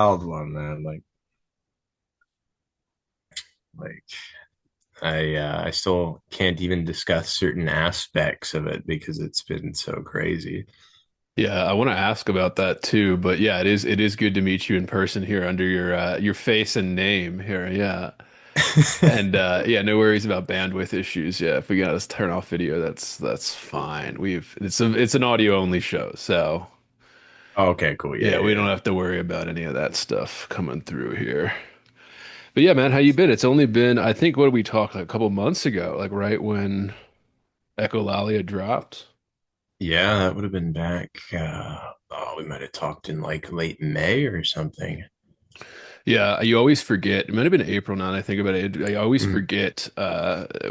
wild one, man. Like I still can't even discuss certain aspects of it because it's been so crazy. Yeah, I want to ask about that too, but yeah, it is good to meet you in person here under your face and name here. Yeah. And yeah, no worries about bandwidth issues. Yeah, if we gotta turn off video, that's fine. It's an audio only show, so Okay, cool. Yeah, yeah, we don't yeah. have to worry about any of that stuff coming through here. But yeah, man, how you been? It's only been, I think, what did we talk like a couple months ago, like right when Echolalia dropped. Yeah, that would have been back. Oh, we might have talked in like late May or something. Yeah, you always forget. It might have been April now that I think about it. I always Mm. forget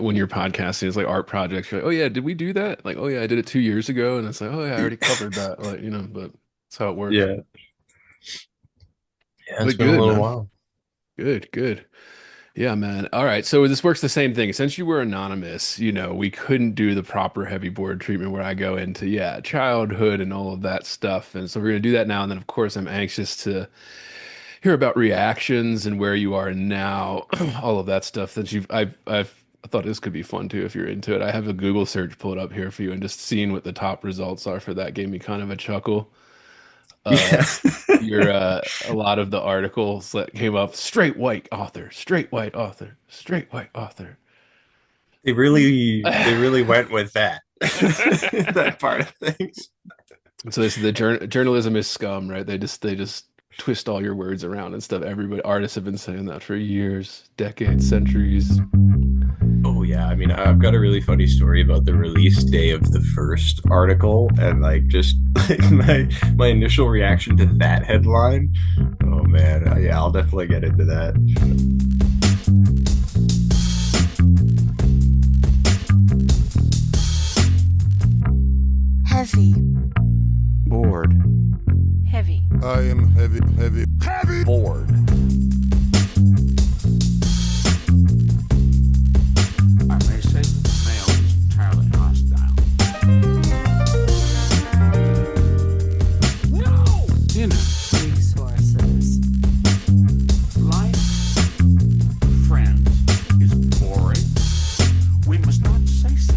when you're podcasting, it's like art projects. You're like, oh yeah, did we do that? Like, oh yeah, I did it 2 years ago, and it's like, oh yeah, I already covered that. Like, but that's how it works. Yeah, yeah, it's But been a good, little man. while. Good, good. Yeah, man. All right. So this works the same thing. Since you were anonymous, we couldn't do the proper heavy board treatment where I go into, yeah, childhood and all of that stuff. And so we're going to do that now. And then, of course, I'm anxious to hear about reactions and where you are now, all of that stuff. Since I thought this could be fun too if you're into it. I have a Google search pulled up here for you, and just seeing what the top results are for that gave me kind of a chuckle. Uh, Yeah, your A lot of the articles that came up, straight white author, straight white author, straight white author. they really went with that that part of things. So this is the journalism is scum, right? They just twist all your words around and stuff. Everybody, artists have been saying that for years, decades, centuries. Oh yeah, I mean, I've got a really funny story about the release day of the first article, and like just like my initial reaction to that headline. Oh man, yeah, I'll definitely get into that. Heavy, Bored. heavy, I am heavy, heavy, heavy bored. I may say that the male is entirely hostile. No! You know, resources, Life, friends, is boring. We must not say so.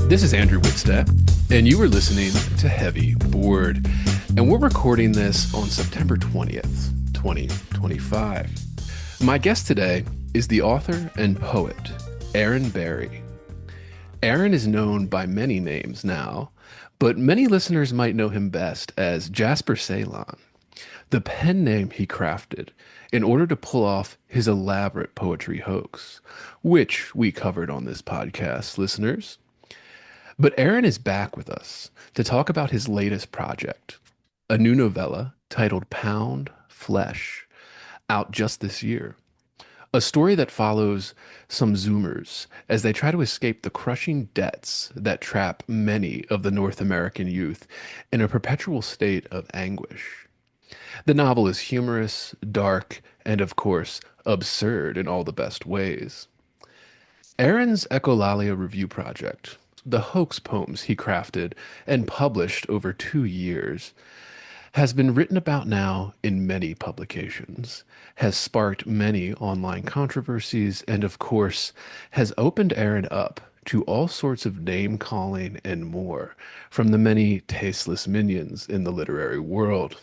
this is Andrew Wittstadt, and you were listening to Heavy Bored, and we're recording this on September 20th, 2025. My guest today is the author and poet, Aaron Berry. Aaron is known by many names now, but many listeners might know him best as Jasper Ceylon, the pen name he crafted in order to pull off his elaborate poetry hoax, which we covered on this podcast, listeners. But Aaron is back with us to talk about his latest project, a new novella titled Pound Flesh, out just this year. A story that follows some Zoomers as they try to escape the crushing debts that trap many of the North American youth in a perpetual state of anguish. The novel is humorous, dark, and of course, absurd in all the best ways. Aaron's Echolalia review project, the hoax poems he crafted and published over 2 years, has been written about now in many publications, has sparked many online controversies, and of course, has opened Aaron up to all sorts of name calling and more from the many tasteless minions in the literary world.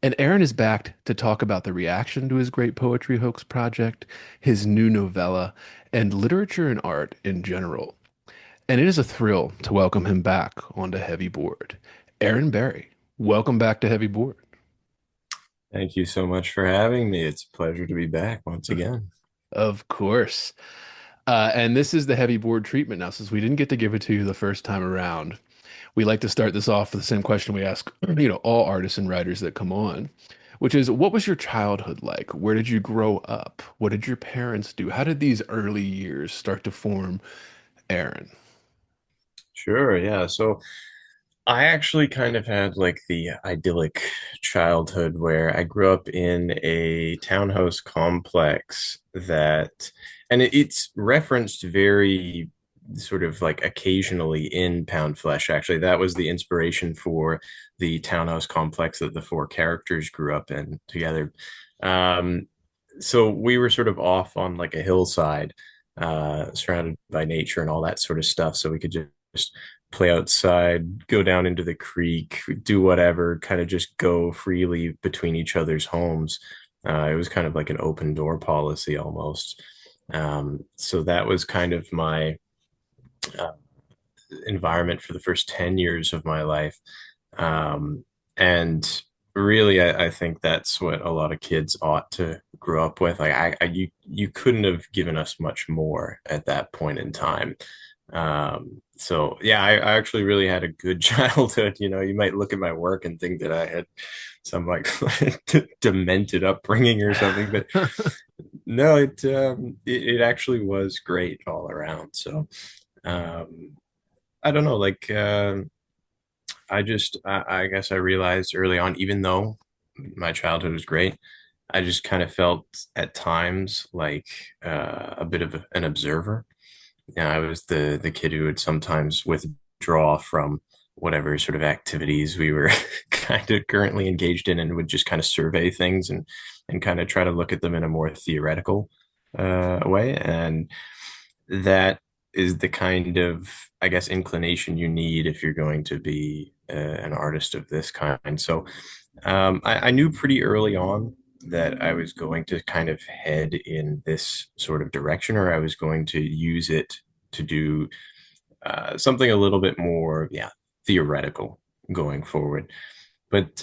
And Aaron is back to talk about the reaction to his great poetry hoax project, his new novella, and literature and art in general. And it is a thrill to welcome him back onto Heavy Board. Aaron Berry, welcome back to Heavy Board. Thank you so much for having me. It's a pleasure to be back once again. Of course. And this is the Heavy Board treatment now, since we didn't get to give it to you the first time around. We like to start this off with the same question we ask, all artists and writers that come on, which is, what was your childhood like? Where did you grow up? What did your parents do? How did these early years start to form Aaron? Sure, yeah. So I actually kind of had like the idyllic childhood where I grew up in a townhouse complex and it's referenced very sort of like occasionally in Pound Flesh. Actually, that was the inspiration for the townhouse complex that the four characters grew up in together. Um, so we were sort of off on like a hillside, surrounded by nature and all that sort of stuff. So we could just play outside, go down into the creek, do whatever, kind of just go freely between each other's homes. It was kind of like an open door policy almost. So that was kind of my uh, environment for the first 10 years of my life. And really, I think that's what a lot of kids ought to grow up with. Like you couldn't have given us much more at that point in time. So yeah, I actually really had a good childhood. You know, you might look at my work and think that I had some like demented upbringing or something, but no, it actually was great all around. So um, I don't know, like I guess I realized early on, even though my childhood was great, I just kind of felt at times like a bit of an observer. Yeah, I was the kid who would sometimes withdraw from whatever sort of activities we were kind of currently engaged in and would just kind of survey things and kind of try to look at them in a more theoretical way. And that is the kind of, I guess, inclination you need if you're going to be an artist of this kind. So I knew pretty early on that I was going to kind of head in this sort of direction, or I was going to use it to do something a little bit more, yeah, theoretical going forward. But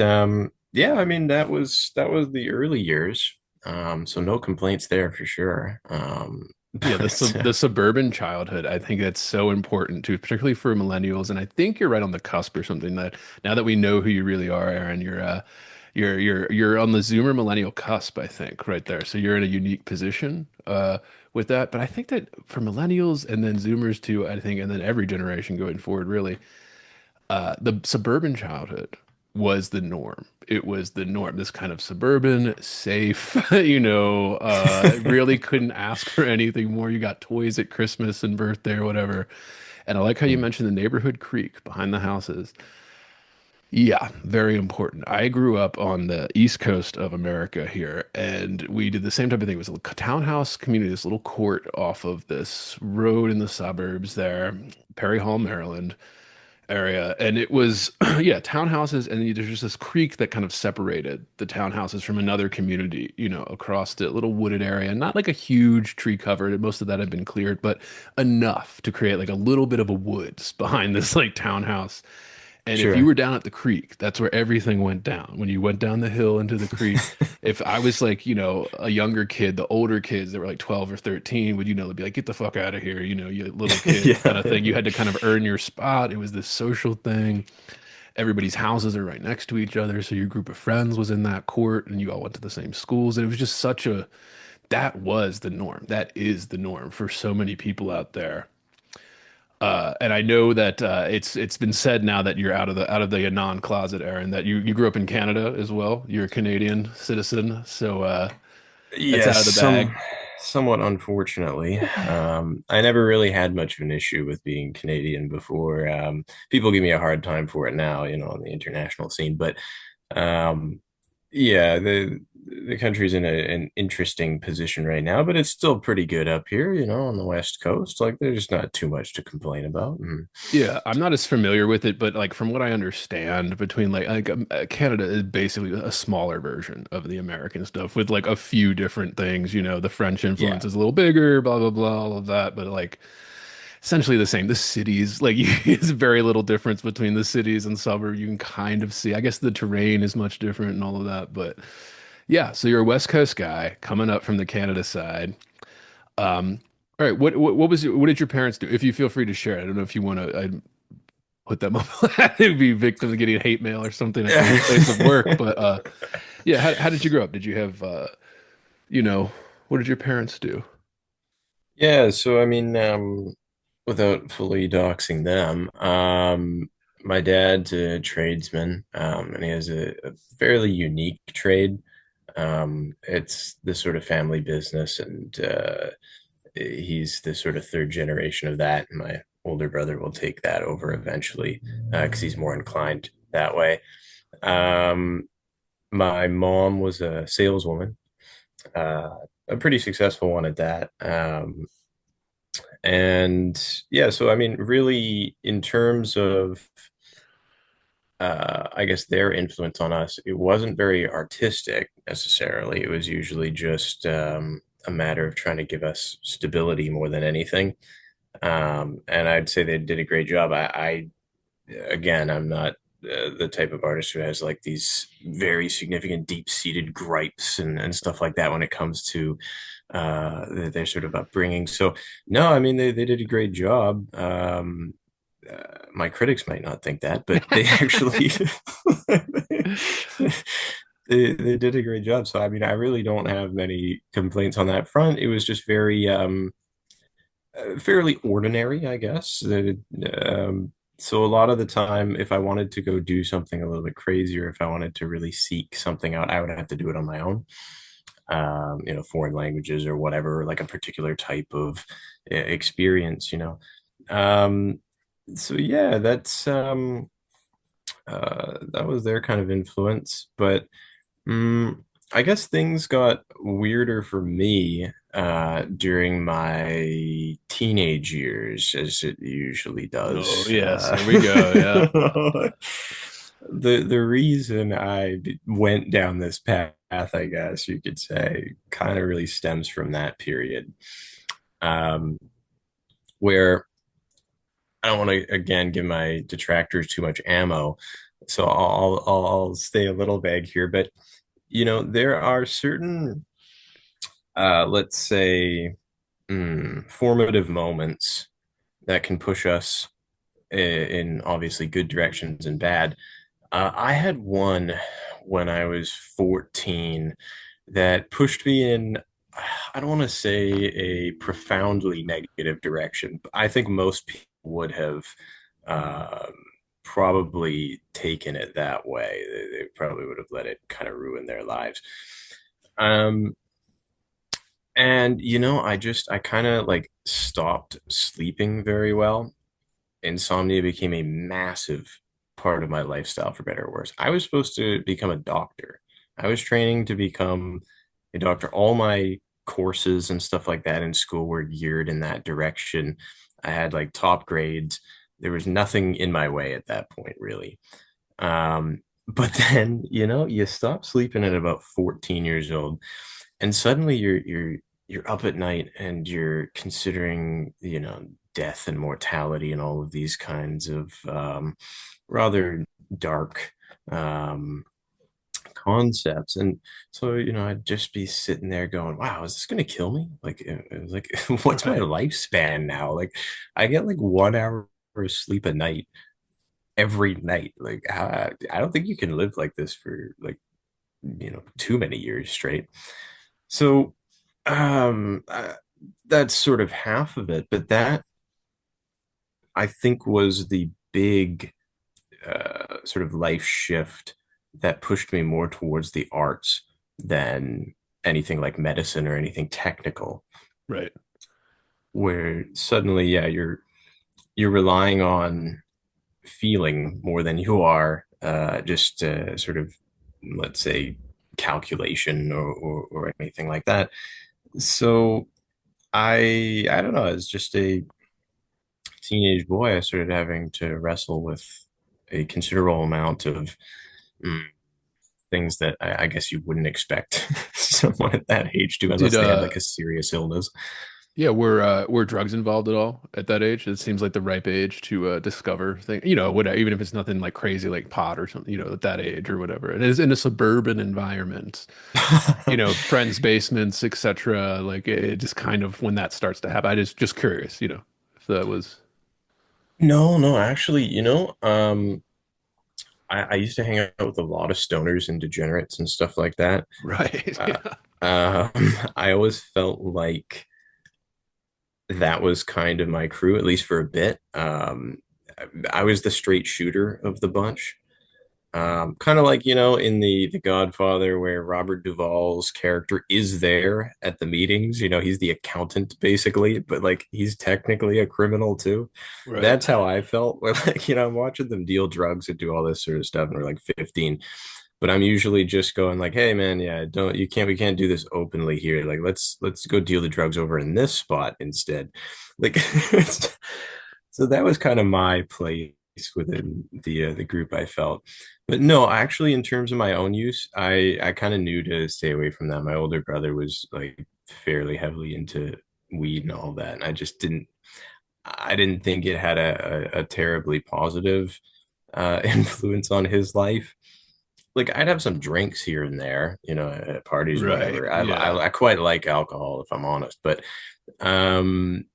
yeah, I mean that was the early years. So no complaints there for sure. Yeah, But the suburban childhood, I think that's so important too, particularly for millennials. And I think you're right on the cusp or something that now that we know who you really are, Aaron, you're on the Zoomer millennial cusp, I think, right there. So you're in a unique position with that. But I think that for millennials and then Zoomers too, I think, and then every generation going forward, really, the suburban childhood was the norm. It was the norm. This kind of suburban, safe, really couldn't ask for anything more. You got toys at Christmas and birthday or whatever. And I like how you mentioned the neighborhood creek behind the houses. Yeah, very important. I grew up on the East Coast of America here, and we did the same type of thing. It was a townhouse community, this little court off of this road in the suburbs there, Perry Hall, Maryland area. And it was, yeah, townhouses. And then there's just this creek that kind of separated the townhouses from another community, across the little wooded area. Not like a huge tree cover. Most of that had been cleared, but enough to create like a little bit of a woods behind this like townhouse. And if you sure. were down at the creek, that's where everything went down. When you went down the hill into the creek, if I was like, a younger kid, the older kids that were like 12 or 13 would, be like, get the fuck out of here, you little kid kind of thing. Yeah. You had to kind of earn your spot. It was this social thing. Everybody's houses are right next to each other. So your group of friends was in that court and you all went to the same schools. And it was just that was the norm. That is the norm for so many people out there. And I know that it's been said now that you're out of the anon closet, Aaron, that you grew up in Canada as well. You're a Canadian citizen, so that's out Yes, of the bag. somewhat unfortunately. I never really had much of an issue with being Canadian before. People give me a hard time for it now, on the international scene. But um, yeah, the country's in an interesting position right now, but it's still pretty good up here, on the West Coast. Like there's not too much to complain about. And Yeah, I'm not as familiar with it, but like from what I understand, between Canada is basically a smaller version of the American stuff with like a few different things. The French yeah, influence is a little bigger, blah blah blah, all of that, but like essentially the same. The cities, like it's very little difference between the cities and suburbs. You can kind of see. I guess the terrain is much different and all of that, but yeah. So you're a West Coast guy coming up from the Canada side. All right, what did your parents do? If you feel free to share, I don't know if you want to. I put them up. They'd be victims of getting hate mail or something at your place of work. But yeah, how did you grow up? Did you have you know, what did your parents do? yeah. So I mean, without fully doxing them, my dad's a tradesman, and he has a fairly unique trade. It's this sort of family business, and he's the sort of third generation of that. And my older brother will take that over eventually because he's more inclined that way. Um, my mom was a saleswoman, uh, a pretty successful one at that. And yeah, so I mean, really, in terms of, I guess their influence on us, it wasn't very artistic necessarily. It was usually just a matter of trying to give us stability more than anything. And I'd say they did a great job. Again, I'm not the type of artist who has like these very significant, deep-seated gripes and stuff like that when it comes to their sort of upbringing. So, no, I mean they did a great job. My critics might not think that, but they actually they did a great job. So, I mean, I really don't have many complaints on that front. It was just very fairly ordinary, I guess. So a lot of the time, if I wanted to go do something a little bit crazier, if I wanted to really seek something out, I would have to do it on my own. Foreign languages or whatever, like a particular type of experience, Um, so yeah, that was their kind of influence. But I guess things got weirder for me during my teenage years, as it usually Oh, does. yes. Here we go. Yeah. The reason went down this path, I guess you could say, kind of really stems from that period, um, where I don't want to again give my detractors too much ammo, so I'll stay a little vague here, but there are certain, let's say, formative moments that can push us in obviously good directions and bad. I had one when I was 14 that pushed me in, I don't want to say a profoundly negative direction, but I think most people would have um, probably taken it that way. They probably would have let it kind of ruin their lives. Um, and I kind of like stopped sleeping very well. Insomnia became a massive part of my lifestyle, for better or worse. I was supposed to become a doctor. I was training to become a doctor. All my courses and stuff like that in school were geared in that direction. I had like top grades. There was nothing in my way at that point, really. But then, you stop sleeping at about 14 years old, and suddenly you're up at night and you're considering, death and mortality and all of these kinds of rather dark um, concepts. And so, I'd just be sitting there going, wow, is this going to kill me? Like, it was like, what's my Right. lifespan now? Like, I get like 1 hour of sleep a night every night. Like, I don't think you can live like this for like, too many years straight. So, um, uh, that's sort of half of it. But that I think was the big sort of life shift that pushed me more towards the arts than anything like medicine or anything technical, Right. where suddenly, yeah, you're relying on feeling more than you are just sort of, let's say, calculation or anything like that. So I don't know, as just a teenage boy, I started having to wrestle with a considerable amount of mm, things that I guess you wouldn't expect someone at that age to, Did unless they had like a serious illness. Yeah, were drugs involved at all at that age? It seems like the ripe age to discover things, even if it's nothing like crazy like pot or something, at that age or whatever. It is in a suburban environment, friends' basements, etc. Like it just kind of when that starts to happen. I just curious, if that was No, no, actually, I used to hang out with a lot of stoners and degenerates and stuff like that. right. Uh, Yeah. I always felt like that was kind of my crew, at least for a bit. I was the straight shooter of the bunch. Kind of like, in the Godfather, where Robert Duvall's character is there at the meetings. He's the accountant basically, but like he's technically a criminal too. Right. That's how I felt. Where like, I'm watching them deal drugs and do all this sort of stuff, and we're like 15. But I'm usually just going like, hey man, yeah, don't you can't we can't do this openly here. Like let's go deal the drugs over in this spot instead. Like so that was kind of my place within the group I felt. But no, actually, in terms of my own use, I kind of knew to stay away from that. My older brother was like fairly heavily into weed and all that, and I didn't think it had a terribly positive influence on his life. Like I'd have some drinks here and there, at parties or Right. whatever. Yeah. I quite like alcohol if I'm honest, but um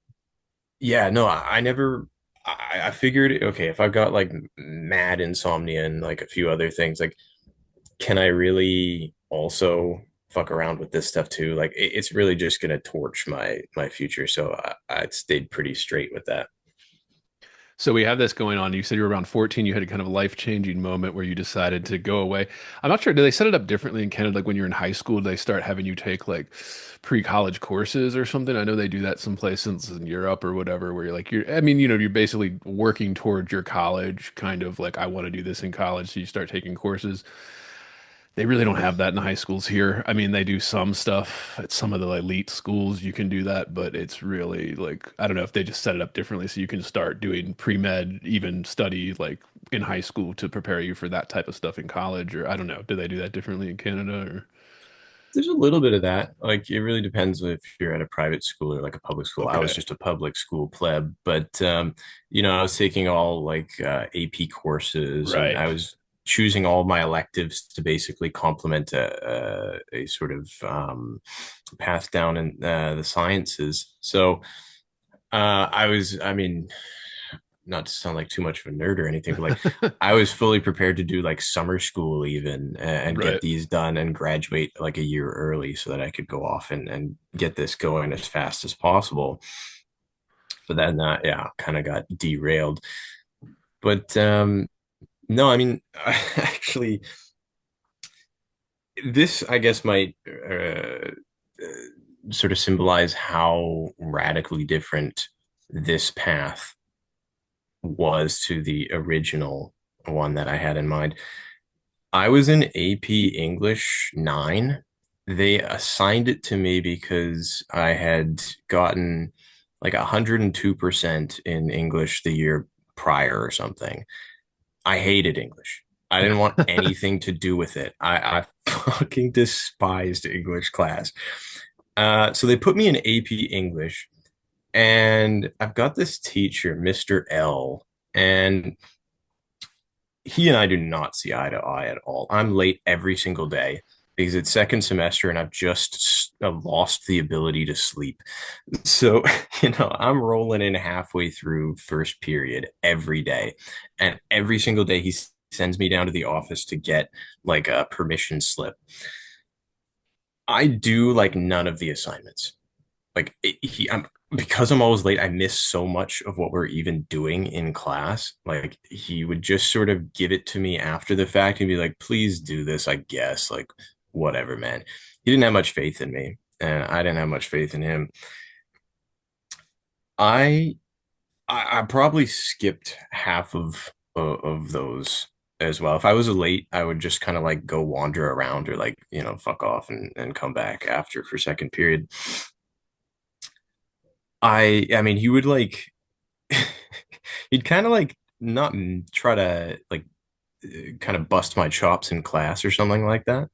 yeah, no, I never. I figured, okay, if I've got like mad insomnia and like a few other things, like, can I really also fuck around with this stuff too? Like, it's really just gonna torch my future. So I stayed pretty straight with that. So we have this going on. You said you were around 14. You had a kind of life-changing moment where you decided to go away. I'm not sure. Do they set it up differently in Canada? Like when you're in high school, do they start having you take like pre-college courses or something? I know they do that some places in Europe or whatever, where I mean, you're basically working towards your college, kind of like, I want to do this in college. So you start taking courses. They really don't have that in high schools here. I mean, they do some stuff at some of the elite schools. You can do that, but it's really like, I don't know if they just set it up differently so you can start doing pre-med, even study like in high school to prepare you for that type of stuff in college, or I don't know. Do they do that differently in Canada or? There's a little bit of that. Like, it really depends if you're at a private school or like a public school. I was Okay. just a public school pleb, but I was taking all like AP courses, and Right. I was choosing all my electives to basically complement a sort of path down in the sciences. So I mean, not to sound like too much of a nerd or anything, but like I was fully prepared to do like summer school even and get Right. these done and graduate like a year early so that I could go off and get this going as fast as possible. But then, yeah, kind of got derailed. But no, I mean, actually, this I guess might sort of symbolize how radically different this path was to the original one that I had in mind. I was in AP English 9. They assigned it to me because I had gotten like 102% in English the year prior or something. I hated English. I didn't want anything to do with it. I fucking despised English class. So they put me in AP English, and I've got this teacher, Mr. L, and he and I do not see eye to eye at all. I'm late every single day because it's second semester and I've just lost the ability to sleep. So, I'm rolling in halfway through first period every day. And every single day he sends me down to the office to get like a permission slip. I do like none of the assignments. Like I'm because I'm always late, I miss so much of what we're even doing in class. Like he would just sort of give it to me after the fact and be like, please do this, I guess. Like, whatever, man. He didn't have much faith in me, and I didn't have much faith in him. I I probably skipped half of those as well. If I was late, I would just kind of like go wander around or like, fuck off and come back after for second period. I mean, he would like he'd kind of like not try to like kind of bust my chops in class or something like that.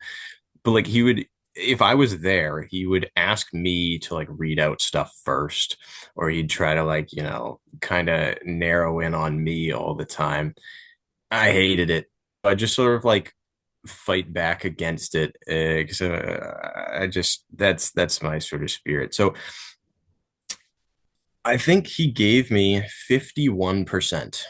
But like he would, if I was there, he would ask me to like read out stuff first, or he'd try to like, kind of narrow in on me all the time. I hated it. I just sort of like fight back against it because I just that's my sort of spirit. So I think he gave me 51%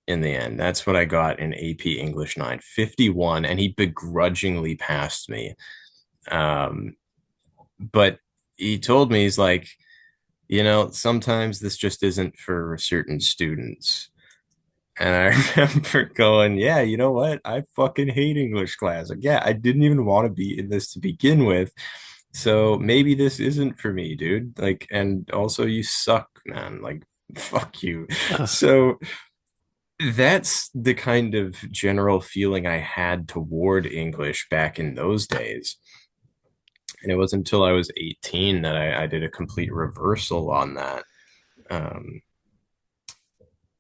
in the end. That's what I got in AP English 9, 51, and he begrudgingly passed me. Um, but he told me, he's like, sometimes this just isn't for certain students. And I remember going, yeah, you know what? I fucking hate English class. Like, yeah, I didn't even want to be in this to begin with. So maybe this isn't for me, dude. Like, and also you suck, man. Like, fuck you. So that's the kind of general feeling I had toward English back in those days. And it wasn't until I was 18 that I did a complete reversal on that. Um,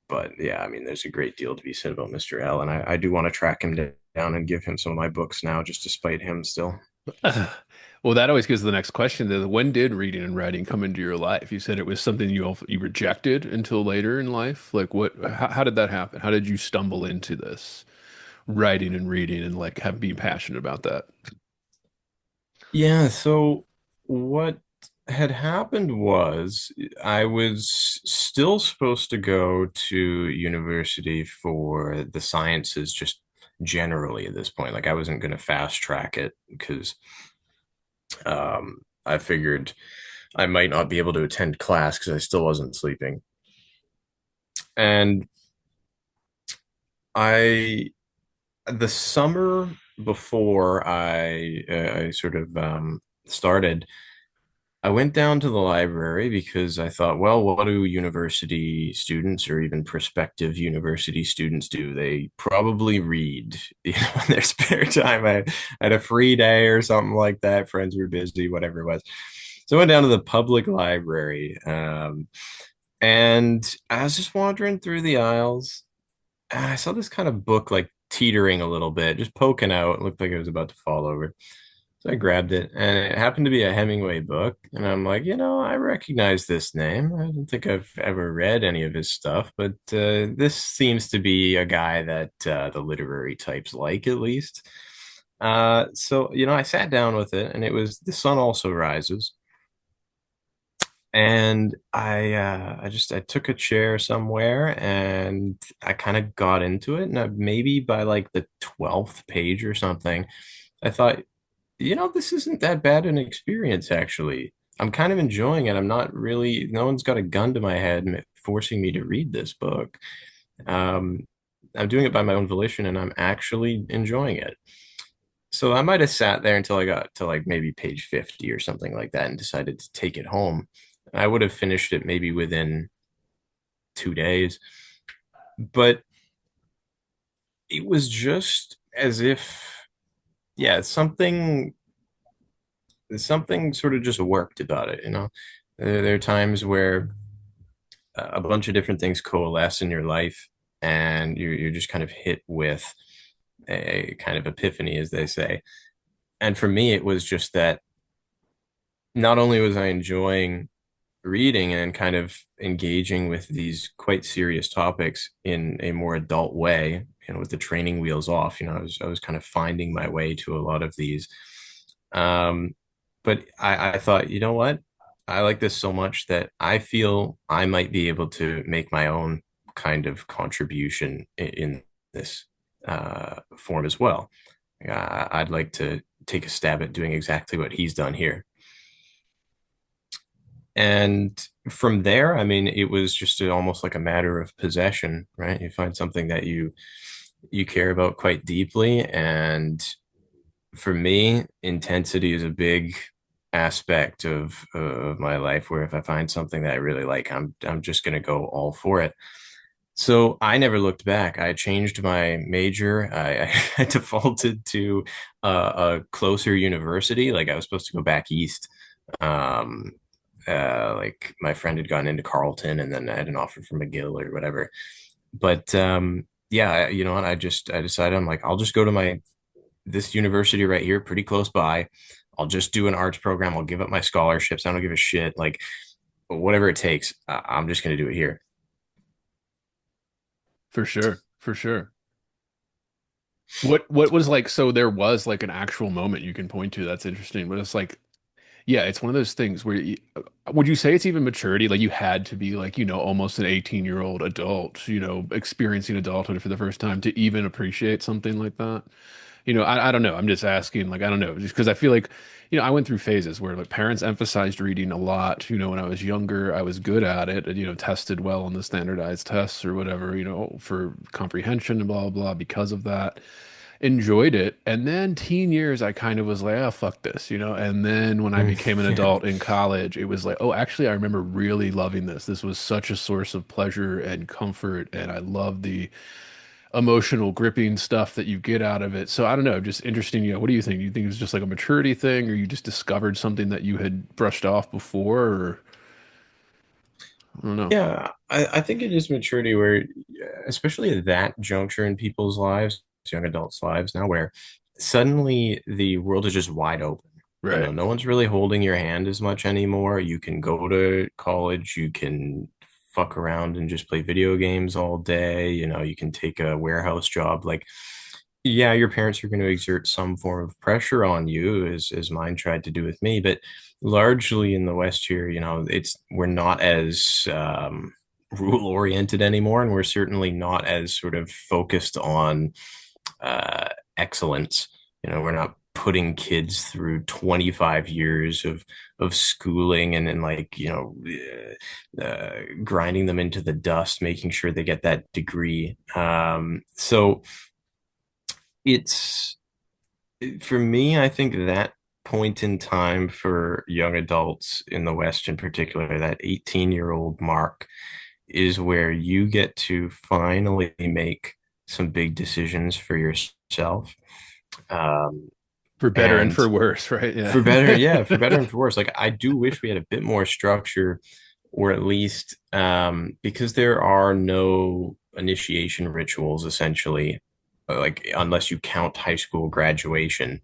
but yeah, I mean, there's a great deal to be said about Mr. L, and I do want to track him down and give him some of my books now, just to spite him still. Well, that always gives the next question. Then, when did reading and writing come into your life? You said it was something you rejected until later in life. Like what? How did that happen? How did you stumble into this writing and reading and like have being passionate about that? Yeah, so what had happened was I was still supposed to go to university for the sciences just generally at this point. Like I wasn't going to fast track it because I figured I might not be able to attend class because I still wasn't sleeping. And I, the summer before I sort of started, I went down to the library because I thought, well, what do university students or even prospective university students do? They probably read, in their spare time. I had a free day or something like that. Friends were busy, whatever it was. So I went down to the public library, and I was just wandering through the aisles, and I saw this kind of book like teetering a little bit, just poking out. It looked like it was about to fall over. So I grabbed it, and it happened to be a Hemingway book. And I'm like, I recognize this name. I don't think I've ever read any of his stuff, but this seems to be a guy that the literary types like, at least. So, I sat down with it, and it was The Sun Also Rises. And I took a chair somewhere and I kind of got into it. And maybe by like the 12th page or something, I thought, this isn't that bad an experience, actually. I'm kind of enjoying it. I'm not really, no one's got a gun to my head and forcing me to read this book. Um, I'm doing it by my own volition and I'm actually enjoying it. So I might have sat there until I got to like maybe page 50 or something like that and decided to take it home. I would have finished it maybe within 2 days, but it was just as if, yeah, something sort of just worked about it. There are times where a bunch of different things coalesce in your life, and you're just kind of hit with a kind of epiphany, as they say. And for me, it was just that not only was I enjoying reading and kind of engaging with these quite serious topics in a more adult way, with the training wheels off, I was kind of finding my way to a lot of these. Um, but I thought, you know what? I like this so much that I feel I might be able to make my own kind of contribution in this form as well. I'd like to take a stab at doing exactly what he's done here. And from there, I mean, it was just almost like a matter of possession, right? You find something that you care about quite deeply, and for me, intensity is a big aspect of my life. Where if I find something that I really like, I'm just gonna go all for it. So I never looked back. I changed my major. I defaulted to a closer university. Like I was supposed to go back east. Um, like my friend had gone into Carleton, and then I had an offer from McGill or whatever. But yeah, you know what? I decided I'm like I'll just go to my this university right here, pretty close by. I'll just do an arts program. I'll give up my scholarships. I don't give a shit. Like whatever it takes, I'm just gonna do it here. For sure, for sure. What was like? So there was like an actual moment you can point to. That's interesting. But it's like, yeah, it's one of those things where would you say it's even maturity? Like you had to be like, almost an 18-year-old adult, experiencing adulthood for the first time to even appreciate something like that. I don't know. I'm just asking, like, I don't know, just because I feel like, I went through phases where like parents emphasized reading a lot. When I was younger, I was good at it and, tested well on the standardized tests or whatever, for comprehension and blah, blah, blah because of that. Enjoyed it. And then teen years, I kind of was like, oh, fuck this, And then when I Mm, became an yeah. adult in college, it was like, oh, actually, I remember really loving this. This was such a source of pleasure and comfort. And I love the emotional gripping stuff that you get out of it. So I don't know, just interesting. What do you think? Do you think it was just like a maturity thing, or you just discovered something that you had brushed off before, or I don't know. Yeah, I think it is maturity where, especially at that juncture in people's lives, young adults' lives now, where suddenly the world is just wide open. Right. No one's really holding your hand as much anymore. You can go to college, you can fuck around and just play video games all day. You can take a warehouse job. Like, yeah, your parents are going to exert some form of pressure on you, as mine tried to do with me, but largely in the West here, we're not as rule oriented anymore, and we're certainly not as sort of focused on uh, excellence. We're not putting kids through 25 years of schooling and like grinding them into the dust, making sure they get that degree. So it's for me, I think that point in time for young adults in the West in particular, that 18-year-old mark, is where you get to finally make some big decisions for yourself. Um, For better and and for worse, right? Yeah. for better, yeah, for better and for worse. Like, I do wish we had a bit more structure, or at least because there are no initiation rituals essentially, like unless you count high school graduation.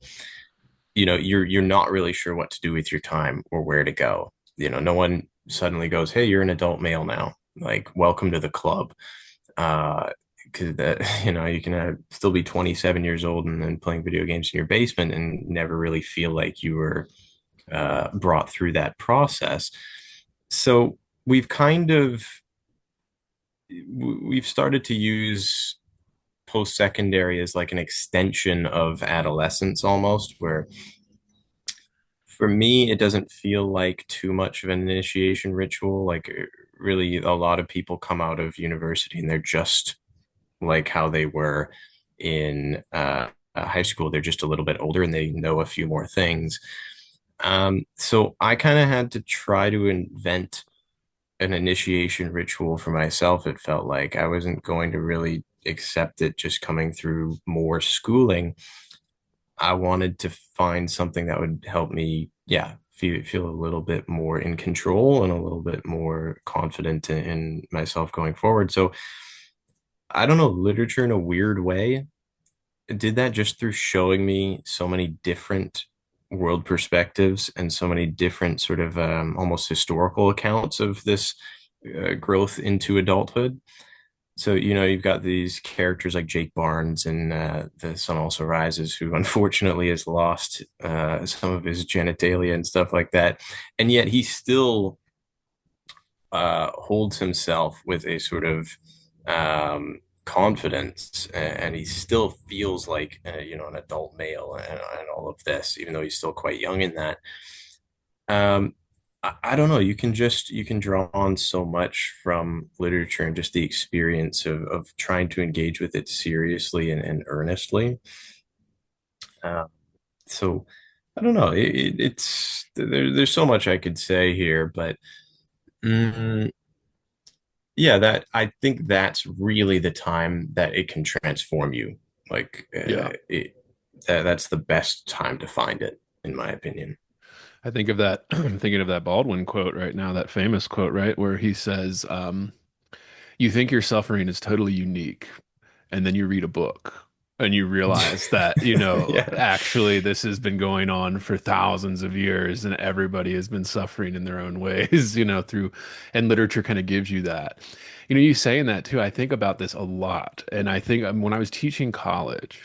You're not really sure what to do with your time or where to go. No one suddenly goes, "Hey, you're an adult male now. Like, welcome to the club." Because that you can still be 27 years old and then playing video games in your basement and never really feel like you were brought through that process. So we've kind of we've started to use post-secondary as like an extension of adolescence almost, where for me it doesn't feel like too much of an initiation ritual. Like, really, a lot of people come out of university and they're just like how they were in high school. They're just a little bit older and they know a few more things. So I kind of had to try to invent an initiation ritual for myself. It felt like I wasn't going to really accept it just coming through more schooling. I wanted to find something that would help me, yeah, feel a little bit more in control and a little bit more confident in myself going forward. So I don't know, literature in a weird way did that just through showing me so many different world perspectives and so many different sort of almost historical accounts of this growth into adulthood. So, you've got these characters like Jake Barnes in The Sun Also Rises, who unfortunately has lost some of his genitalia and stuff like that. And yet he still holds himself with a sort of confidence, and he still feels like an adult male, and all of this, even though he's still quite young in that. I don't know. You can draw on so much from literature and just the experience of trying to engage with it seriously and earnestly. Uh, so I don't know. There's so much I could say here, but mm, yeah, that I think that's really the time that it can transform you. Like, Yeah. that's the best time to find it, in my opinion. I think of that, I'm thinking of that Baldwin quote right now, that famous quote, right, where he says, you think your suffering is totally unique, and then you read a book and you realize that, Yeah. actually this has been going on for thousands of years and everybody has been suffering in their own ways, and literature kind of gives you that. You saying that too, I think about this a lot. And I think when I was teaching college,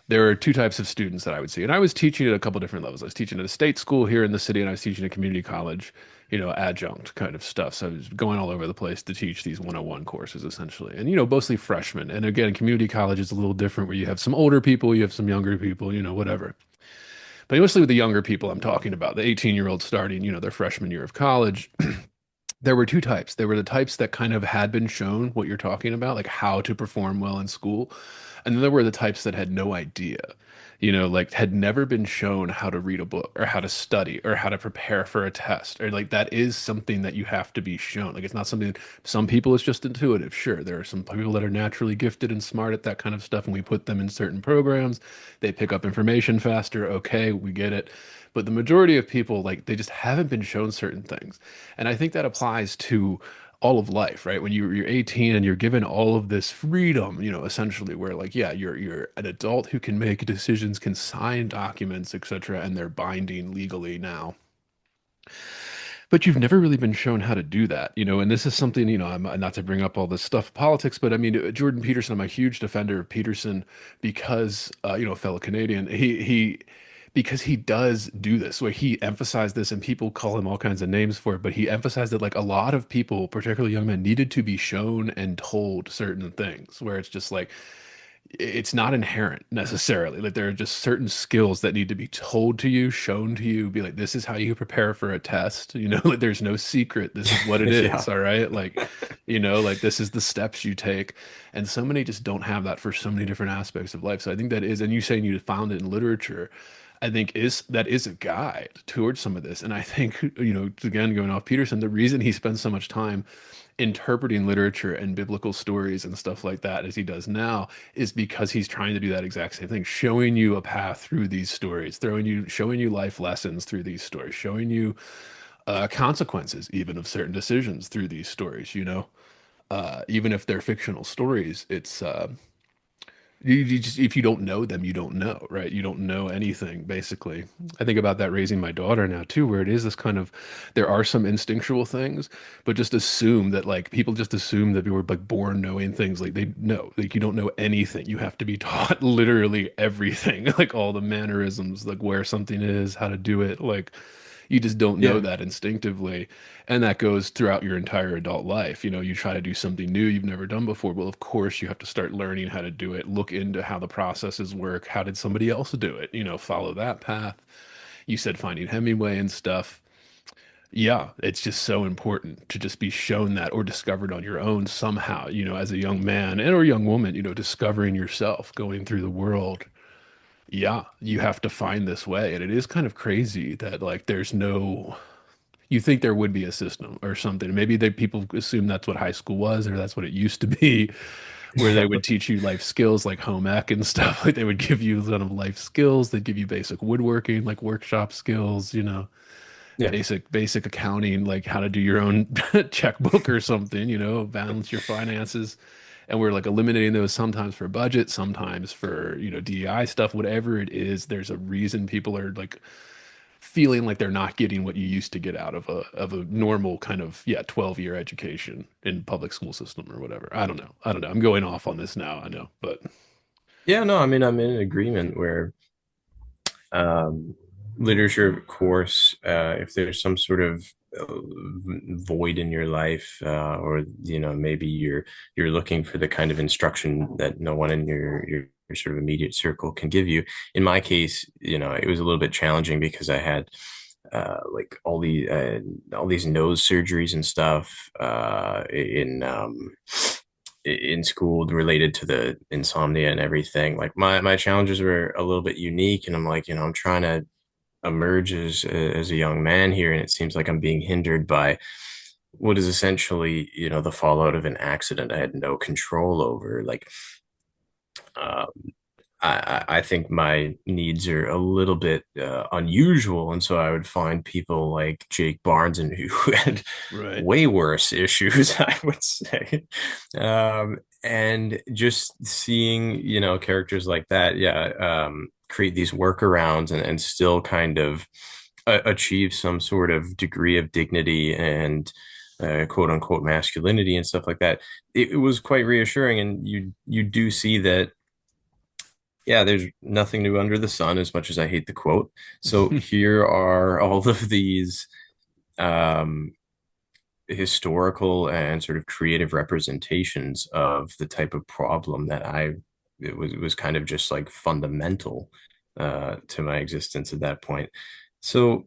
There are two types of students that I would see. And I was teaching at a couple different levels. I was teaching at a state school here in the city, and I was teaching at community college, adjunct kind of stuff. So I was going all over the place to teach these 101 courses essentially. And, mostly freshmen. And again, community college is a little different where you have some older people, you have some younger people, whatever. But mostly with the younger people I'm talking about, the 18-year-olds starting, their freshman year of college. There were two types. There were the types that kind of had been shown what you're talking about, like how to perform well in school. And then there were the types that had no idea, like had never been shown how to read a book or how to study or how to prepare for a test. Or like that is something that you have to be shown. Like it's not something some people it's just intuitive. Sure, there are some people that are naturally gifted and smart at that kind of stuff, and we put them in certain programs. They pick up information faster. Okay, we get it. But the majority of people, like, they just haven't been shown certain things. And I think that applies to all of life, right? When you're 18 and you're given all of this freedom, essentially where like, yeah, you're an adult who can make decisions, can sign documents, etc., and they're binding legally now. But you've never really been shown how to do that, and this is something, I'm not to bring up all this stuff, politics, but I mean, Jordan Peterson, I'm a huge defender of Peterson because, a fellow Canadian, because he does do this, where he emphasized this and people call him all kinds of names for it, but he emphasized that like a lot of people, particularly young men, needed to be shown and told certain things, where it's just like, it's not inherent necessarily. Like there are just certain skills that need to be told to you, shown to you, be like, this is how you prepare for a test. Like there's no secret. This is what it Yeah. is. All right. Like, like this is the steps you take. And so many just don't have that for so many different aspects of life. So I think that is, and you saying you found it in literature, I think that is a guide towards some of this. And I think, again, going off Peterson, the reason he spends so much time interpreting literature and biblical stories and stuff like that as he does now is because he's trying to do that exact same thing, showing you a path through these stories, showing you life lessons through these stories, showing you consequences even of certain decisions through these stories, even if they're fictional stories, it's you just if you don't know them, you don't know, right? You don't know anything, basically. I think about that raising my daughter now too, where it is this kind of there are some instinctual things, but just assume that like people just assume that we were like born knowing things. Like they know, like you don't know anything. You have to be taught literally everything, like all the mannerisms, like where something is, how to do it, like you just don't know Yeah. that instinctively. And that goes throughout your entire adult life. You try to do something new you've never done before. Well, of course, you have to start learning how to do it, look into how the processes work. How did somebody else do it? Follow that path. You said finding Hemingway and stuff. Yeah, it's just so important to just be shown that or discovered on your own somehow, as a young man and or young woman, discovering yourself, going through the world. Yeah, you have to find this way. And it is kind of crazy that like there's no you think there would be a system or something. Maybe people assume that's what high school was or that's what it used to be, where they would teach you life skills like home ec and stuff. Like they would give you kind of life skills. They'd give you basic woodworking, like workshop skills, Yeah. basic accounting, like how to do your own checkbook or something, balance your finances. And we're like eliminating those sometimes for budget, sometimes for, DEI stuff, whatever it is. There's a reason people are like feeling like they're not getting what you used to get out of a normal kind of 12-year education in public school system or whatever. I don't know. I don't know. I'm going off on this now, I know, but Yeah, no, I mean, I'm in agreement where um, literature course, if there's some sort of void in your life, or maybe you're looking for the kind of instruction that no one in your sort of immediate circle can give you. In my case, it was a little bit challenging because I had like all these nose surgeries and stuff in school related to the insomnia and everything. Like my challenges were a little bit unique, and I'm like, I'm trying to emerge as a young man here, and it seems like I'm being hindered by what is essentially, the fallout of an accident I had no control over. Like, um, I think my needs are a little bit unusual, and so I would find people like Jake Barnes and who had right. way worse issues, I would say. And just seeing, characters like that, yeah, create these workarounds and still kind of achieve some sort of degree of dignity and quote unquote masculinity and stuff like that. It was quite reassuring, and you do see that yeah, there's nothing new under the sun, as much as I hate the quote. So here are all of these um, historical and sort of creative representations of the type of problem that it was kind of just like fundamental to my existence at that point. So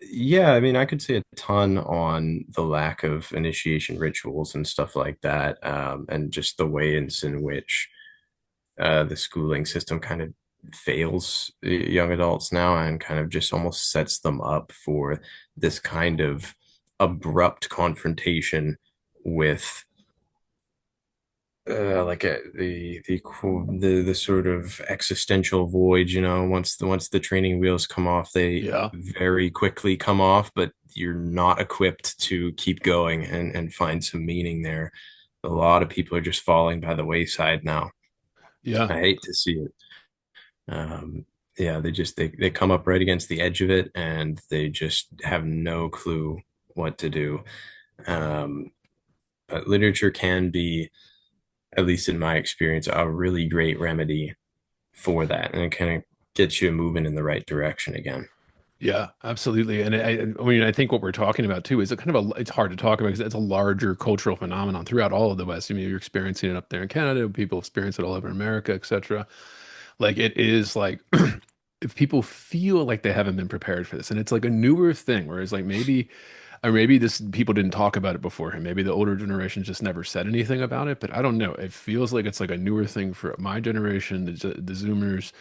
yeah, I mean, I could say a ton on the lack of initiation rituals and stuff like that, and just the ways in which the schooling system kind of fails young adults now and kind of just almost sets them up for this kind of abrupt confrontation with the sort of existential void, once the training wheels come off, they Yeah. very quickly come off, but you're not equipped to keep going and find some meaning there. A lot of people are just falling by the wayside now. Yeah. I hate to see it. Um, yeah, they come up right against the edge of it and they just have no clue what to do. Um, but literature can be, at least in my experience, a really great remedy for that, and it kind of gets you moving in the right direction again. Yeah, absolutely. And I mean, I think what we're talking about too is a kind of it's hard to talk about because it's a larger cultural phenomenon throughout all of the West. I mean, you're experiencing it up there in Canada, people experience it all over America, etc. Like it is like if people feel like they haven't been prepared for this, and it's like a newer thing, whereas like maybe or maybe this people didn't talk about it beforehand. Maybe the older generation just never said anything about it, but I don't know. It feels like it's like a newer thing for my generation, the Zoomers,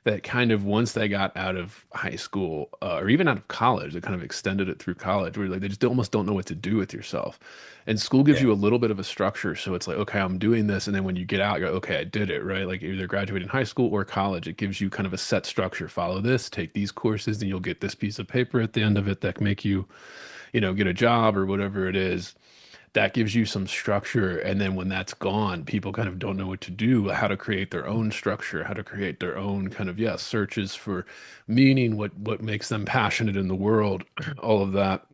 that kind of once they got out of high school or even out of college, they kind of extended it through college, where like they just almost don't know what to do with yourself. And school gives Yeah, you a little bit of a structure, so it's like, okay, I'm doing this, and then when you get out, you go, okay, I did it, right? Like either graduating high school or college, it gives you kind of a set structure. Follow this, take these courses, and you'll get this piece of paper at the end of it that can make you, get a job or whatever it is. That gives you some structure. And then when that's gone, people kind of don't know what to do, how to create their own structure, how to create their own kind of, yeah, searches for meaning, what makes them passionate in the world, all of that.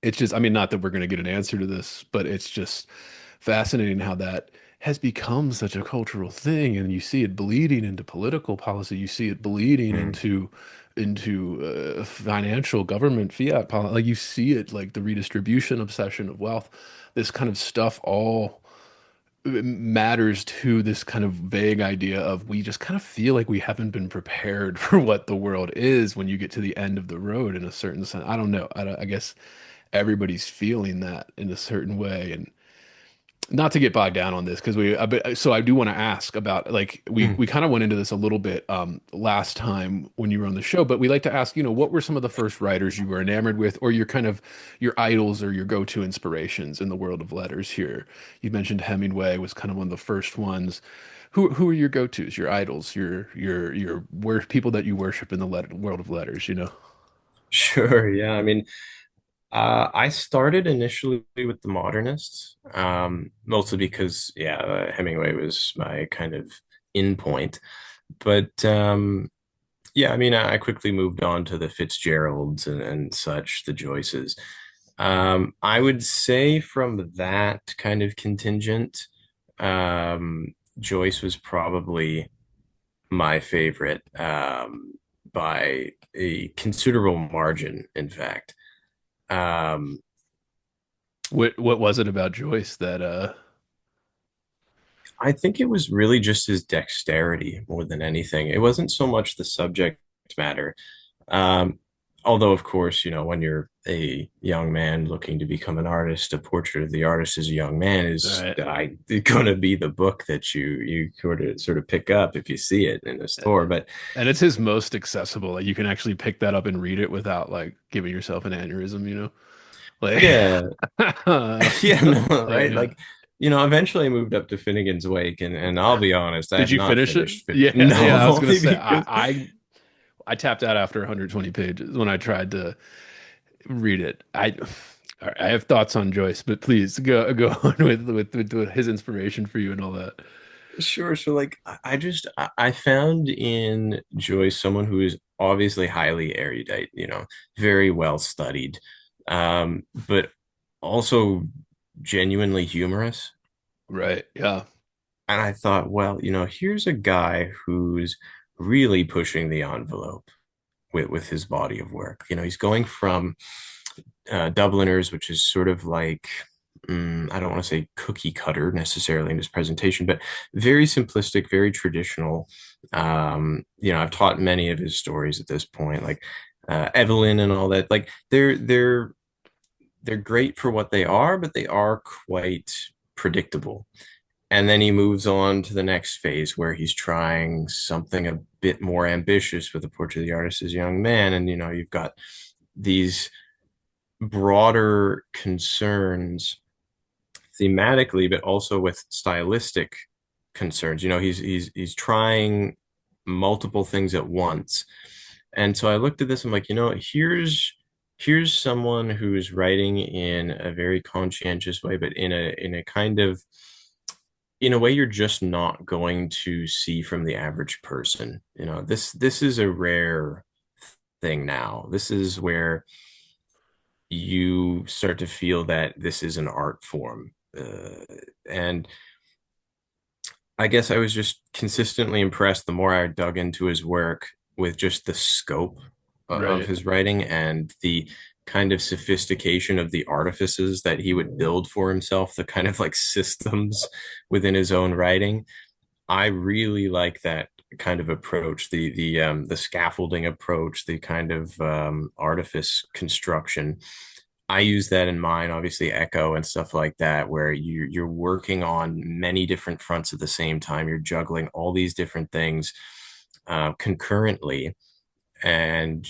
It's just, I mean, not that we're going to get an answer to this, but it's just fascinating how that has become such a cultural thing, and you see it bleeding into political policy. You see it bleeding mm, into financial government fiat policy. Like you see it, like the redistribution obsession of wealth. This kind of stuff all matters to this kind of vague idea of we just kind of feel like we haven't been prepared for what the world is when you get to the end of the road in a certain sense. I don't know. I guess everybody's feeling that in a certain way. And not to get bogged down on this because so I do want to ask about like we mm. kind of went into this a little bit last time when you were on the show, but we like to ask, what were some of the first writers you were enamored with, or your kind of your idols or your go-to inspirations in the world of letters here? You mentioned Hemingway was kind of one of the first ones. Who are your go-tos, your idols, your people that you worship in the world of letters? Sure, yeah. I mean, I started initially with the modernists, mostly because, yeah, Hemingway was my kind of in point. But yeah, I mean, I quickly moved on to the Fitzgeralds and such, the Joyces. I would say from that kind of contingent, Joyce was probably my favorite, by a considerable margin, in fact. Um, What was it about Joyce that I think it was really just his dexterity more than anything. It wasn't so much the subject matter. Um, Although, of course, when you're a young man looking to become an artist, a portrait of the artist as a young man is right? going to be the book that you sort of pick up if you see it in a store. But And it's his most accessible. Like you can actually pick that up and read it without like giving yourself an aneurysm. Like, yeah, yeah, no, right? yeah. Like, eventually I moved up to Finnegan's Wake, and I'll be honest, I Did have you not finish it? finished. Yeah, No, yeah. I was gonna only say because I tapped out after 120 pages when I tried to read it. All right, I have thoughts on Joyce, but please go on with his inspiration for you and all that. sure. So like I found in Joyce someone who is obviously highly erudite, very well studied, but also genuinely humorous. Right. Yeah. and I thought, well, here's a guy who's really pushing the envelope with his body of work. He's going from Dubliners, which is sort of like, I don't want to say cookie cutter necessarily in his presentation, but very simplistic, very traditional. I've taught many of his stories at this point, like Evelyn and all that. Like they're great for what they are, but they are quite predictable. And then he moves on to the next phase where he's trying something a bit more ambitious with the portrait of the artist as a young man. And you've got these broader concerns thematically, but also with stylistic concerns. He's trying multiple things at once. And so I looked at this, I'm like, here's someone who's writing in a very conscientious way, but in a kind of in a way you're just not going to see from the average person. This is a rare thing now. This is where you start to feel that this is an art form. And I guess I was just consistently impressed the more I dug into his work with just the scope of Right. his writing and the kind of sophistication of the artifices that he would build for himself, the kind of like systems within his own writing. I really like that kind of approach, the scaffolding approach, the kind of artifice construction. I use that in mine, obviously Echo and stuff like that, where you're working on many different fronts at the same time. You're juggling all these different things concurrently, and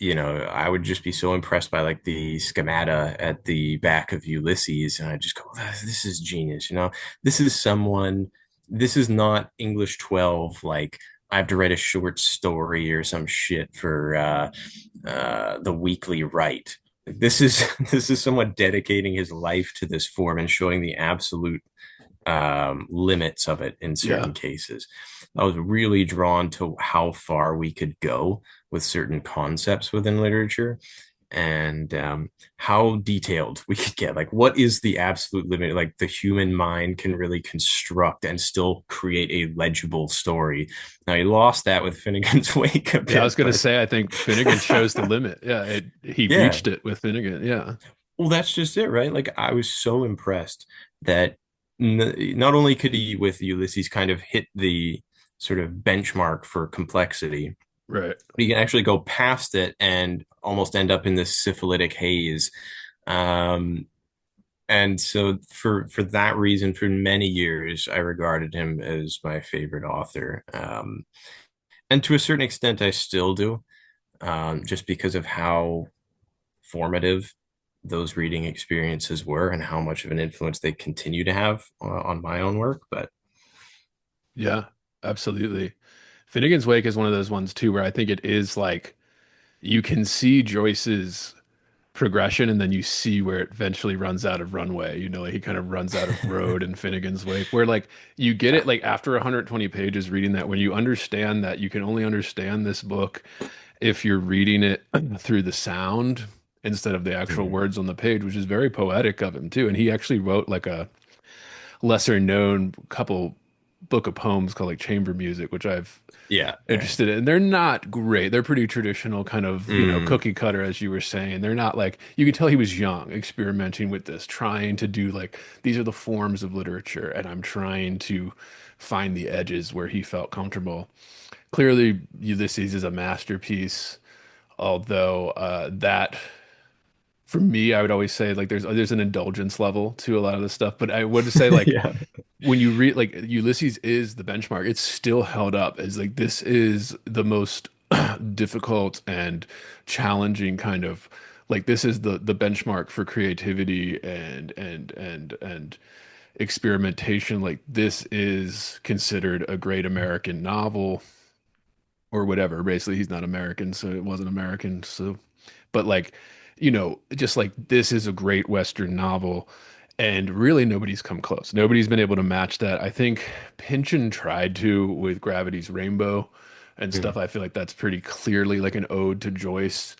I would just be so impressed by like the schemata at the back of Ulysses, and I just go, "This is genius." This is someone. This is not English 12. Like I have to write a short story or some shit for the Weekly Right. This is this is someone dedicating his life to this form and showing the absolute limits of it in Yeah. certain cases. I was really drawn to how far we could go with certain concepts within literature and how detailed we could get. Like, what is the absolute limit? Like, the human mind can really construct and still create a legible story. Now, he lost that with Finnegan's Wake a Yeah, I was bit, gonna but say I think Finnegan shows the limit. Yeah, he yeah. reached it with Finnegan. Yeah. Well, that's just it, right? Like, I was so impressed that not only could he, with Ulysses, kind of hit the sort of benchmark for complexity, Right. but he can actually go past it and almost end up in this syphilitic haze. Um, and so for that reason, for many years, I regarded him as my favorite author. And to a certain extent, I still do, just because of how formative those reading experiences were and how much of an influence they continue to have on my own work. But Yeah, absolutely. Finnegan's Wake is one of those ones too where I think it is like you can see Joyce's progression and then you see where it eventually runs out of runway. Like he kind of runs out of road in Finnegan's Wake, where like you get it like after 120 pages reading that, when you understand that you can only understand this book if you're reading it through the sound instead of the actual mm, words on the page, which is very poetic of him too. And he actually wrote like a lesser known couple book of poems called like Chamber Music, which I've yeah, yeah. interested in. They're not great. They're pretty traditional, kind of, Mm, cookie cutter, as you were saying. They're not like, you could tell he was young, experimenting with this, trying to do like, these are the forms of literature, and I'm trying to find the edges where he felt comfortable. Clearly, Ulysses is a masterpiece, although that for me, I would always say like there's an indulgence level to a lot of this stuff, but I would say like yeah. when you read like Ulysses is the benchmark, it's still held up as like this is the most difficult and challenging kind of like this is the benchmark for creativity and experimentation. Like this is considered a great American novel or whatever. Basically, he's not American, so it wasn't American. So, but like, just like this is a great Western novel, and really nobody's come close. Nobody's been able to match that. I think Pynchon tried to with Gravity's Rainbow and stuff. Mm, I feel like that's pretty clearly like an ode to Joyce.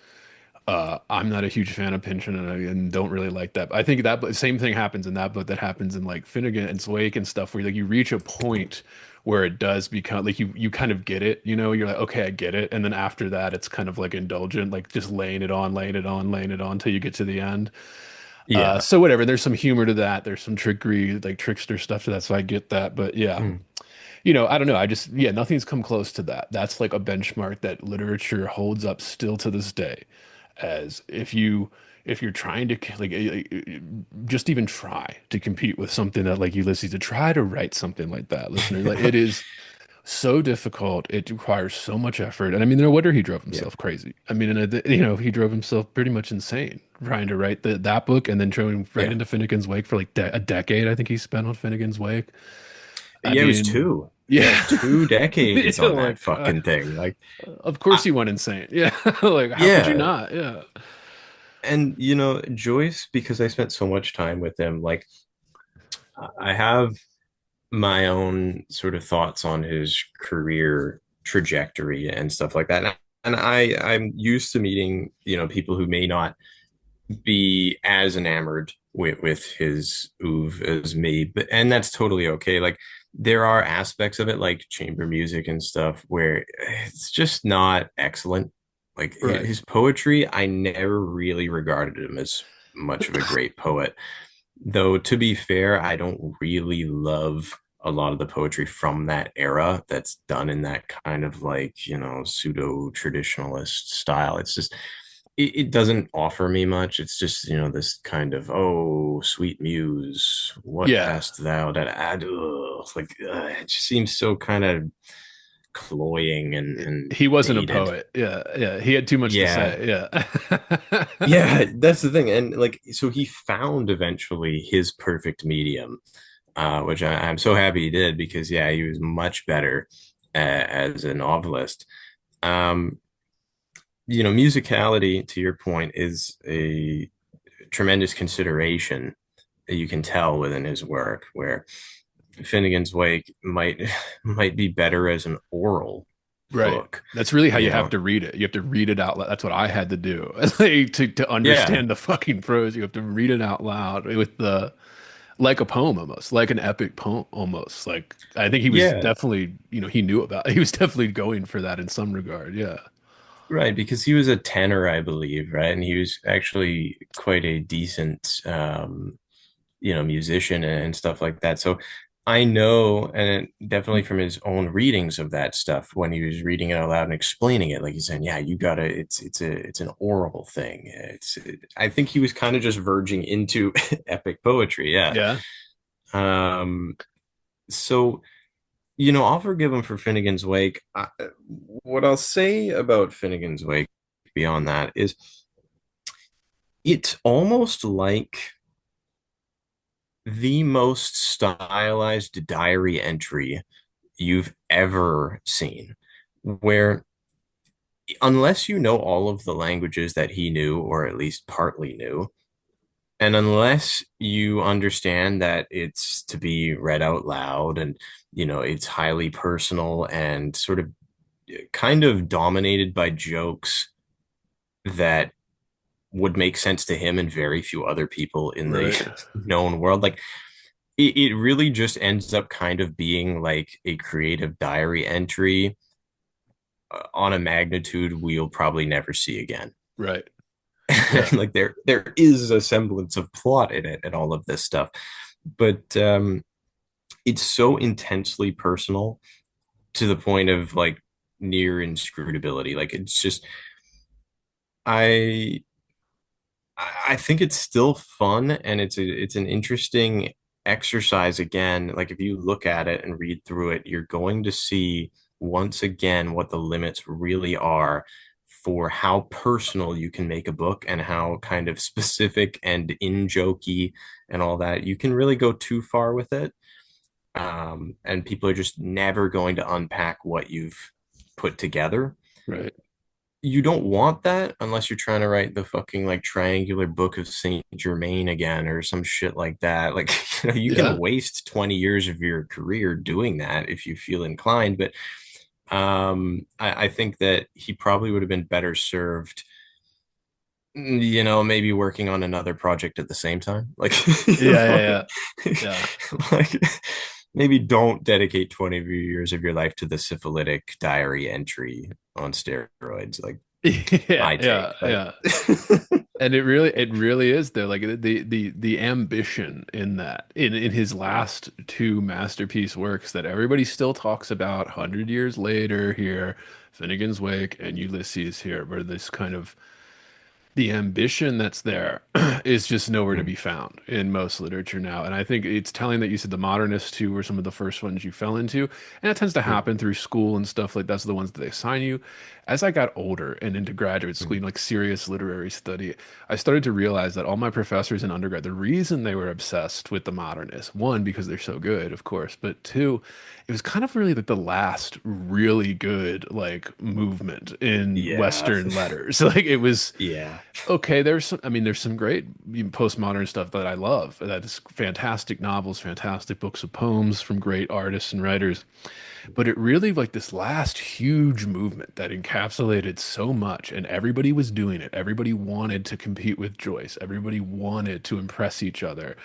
I'm not a huge fan of Pynchon, and don't really like that. I think that same thing happens in that book that happens in like Finnegan's Wake and stuff, where like you reach a point where it does become like you kind of get it, you know, you're like, okay, I get it. And then after that, it's kind of like indulgent, like just laying it on, laying it on, laying it on till you get to the end. Yeah. So whatever, there's some humor to that. There's some trickery, like trickster stuff to that. So I get that. But yeah, Mm. I don't know. Yeah, nothing's come close to that. That's like a benchmark that literature holds up still to this day. As if you're trying to like just even try to compete with something that like Ulysses, to try to write something like that, listener, like it is so difficult. It requires so much effort. And I mean, no wonder he drove Yeah. himself crazy. I mean, and he drove himself pretty much insane trying to write that book and then going right Yeah. into Finnegan's Wake for like a decade. I think he spent on Finnegan's Wake. I Yeah, it was mean, two. Yeah, yeah. 2 decades Oh on my that God. fucking thing. Like, Of course I, he went insane. Yeah. Like, how could you yeah. not? Yeah. And Joyce, because I spent so much time with him, like I have my own sort of thoughts on his career trajectory and stuff like that. And I'm used to meeting, people who may not be as enamored with his oeuvre as me, and that's totally okay. Like there are aspects of it, like chamber music and stuff, where it's just not excellent. Like Right. his poetry, I never really regarded him as much of a great poet. Though to be fair, I don't really love a lot of the poetry from that era that's done in that kind of like, pseudo traditionalist style. It's just it doesn't offer me much. It's just, this kind of, oh, sweet muse, what Yeah. hast thou that add? Like, it just seems so kind of cloying and He wasn't a dated. poet. Yeah. Yeah. He had too much to Yeah. say. Yeah. Yeah, that's the thing. And like, so he found eventually his perfect medium, which I'm so happy he did because, yeah, he was much better as a novelist. Um, Musicality, to your point, is a tremendous consideration that you can tell within his work, where Finnegan's Wake might be better as an oral Right. book, That's really how you you have know. to read it. You have to read it out loud. That's what I had to do. Like, to Yeah, understand the fucking prose, you have to read it out loud with like a poem almost, like an epic poem almost. Like I think he was yeah, definitely, he knew about he was definitely going for that in some regard. Yeah. right. Because he was a tenor, I believe, right, and he was actually quite a decent, musician and stuff like that. So I know, and definitely from his own readings of that stuff, when he was reading it out loud and explaining it, like he's saying, "Yeah, you gotta. It's an oral thing. I think he was kind of just verging into epic poetry. Yeah. Yeah. Um. So I'll forgive him for Finnegan's Wake. What I'll say about Finnegan's Wake beyond that is, it's almost like the most stylized diary entry you've ever seen, where unless you know all of the languages that he knew, or at least partly knew, and unless you understand that it's to be read out loud and, it's highly personal and sort of kind of dominated by jokes that would make sense to him and very few other people in the Right. known world, like it really just ends up kind of being like a creative diary entry on a magnitude we'll probably never see again. Right. Yeah. Like there is a semblance of plot in it and all of this stuff, but it's so intensely personal to the point of like near inscrutability. Like it's just I I think it's still fun, and it's an interesting exercise again. Like if you look at it and read through it, you're going to see once again what the limits really are for how personal you can make a book and how kind of specific and in jokey and all that. You can really go too far with it. And people are just never going to unpack what you've put together. Right. You don't want that unless you're trying to write the fucking like triangular book of Saint Germain again or some shit like that. Like, you can Yeah. waste 20 years of your career doing that if you feel inclined. But I think that he probably would have been better served maybe working on another project at the same time. Like, Yeah, yeah, like, yeah. Yeah. like maybe don't dedicate 20 years of your life to the syphilitic diary entry on steroids. Like Yeah, my take. yeah, Like, yeah. And it really is there. Like the ambition in that in his last two masterpiece works that everybody still talks about 100 years later here, Finnegan's Wake and Ulysses here, where this kind of the ambition that's there is just nowhere to be found in most literature now. And I think it's telling that you said the modernists too were some of the first ones you fell into. And that tends to happen through school and stuff like that's the ones that they assign you. As I got older and into graduate school, like serious literary study, I started to realize that all my professors in undergrad, the reason they were obsessed with the modernists, one, because they're so good, of course, but two, it was kind of really like the last really good like movement in yeah. Western letters. Like it was Yeah. okay, there's some, I mean, there's some great postmodern stuff that I love. That is fantastic novels, fantastic books of poems from great artists and writers. But it really like this last huge movement that encapsulated so much, and everybody was doing it. Everybody wanted to compete with Joyce. Everybody wanted to impress each other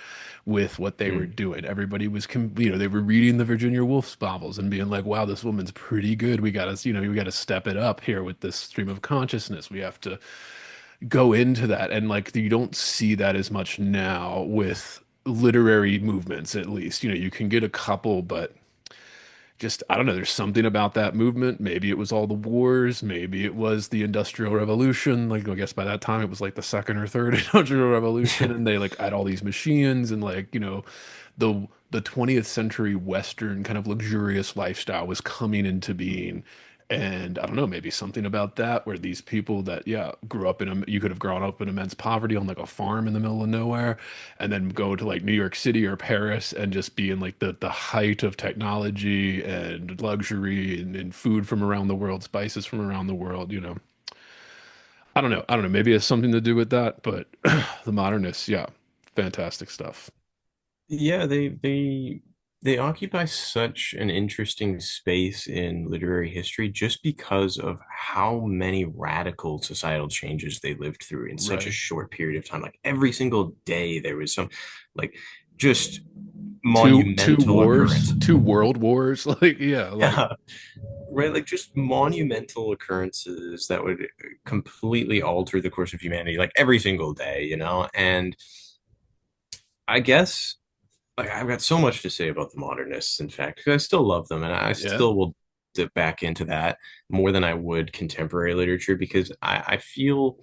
with what they were Mm. doing. Everybody was, they were reading the Virginia Woolf novels and being like, "Wow, this woman's pretty good. We got to step it up here with this stream of consciousness. We have to." Go into that and like you don't see that as much now with literary movements at least you can get a couple but just I don't know there's something about that movement maybe it was all the wars maybe it was the Industrial Revolution like I guess by that time it was like the second or third Industrial Revolution and they like had all these machines and like the 20th century Western kind of luxurious lifestyle was coming into being. And I don't know, maybe something about that where these people that, yeah, grew up you could have grown up in immense poverty on like a farm in the middle of nowhere and then go to like New York City or Paris and just be in like the height of technology and luxury and food from around the world, spices from around the world. I don't know. I don't know. Maybe it's something to do with that, but the modernists, yeah, fantastic stuff. Yeah, they occupy such an interesting space in literary history just because of how many radical societal changes they lived through in such a Right. short period of time. Like every single day there was some like just Two monumental wars, occurrences. two world wars. Like, yeah, like, Yeah, right, like just monumental occurrences that would completely alter the course of humanity, like every single day. And I guess like I've got so much to say about the modernists, in fact, because I still love them and I yeah, still will dip back into that more than I would contemporary literature because I feel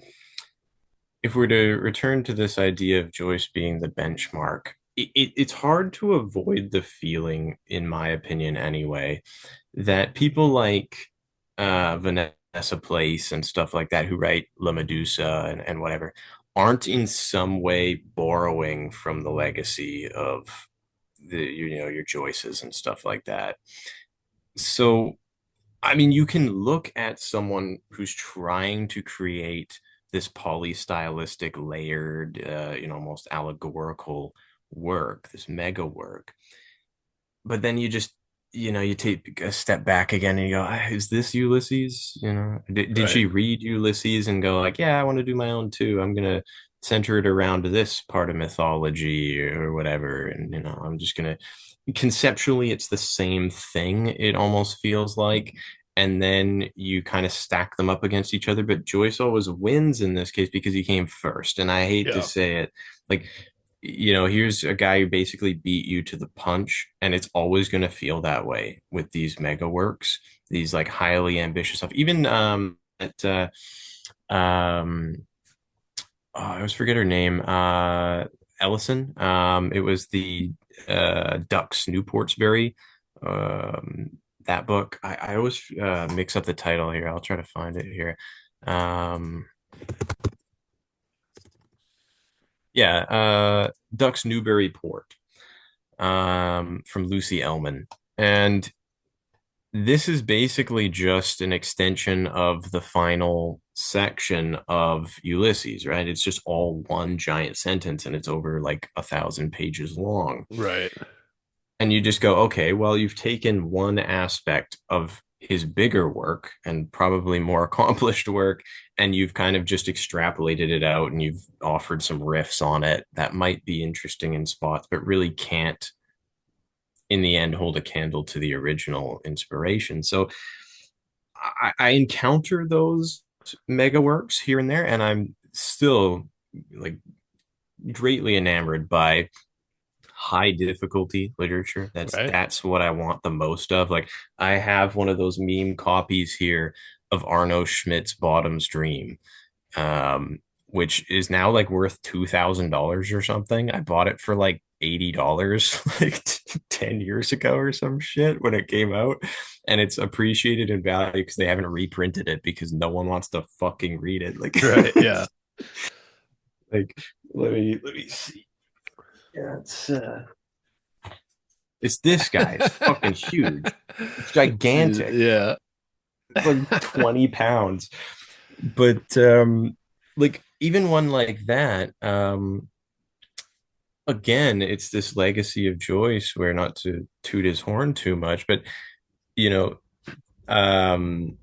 if we're to return to this idea of Joyce being the benchmark, it's hard to avoid the feeling, in my opinion anyway, that people like Vanessa Place and stuff like that who write La Medusa and whatever aren't in some way borrowing from the legacy of your Joyces and stuff like that. So, I mean, you can look at someone who's trying to create this polystylistic, layered, almost allegorical work, this mega work, but then you take a step back again and you go, is this Ulysses? Did right. she read Ulysses and go like, yeah, I want to do my own too. I'm gonna center it around this part of mythology or whatever, and I'm just gonna conceptually it's the same thing. It almost feels like. And then you kind of stack them up against each other, but Joyce always wins in this case because he came first. And I hate to Yeah. say it, like here's a guy who basically beat you to the punch, and it's always going to feel that way with these mega works, these like highly ambitious stuff. Even at um oh, I always forget her name. Ellison. It was the Ducks Newportsbury. That book. I always mix up the title here. I'll try to find it here. Um, yeah, Ducks Newburyport from Lucy Ellman. And this is basically just an extension of the final section of Ulysses, right? It's just all one giant sentence and it's over like 1,000 pages long. Right. And you just go, okay, well, you've taken one aspect of his bigger work and probably more accomplished work, and you've kind of just extrapolated it out and you've offered some riffs on it that might be interesting in spots, but really can't in the end hold a candle to the original inspiration. So I encounter those mega works here and there, and I'm still like greatly enamored by high difficulty literature. Right. That's what I want the most of. Like I have one of those meme copies here of Arno Schmidt's Bottom's Dream, which is now like worth $2,000 or something. I bought it for like $80 like 10 years ago or some shit when it came out. And it's appreciated in value because they haven't reprinted it because no one wants to fucking read it. Like, Right. Yeah. like let me see. Yeah, it's this guy. It's fucking huge. It's gigantic. Yeah. It's like 20 pounds. But like even one like that, again, it's this legacy of Joyce where not to toot his horn too much, but you know, um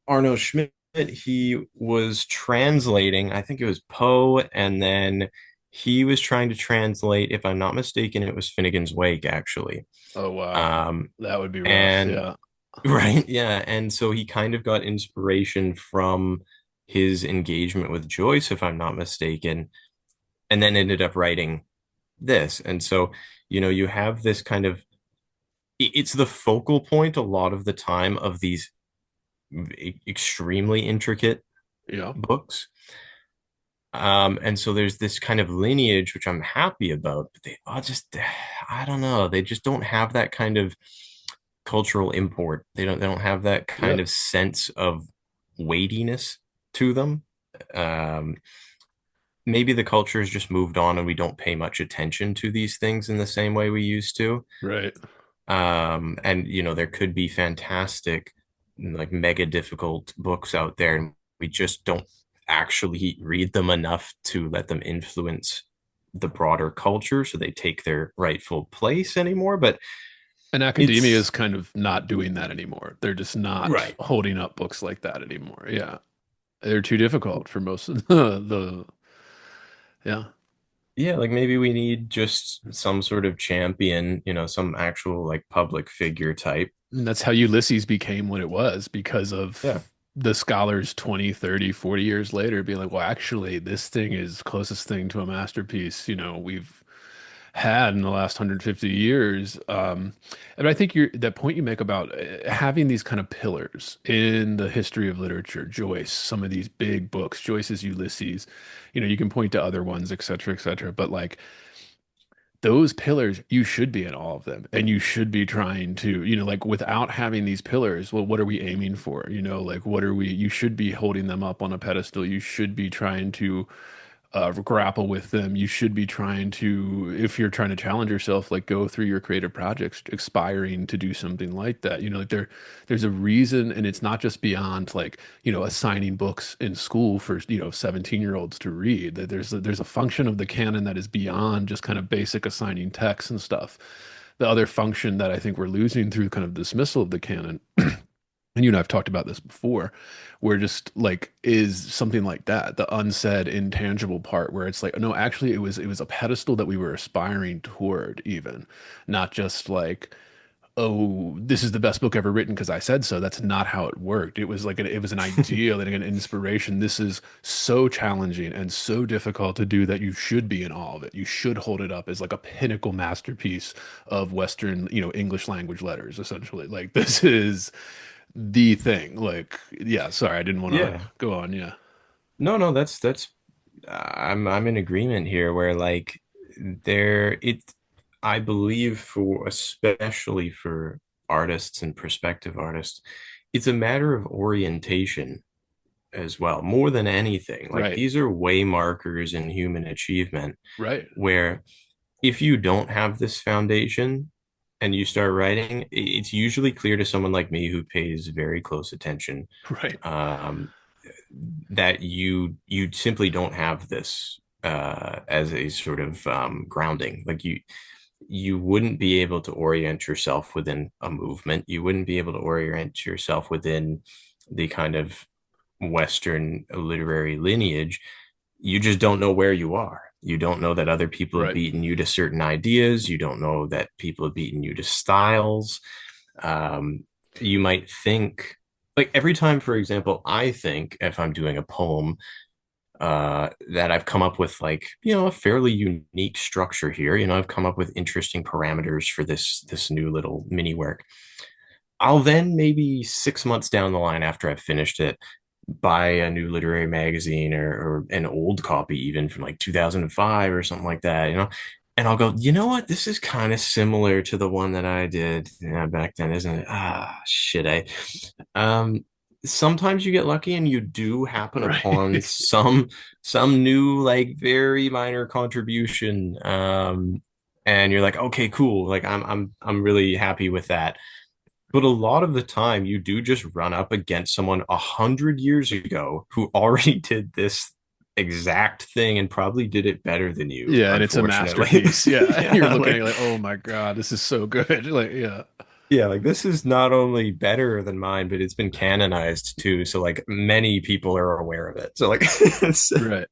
Arno Schmidt, he was translating, I think it was Poe, and then he was trying to translate, if I'm not mistaken, it was Finnegan's Wake, actually. Oh wow. Um, That would be rough. and Yeah. right, yeah, and so he kind of got inspiration from his engagement with Joyce, if I'm not mistaken, and then ended up writing this. And so, you have this kind of it's the focal point a lot of the time of these extremely intricate Yeah. books. And so there's this kind of lineage, which I'm happy about, but they all just, I don't know, they just don't have that kind of cultural import. They don't have that kind Yep. of sense of weightiness to them. Um, Maybe the culture has just moved on and we don't pay much attention to these things in the same way we used to. Right. And there could be fantastic, like mega difficult books out there, and we just don't actually read them enough to let them influence the broader culture so they take their rightful place anymore. But And academia is it's kind of not doing that anymore. They're just not right. holding up books like that anymore. Yeah. They're too difficult for most of the yeah. Yeah, like maybe we need just some sort of champion, some actual like public figure type. And that's how Ulysses became what it was because Yeah. of the scholars 20, 30, 40 years later being like, well, actually, this thing is closest thing to a masterpiece, we've had in the last 150 years. And I think that point you make about having these kind of pillars in the history of literature, Joyce, some of these big books, Joyce's Ulysses, you can point to other ones, et cetera, et cetera. But like those pillars, you should be in all of them. And you should be trying to, like without having these pillars, well, what are we aiming for? Like you should be holding them up on a pedestal. You should be trying to grapple with them. You should be trying to, if you're trying to challenge yourself, like go through your creative projects, aspiring to do something like that. Like there's a reason, and it's not just beyond like, assigning books in school for, 17-year-olds to read. That there's a function of the canon that is beyond just kind of basic assigning texts and stuff. The other function that I think we're losing through kind of dismissal of the canon, and you and I've talked about this before, where just like is something like that, the unsaid, intangible part, where it's like, no, actually, it was a pedestal that we were aspiring toward, even not just like, oh, this is the best book ever written because I said so. That's not how it worked. It was like it was an ideal and an inspiration. This is so challenging and so difficult to do that you should be in awe of it. You should hold it up as like a pinnacle masterpiece of Western, English language letters, essentially. Like this is the thing. Like, yeah, sorry, I didn't want to Yeah. go on. Yeah. No, that's I'm in agreement here where like there it I believe for especially for artists and prospective artists, it's a matter of orientation as well, more than anything. Like Right. these are way markers in human achievement Right. where if you don't have this foundation and you start writing, it's usually clear to someone like me who pays very close attention Right. um, that you simply don't have this as a sort of grounding. Like you wouldn't be able to orient yourself within a movement. You wouldn't be able to orient yourself within the kind of Western literary lineage. You just don't know where you are. You don't know that other people have Right. beaten you to certain ideas. You don't know that people have beaten you to styles. Um, you might think, like every time, for example, I think if I'm doing a poem, that I've come up with like, a fairly unique structure here. I've come up with interesting parameters for this new little mini work. I'll then maybe 6 months down the line after I've finished it, buy a new literary magazine or an old copy even from like 2005 or something like that, and I'll go, you know what? This is kind of similar to the one that I did, back then, isn't it? Ah, shit. Um, Sometimes you get lucky and you do happen upon Right. some new, like very minor contribution. And you're like, okay, cool. Like I'm really happy with that. But a lot of the time, you do just run up against someone 100 years ago who already did this exact thing and probably did it better than you, Yeah, and it's a unfortunately. masterpiece. Yeah. You're Yeah, looking at like it like, oh my God, this is so good. Like, yeah. yeah, like this is not only better than mine, but it's been canonized too. So like many people are aware of it. So like Right.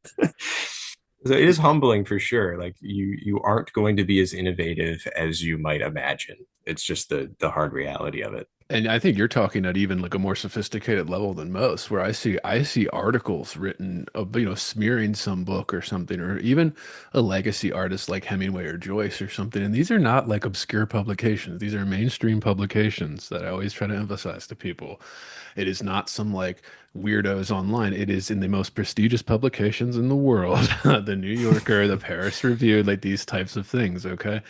so it is humbling for sure. Like you aren't going to be as innovative as you might imagine. It's just the hard reality of it. And I think you're talking at even like a more sophisticated level than most, where I see articles written of, smearing some book or something, or even a legacy artist like Hemingway or Joyce or something. And these are not like obscure publications. These are mainstream publications that I always try to emphasize to people. It is not some like weirdos online. It is in the most prestigious publications in the world, the New Yorker, the Paris Review, like these types of things, okay?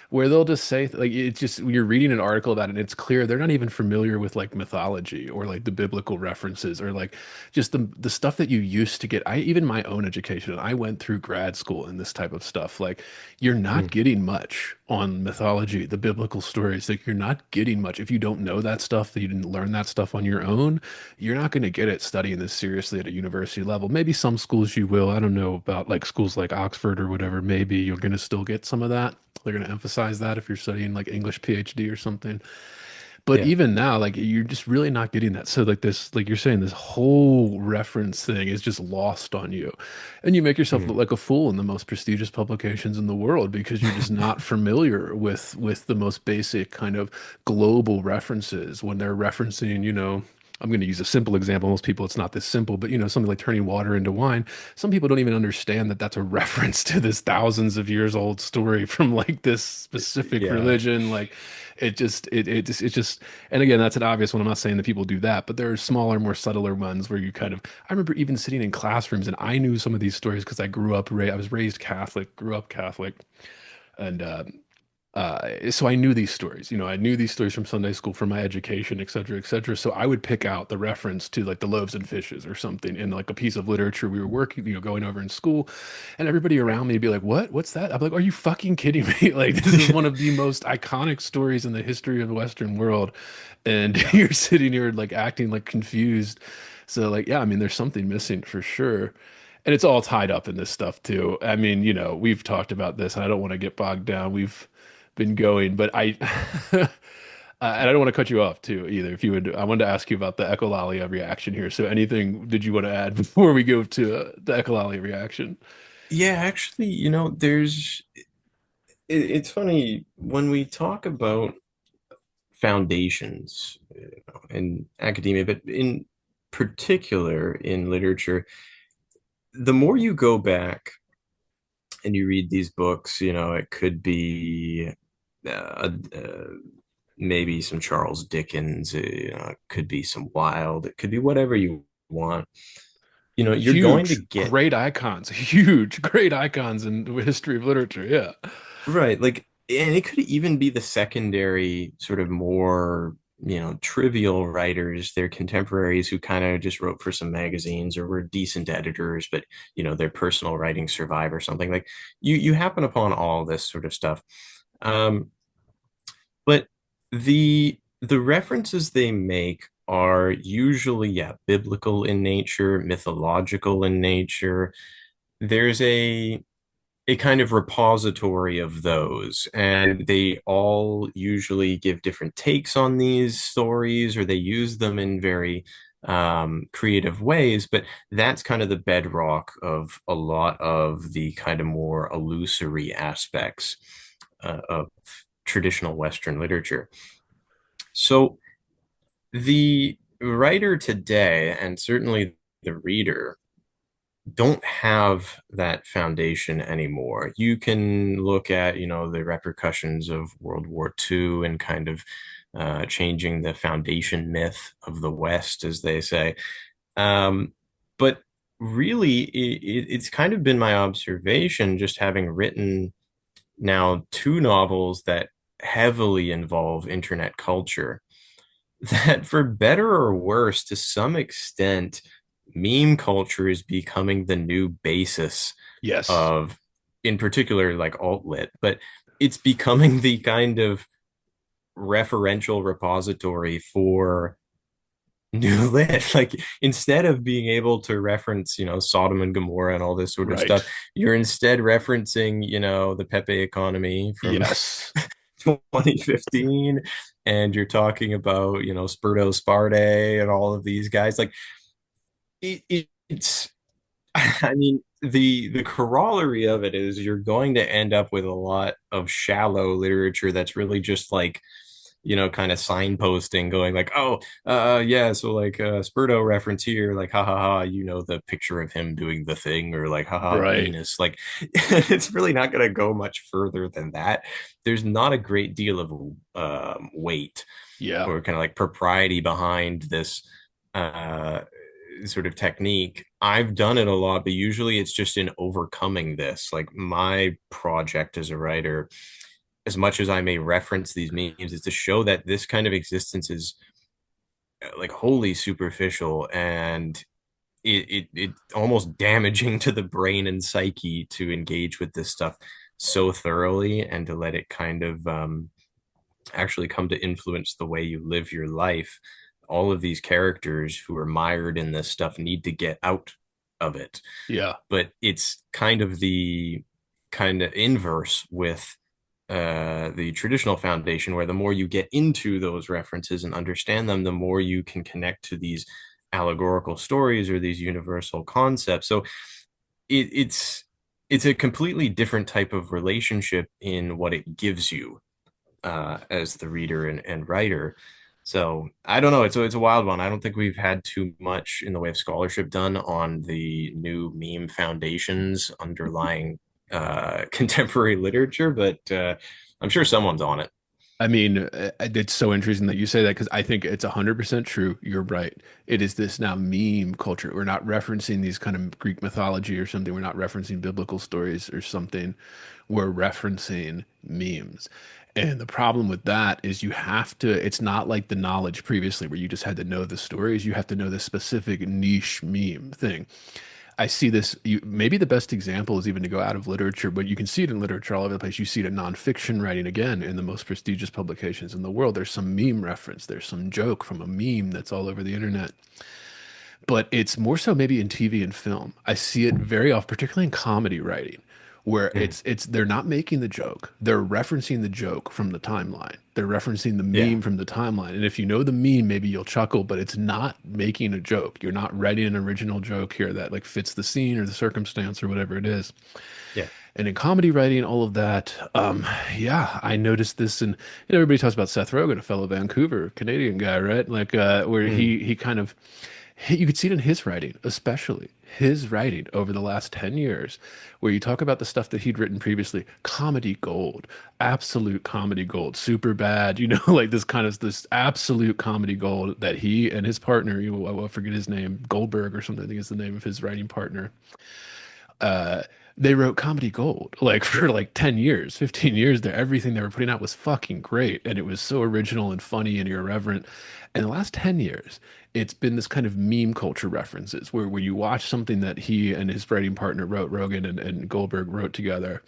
Where they'll just say like it's just when you're reading an article about it, and it's clear they're not even familiar with like mythology or like the biblical references or like just the stuff that you used to get. I even my own education, I went through grad school in this type of stuff. Like you're not Mm. getting much on mythology, the biblical stories. Like you're not getting much if you don't know that stuff, that you didn't learn that stuff on your own. You're not going to get it studying this seriously at a university level. Maybe some schools you will. I don't know about like schools like Oxford or whatever. Maybe you're going to still get some of that. They're going to emphasize that if you're studying like English PhD or something. But Yeah. even now, like you're just really not getting that. So like this, like you're saying, this whole reference thing is just lost on you. And you make yourself look Mm. like a fool in the most prestigious publications in the world because you're just not familiar with the most basic kind of global references when they're referencing, I'm going to use a simple example. Most people, it's not this simple, but something like turning water into wine. Some people don't even understand that that's a reference to this thousands of years old story from like this specific Yeah. religion. Like it just, and again, that's an obvious one. I'm not saying that people do that, but there are smaller, more subtler ones where you kind of, I remember even sitting in classrooms and I knew some of these stories because I was raised Catholic, grew up Catholic. And so I knew these stories. I knew these stories from Sunday school, from my education, et cetera, et cetera. So I would pick out the reference to like the loaves and fishes or something in like a piece of literature we were working, going over in school, and everybody around me would be like, "What? What's that?" I'm like, "Are you fucking kidding me? Like this is one of the most iconic stories in the history of the Western world," and Yeah. you're sitting here like acting like confused. So like, yeah, I mean, there's something missing for sure. And it's all tied up in this stuff too. I mean, we've talked about this, and I don't want to get bogged down. We've been going, but and I don't want to cut you off too either. If you would, I wanted to ask you about the echolalia reaction here. So, anything did you want to add before we go to the echolalia reaction? Yeah, actually, it's funny when we talk about foundations, in academia, but in particular in literature, the more you go back and you read these books, it could be maybe some Charles Dickens, it could be some Wilde, it could be whatever you want. You're going to Huge, get great icons, huge, great icons in the history of literature. Yeah, right, like, and it could even be the secondary, sort of more, trivial writers, their contemporaries who kind of just wrote for some magazines or were decent editors, but their personal writing survive or something. Like you happen upon all this sort of stuff. Um, but the references they make are usually, yeah, biblical in nature, mythological in nature. There's a kind of repository of those, and they all usually give different takes on these stories, or they use them in very creative ways. But that's kind of the bedrock of a lot of the kind of more illusory aspects of traditional Western literature. So the writer today, and certainly the reader, don't have that foundation anymore. You can look at, the repercussions of World War II and kind of changing the foundation myth of the West, as they say. But really, it's kind of been my observation, just having written now two novels that heavily involve internet culture, that for better or worse, to some extent, meme culture is becoming the new basis Yes. of, in particular, like alt lit, but it's becoming the kind of referential repository for new lit. Like, instead of being able to reference, Sodom and Gomorrah and all this sort of Right. stuff, you're instead referencing, the Pepe economy from Yes. 2015, and you're talking about, Spurto Sparde and all of these guys. Like, it's I mean, the corollary of it is you're going to end up with a lot of shallow literature that's really just like, kind of signposting, going like, oh, yeah, so like Spurto reference here, like, ha ha ha, the picture of him doing the thing, or like, haha, Right. Venus. Like, it's really not going to go much further than that. There's not a great deal of weight Yeah. or kind of like propriety behind this uh sort of technique. I've done it a lot, but usually it's just in overcoming this. Like, my project as a writer, as much as I may reference these memes, is to show that this kind of existence is like wholly superficial, and it almost damaging to the brain and psyche to engage with this stuff so thoroughly, and to let it kind of actually come to influence the way you live your life. All of these characters who are mired in this stuff need to get out of it. Yeah. But it's kind of the kind of inverse with the traditional foundation, where the more you get into those references and understand them, the more you can connect to these allegorical stories or these universal concepts. So it's a completely different type of relationship in what it gives you as the reader and writer. So I don't know. It's a wild one. I don't think we've had too much in the way of scholarship done on the new meme foundations underlying contemporary literature, but I'm sure someone's on it. I mean, it's so interesting that you say that because I think it's 100% true. You're right. It is this now meme culture. We're not referencing these kind of Greek mythology or something. We're not referencing biblical stories or something. We're referencing memes. And the problem with that is you have to, it's not like the knowledge previously where you just had to know the stories. You have to know the specific niche meme thing. I see this. Maybe the best example is even to go out of literature, but you can see it in literature all over the place. You see it in nonfiction writing again in the most prestigious publications in the world. There's some meme reference. There's some joke from a meme that's all over the internet. But it's more so maybe in TV and film. I see it very often, particularly in comedy writing, where Mm. it's they're not making the joke. They're referencing the joke from the timeline. They're referencing the Yeah. meme from the timeline. And if you know the meme, maybe you'll chuckle, but it's not making a joke. You're not writing an original joke here that like fits the scene or the circumstance or whatever it is. Yeah. And in comedy writing, all of that, yeah, I noticed this, and everybody talks about Seth Rogen, a fellow Vancouver Canadian guy, right? Like where Mm. he kind of you could see it in his writing, especially his writing over the last 10 years, where you talk about the stuff that he'd written previously, comedy gold, absolute comedy gold, super bad, like this kind of this absolute comedy gold that he and his partner, I forget his name, Goldberg or something, I think is the name of his writing partner. Uh, they wrote comedy gold like for like 10 years, 15 years there. Everything they were putting out was fucking great. And it was so original and funny and irreverent. And the last 10 years, it's been this kind of meme culture references where you watch something that he and his writing partner wrote, Rogan and Goldberg wrote together,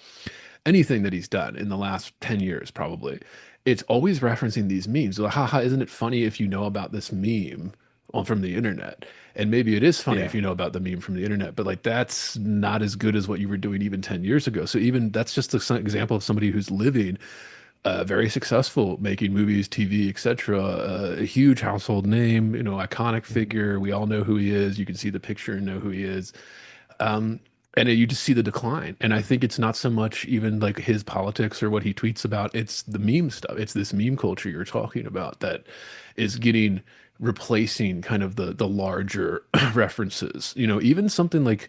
anything that he's done in the last 10 years, probably, it's always referencing these memes. Like, haha, isn't it funny if you know about this meme on from the internet. And maybe it is funny if Yeah. you know about the meme from the internet, but like that's not as good as what you were doing even 10 years ago. So even that's just an example of somebody who's living very successful, making movies, TV, etc. A huge household name, iconic figure. We all know who he is. You can see the picture and know who he is. Um, and you just see the decline. And I think it's not so much even like his politics or what he tweets about. It's the meme stuff. It's this meme culture you're talking about that is getting replacing kind of the larger references. Even something like,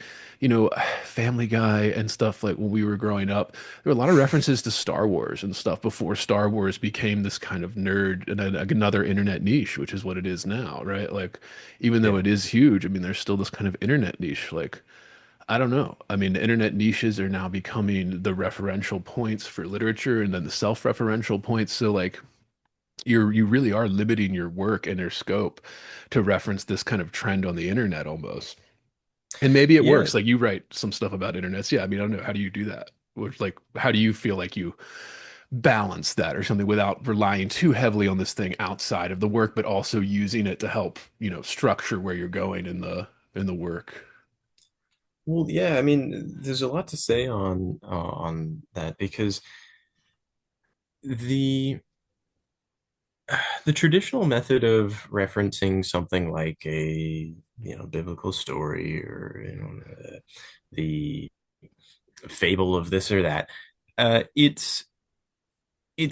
Family Guy and stuff like when we were growing up, there were a lot of references to Star Wars and stuff before Star Wars became this kind of nerd and then another internet niche, which is what it is now, right? Like, even though Yeah. it is huge, I mean, there's still this kind of internet niche. Like, I don't know. I mean, the internet niches are now becoming the referential points for literature and then the self-referential points. So like you really are limiting your work and your scope to reference this kind of trend on the internet almost. And maybe it Yeah. works. Like you write some stuff about internets. Yeah, I mean, I don't know. How do you do that? Which like how do you feel like you balance that or something without relying too heavily on this thing outside of the work, but also using it to help, structure where you're going in the work? Well, yeah, I mean, there's a lot to say on that because the the traditional method of referencing something like a, biblical story or, the fable of this or that, it's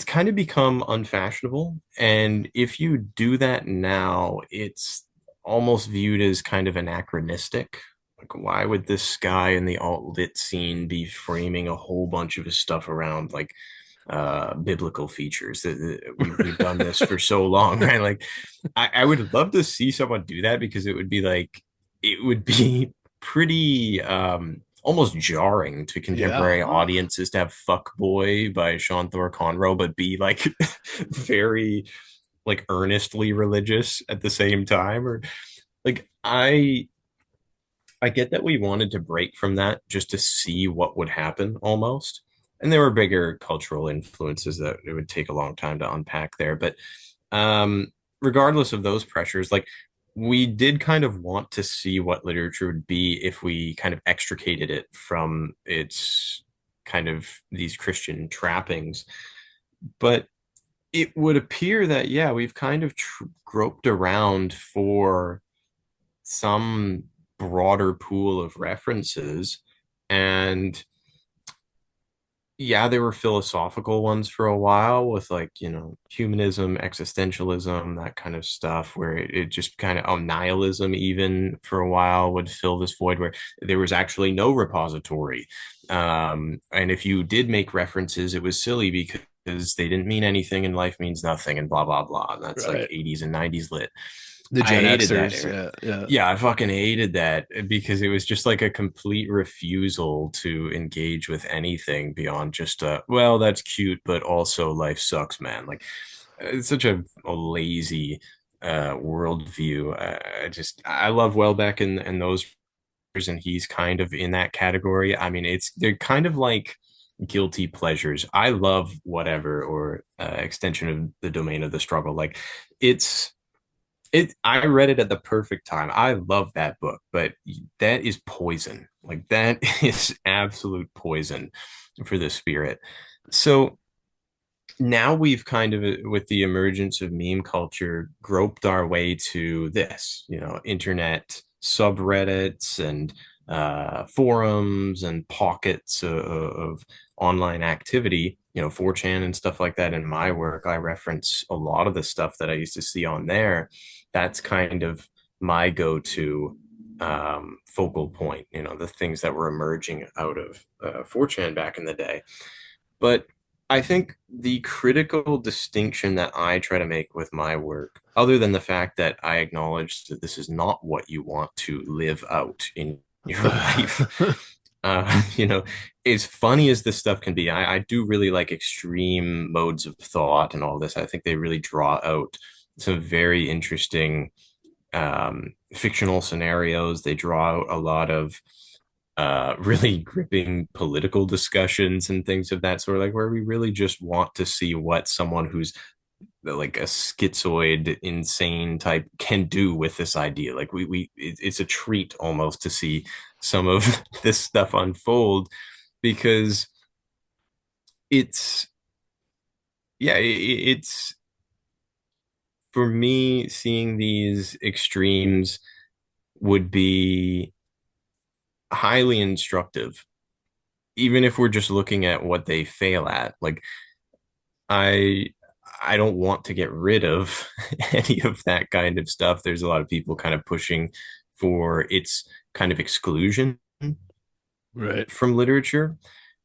kind of become unfashionable. And if you do that now, it's almost viewed as kind of anachronistic. Like, why would this guy in the alt lit scene be framing a whole bunch of his stuff around like biblical features? We've done this for so long, right? Like, I would love to see someone do that because it would be pretty almost jarring to Yeah. contemporary audiences to have "Fuck Boy" by Sean Thor Conroe, but be like very like earnestly religious at the same time. Or like I get that we wanted to break from that just to see what would happen almost. And there were bigger cultural influences that it would take a long time to unpack there. But regardless of those pressures, like we did kind of want to see what literature would be if we kind of extricated it from its kind of these Christian trappings. But it would appear that, yeah, we've kind of groped around for some broader pool of references. And yeah, there were philosophical ones for a while with like, humanism, existentialism, that kind of stuff, where it just kind of, nihilism, even for a while, would fill this void where there was actually no repository. And if you did make references, it was silly because they didn't mean anything and life means nothing and blah, blah, blah. And that's like Right. 80s and 90s lit. The I Gen hated that Xers. era. Yeah. Yeah. Yeah, I fucking hated that because it was just like a complete refusal to engage with anything beyond just well, that's cute, but also life sucks, man. Like it's such a lazy worldview. I love Welbeck and those, and he's kind of in that category. I mean, they're kind of like guilty pleasures. I love whatever or extension of the domain of the struggle. Like it's I read it at the perfect time. I love that book, but that is poison. Like that is absolute poison for the spirit. So now we've kind of, with the emergence of meme culture, groped our way to this, internet subreddits and forums and pockets of online activity, 4chan and stuff like that. In my work, I reference a lot of the stuff that I used to see on there. That's kind of my go-to focal point, the things that were emerging out of 4chan back in the day. But I think the critical distinction that I try to make with my work, other than the fact that I acknowledge that this is not what you want to live out in your life, as funny as this stuff can be, I do really like extreme modes of thought and all this. I think they really draw out some very interesting fictional scenarios. They draw out a lot of really gripping political discussions and things of that sort, like where we really just want to see what someone who's like a schizoid, insane type can do with this idea. Like it's a treat almost to see some of this stuff unfold because it's yeah, it's for me seeing these extremes would be highly instructive, even if we're just looking at what they fail at. Like I I don't want to get rid of any of that kind of stuff. There's a lot of people kind of pushing for its kind of exclusion Right. from literature,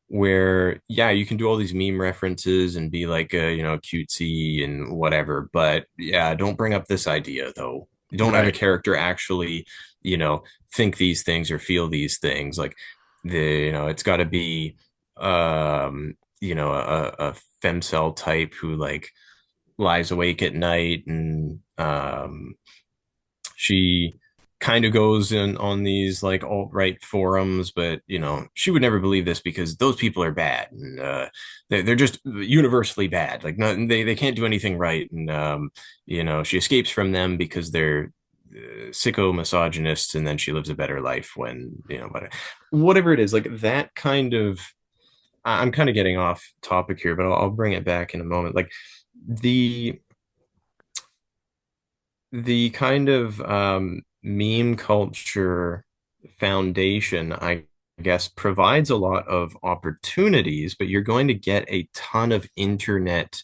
where yeah, you can do all these meme references and be like cutesy and whatever, but yeah, don't bring up this idea though. Don't have a Right. character actually, you know, think these things or feel these things. Like it's got to be a femcel type who like lies awake at night and she kind of goes in on these like alt-right forums, but she would never believe this because those people are bad and they're just universally bad. Like no, they can't do anything right, and she escapes from them because they're sicko misogynists, and then she lives a better life when but whatever it is, like that kind of. I'm kind of getting off topic here, but I'll bring it back in a moment. Like the the kind of meme culture foundation, I guess, provides a lot of opportunities, but you're going to get a ton of internet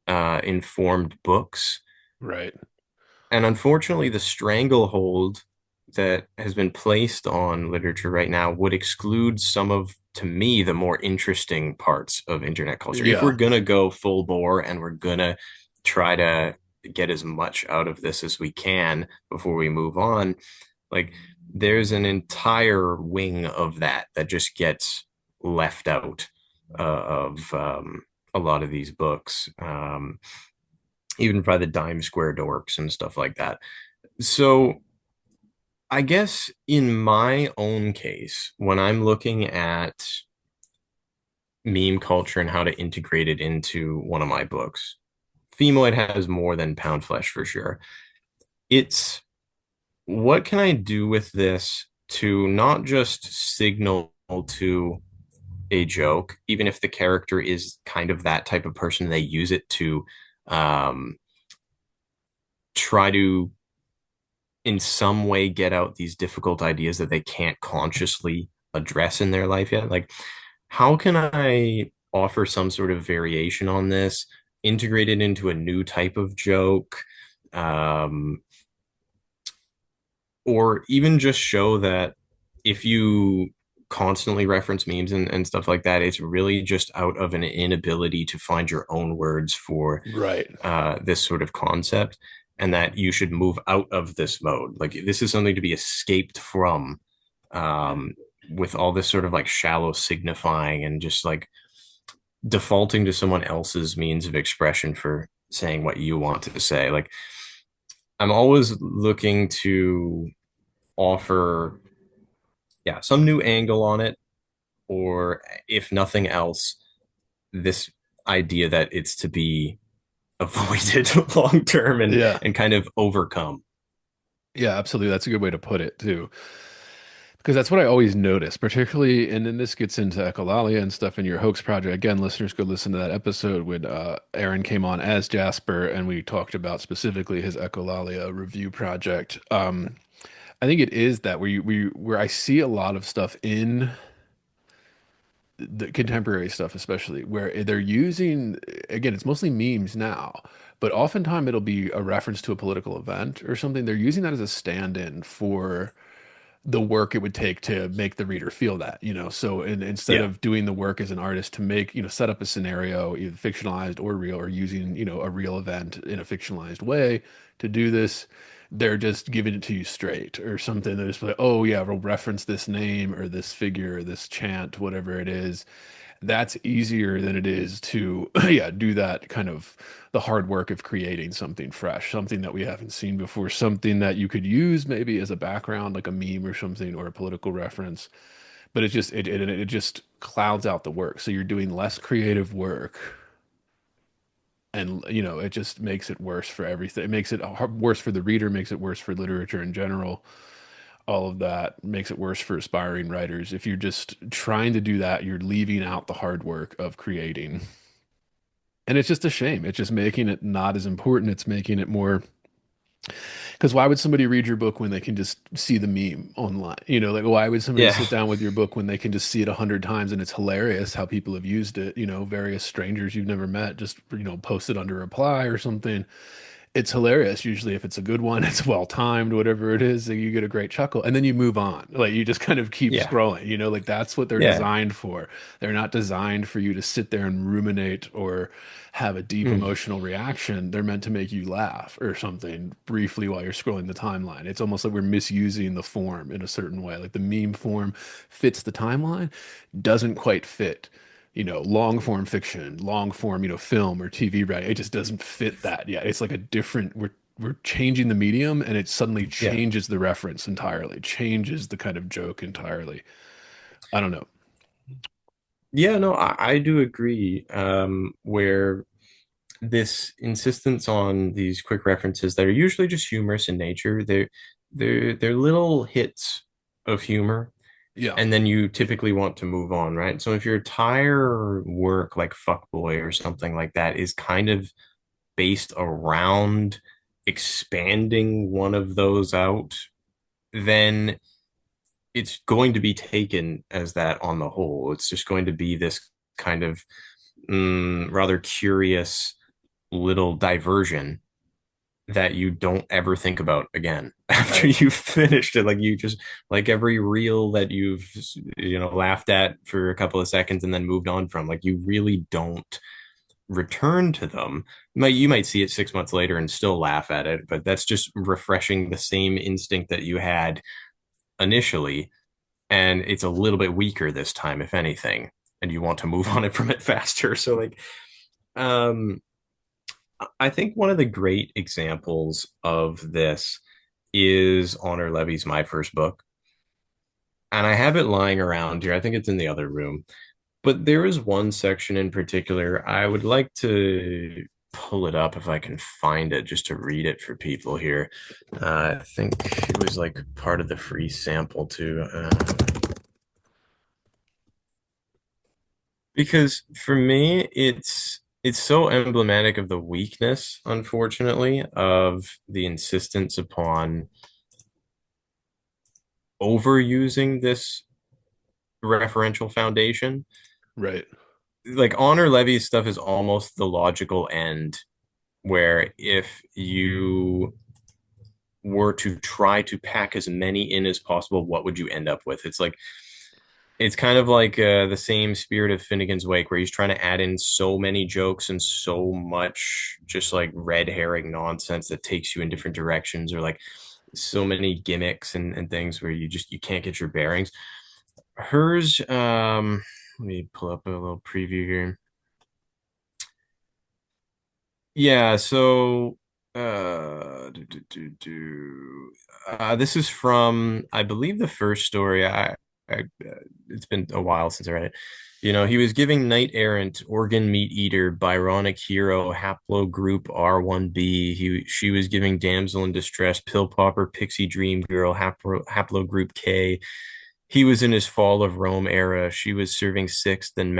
informed books. Right. And unfortunately, the stranglehold that has been placed on literature right now would exclude some of, to me, the more interesting parts of internet culture. If we're Yeah. going to go full bore and we're going to try to get as much out of this as we can before we move on, like there's an entire wing of that just gets left out of a lot of these books. Even by the dime square dorks and stuff like that. So I guess in my own case, when I'm looking at meme culture and how to integrate it into one of my books, Femoid has more than Pound Flesh for sure. It's what can I do with this to not just signal to a joke, even if the character is kind of that type of person, they use it to um, try to in some way get out these difficult ideas that they can't consciously address in their life yet. Like, how can I offer some sort of variation on this, integrate it into a new type of joke, um, or even just show that if you constantly reference memes and stuff like that, it's really just out of an inability to find your own words for Right. this sort of concept, and that you should move out of this mode. Like this is something to be escaped from, um, with all this sort of like shallow signifying and just like defaulting to someone else's means of expression for saying what you want to say. Like I'm always looking to offer, yeah, some new angle on it, or if nothing else, this idea that it's to be avoided long term Yeah. and kind of overcome. Yeah, absolutely. That's a good way to put it too. Because that's what I always notice, particularly, and then this gets into echolalia and stuff in your hoax project. Again, listeners, go listen to that episode when Aaron came on as Jasper, and we talked about specifically his echolalia review project. I think it is that where I see a lot of stuff in the contemporary stuff, especially where they're using, again, it's mostly memes now, but oftentimes it'll be a reference to a political event or something. They're using that as a stand-in for the work it would take to make the reader feel that, So instead Yeah. of doing the work as an artist to make, set up a scenario, either fictionalized or real, or using, a real event in a fictionalized way to do this, they're just giving it to you straight or something. They're just like, oh yeah, we'll reference this name or this figure or this chant, whatever it is. That's easier than it is to, yeah, do that kind of the hard work of creating something fresh, something that we haven't seen before, something that you could use maybe as a background, like a meme or something, or a political reference. But it just clouds out the work. So you're doing less creative work And it just makes it worse for everything. It makes it worse for the reader, makes it worse for literature in general. All of that makes it worse for aspiring writers. If you're just trying to do that, you're leaving out the hard work of creating. And it's just a shame. It's just making it not as important. It's making it more, because why would somebody read your book when they can just see the meme online? Like why would somebody Yeah. sit down with your book when they can just see it 100 times and it's hilarious how people have used it? Various strangers you've never met just post it under reply or something. It's hilarious. Usually, if it's a good one, it's well timed, whatever it is, you get a great chuckle, and then you move on. Like you just kind of keep Yeah. scrolling. Like that's what they're Yeah. designed for. They're not designed for you to sit there and ruminate or have a deep Mm. emotional reaction. They're meant to make you laugh or something briefly while you're scrolling the timeline. It's almost like we're misusing the form in a certain way. Like the meme form fits the timeline, doesn't quite fit long form fiction, long form, film or TV writing. It just doesn't fit that yet. It's like a different, we're changing the medium and it suddenly Yeah. changes the reference entirely, changes the kind of joke entirely. I don't know. Yeah, no, I do agree. Where this insistence on these quick references that are usually just humorous in nature, they're little hits of humor, Yeah. and then you typically want to move on, right? So if your entire work, like Fuckboy or something like that, is kind of based around expanding one of those out, then it's going to be taken as that on the whole. It's just going to be this kind of rather curious little diversion that you don't ever think about again after Right. you've finished it. Like you just like every reel that you've laughed at for a couple of seconds and then moved on from, like you really don't return to them. You might see it 6 months later and still laugh at it, but that's just refreshing the same instinct that you had initially, and it's a little bit weaker this time, if anything, and you want to move on it from it faster. So like, um, I think one of the great examples of this is Honor Levy's My First Book. And I have it lying around here. I think it's in the other room. But there is one section in particular. I would like to pull it up if I can find it just to read it for people here. I think it was like part of the free sample too. Because for me, it's so emblematic of the weakness, unfortunately, of the insistence upon overusing this referential foundation. Right. Like Honor Levy's stuff is almost the logical end, where if you were to try to pack as many in as possible, what would you end up with? It's kind of like the same spirit of Finnegan's Wake, where he's trying to add in so many jokes and so much just like red herring nonsense that takes you in different directions, or like so many gimmicks and things where you can't get your bearings. Hers, let me pull up a little preview here. Yeah, so this is from, I believe, the first story. It's been a while since I read it. He was giving knight errant, organ meat eater, Byronic hero, haplogroup R1B. She was giving damsel in distress, pill popper, pixie dream girl, haplogroup K. He was in his fall of Rome era. She was serving sixth and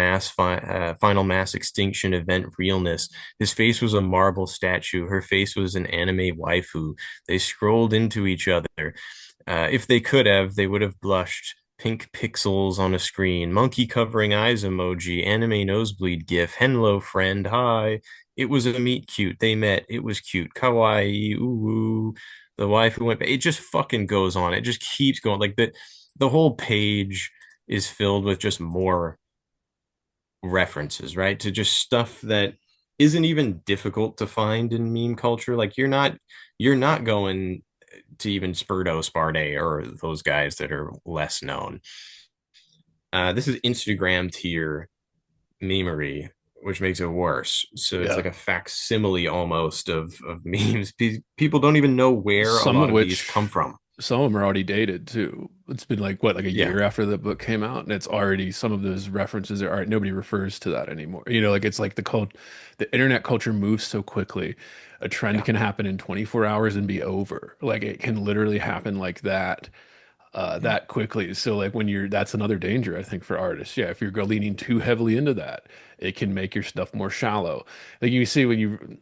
final mass extinction event realness. His face was a marble statue. Her face was an anime waifu. They scrolled into each other. If they could have, they would have blushed. Pink pixels on a screen. Monkey covering eyes emoji. Anime nosebleed gif. Hello, friend. Hi. It was a meet cute. They met. It was cute. Kawaii. Ooh, ooh. The waifu went. It just fucking goes on. It just keeps going. Like the whole page is filled with just more references, right? To just stuff that isn't even difficult to find in meme culture. Like you're not going to even Spurdo Sparde or those guys that are less known. This is Instagram tier memery, which makes it worse. So it's Yeah. like a facsimile almost of memes. People don't even know where a Some of lot of these which come from. some of them are already dated too. It's been like what, like a Yeah. year after the book came out, and it's already some of those references are already, nobody refers to that anymore. Like it's like the internet culture moves so quickly. A trend Yeah. can happen in 24 hours and be over. Like it can literally happen like that Yeah. that quickly. So like when that's another danger, I think, for artists. Yeah, if you're leaning too heavily into that, it can make your stuff more shallow. Like you see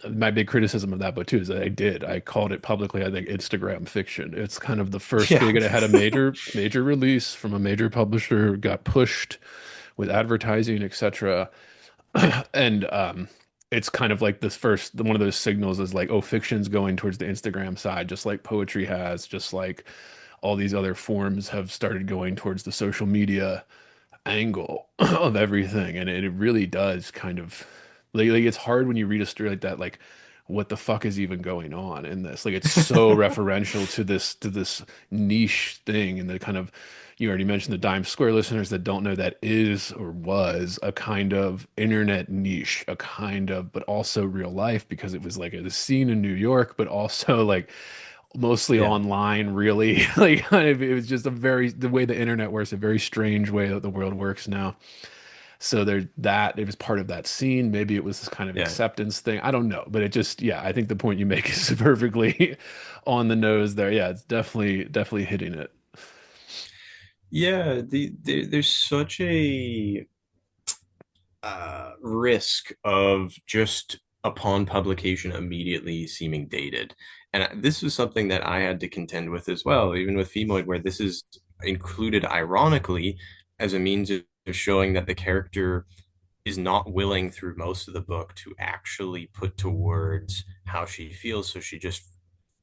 my big criticism of that book too is that I called it publicly, I think, Instagram fiction. It's kind of the first Yeah. big, and it had a major release from a major publisher, got pushed with advertising, etc. And it's kind of like this one of those signals is like, oh, fiction's going towards the Instagram side, just like poetry has, just like all these other forms have started going towards the social media angle of everything. And it really does kind of like it's hard when you read a story like that, like what the fuck is even going on in this? Like it's so referential to this niche thing, and the kind of, you already mentioned the Dime Square listeners that don't know, that is or was a kind of internet niche, a kind of, but also real life, because it was like a scene in New York, but also like mostly Yeah. online, really. Like kind of, it was just the way the internet works, a very strange way that the world works now. So it was part of that scene. Maybe it was this kind of Yeah. acceptance thing. I don't know, but it just, yeah, I think the point you make is perfectly on the nose there. Yeah, it's definitely hitting it. Yeah. There's such a risk of just upon publication immediately seeming dated. And this was something that I had to contend with as well, even with Femoid, where this is included ironically as a means of showing that the character is not willing through most of the book to actually put to words how she feels. So she just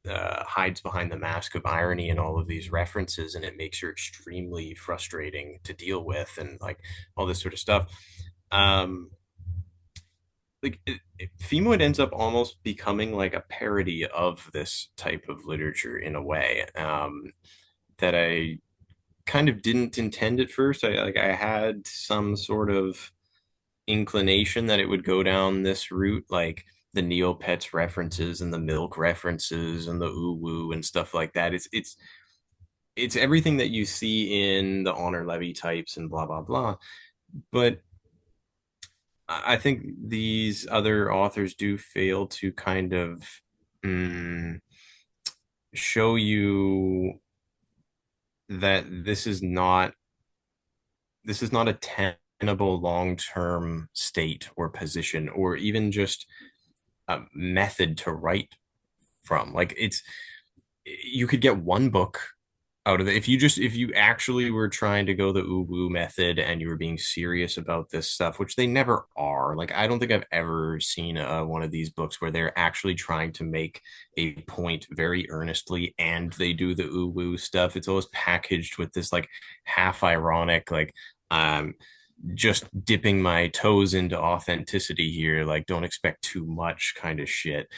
hides behind the mask of irony and all of these references, and it makes her extremely frustrating to deal with, and like all this sort of stuff. Um, Femoid ends up almost becoming like a parody of this type of literature in a way, that I kind of didn't intend at first. I had some sort of inclination that it would go down this route, like the Neopets references and the milk references and the ooh woo and stuff like that. It's everything that you see in the honor levy types and blah blah blah. But I think these other authors do fail to kind of mm, show you that this is not a tenable long-term state or position, or even just a method to write from. Like it's you could get one book out of it if you actually were trying to go the ooh woo method and you were being serious about this stuff, which they never are. Like I don't think I've ever seen one of these books where they're actually trying to make a point very earnestly and they do the ooh woo stuff. It's always packaged with this like half ironic, like um just dipping my toes into authenticity here, like don't expect too much kind of shit.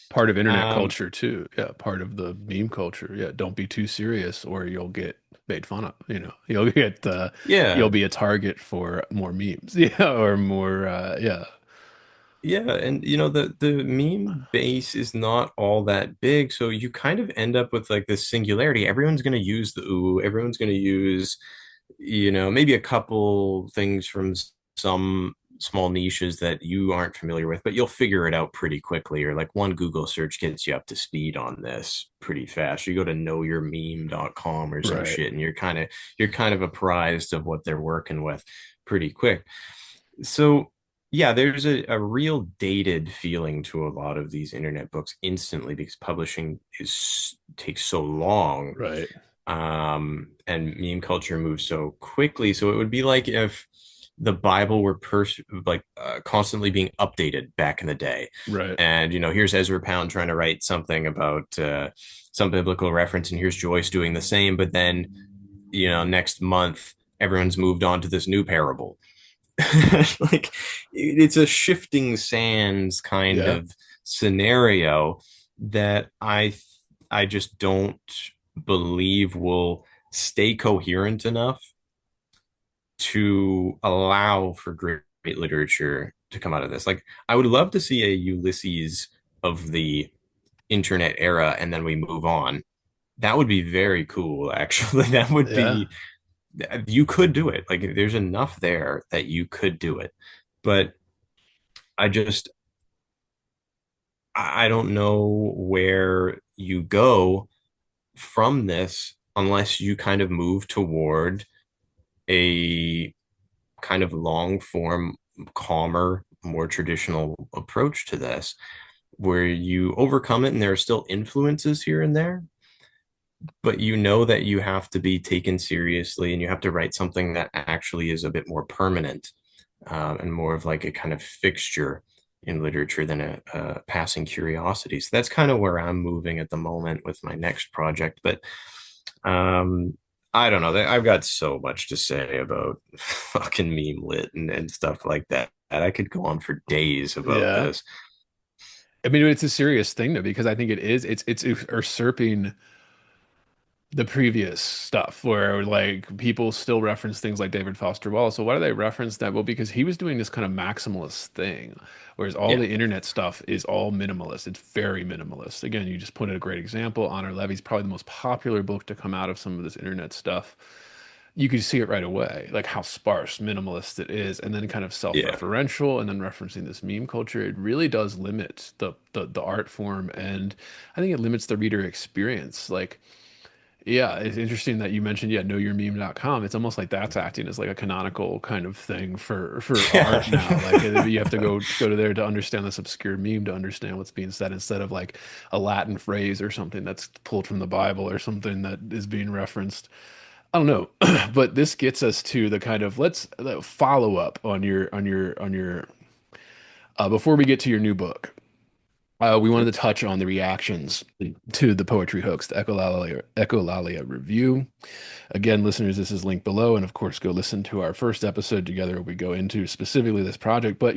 Part of internet um culture too. Yeah, part of the meme culture. Yeah, don't be too serious or you'll get made fun of. You'll yeah. be a target for more memes. Yeah, or more yeah. Yeah, and the meme base is not all that big, so you kind of end up with like this singularity. Everyone's going to use the ooh, everyone's going to use, maybe a couple things from some small niches that you aren't familiar with, but you'll figure it out pretty quickly, or like one Google search gets you up to speed on this pretty fast. You go to knowyourmeme.com or some Right. shit and you're kind of apprised of what they're working with pretty quick. So yeah, there's a real dated feeling to a lot of these internet books instantly because publishing is takes so long, Right. and meme culture moves so quickly. So it would be like if the Bible were constantly being updated back in the day. Right. And here's Ezra Pound trying to write something about some biblical reference, and here's Joyce doing the same, but then next month everyone's moved on to this new parable. Like it's a shifting sands kind Yeah. of scenario that I just don't believe will stay coherent enough to allow for great literature to come out of this. Like I would love to see a Ulysses of the internet era and then we move on. that would be very cool, actually. That would Yeah. be, you could do it. Like there's enough there that you could do it. But I just, I don't know where you go from this unless you kind of move toward a kind of long form, calmer, more traditional approach to this, where you overcome it and there are still influences here and there, but you know that you have to be taken seriously and you have to write something that actually is a bit more permanent, and more of like a kind of fixture in literature than a passing curiosity. So that's kind of where I'm moving at the moment with my next project. But I don't know. I've got so much to say about fucking meme lit and stuff like that. I could go on for days about Yeah. this. I mean, it's a serious thing though, because I think it's usurping the previous stuff where like people still reference things like David Foster Wallace. So why do they reference that? Well, because he was doing this kind of maximalist thing, whereas all Yeah. the internet stuff is all minimalist. It's very minimalist. Again, you just put in a great example. Honor Levy's probably the most popular book to come out of some of this internet stuff. You could see it right away, like how sparse, minimalist it is, and then kind of Yeah. self-referential, and then referencing this meme culture. It really does limit the art form, and I think it limits the reader experience. Like, yeah, it's interesting that you mentioned, yeah, knowyourmeme.com. It's almost like that's acting as like a canonical kind of thing for art now. Like you have to go to there to understand this obscure meme to understand what's being said instead of like a Latin phrase or something that's pulled from the Bible or something that is being referenced. I don't know, but this gets us to the kind of let's follow up on your before we get to your new book. We wanted to touch on the reactions to the poetry hoax, the Echolalia review. Again, listeners, this is linked below, and of course, go listen to our first episode together. We go into specifically this project, but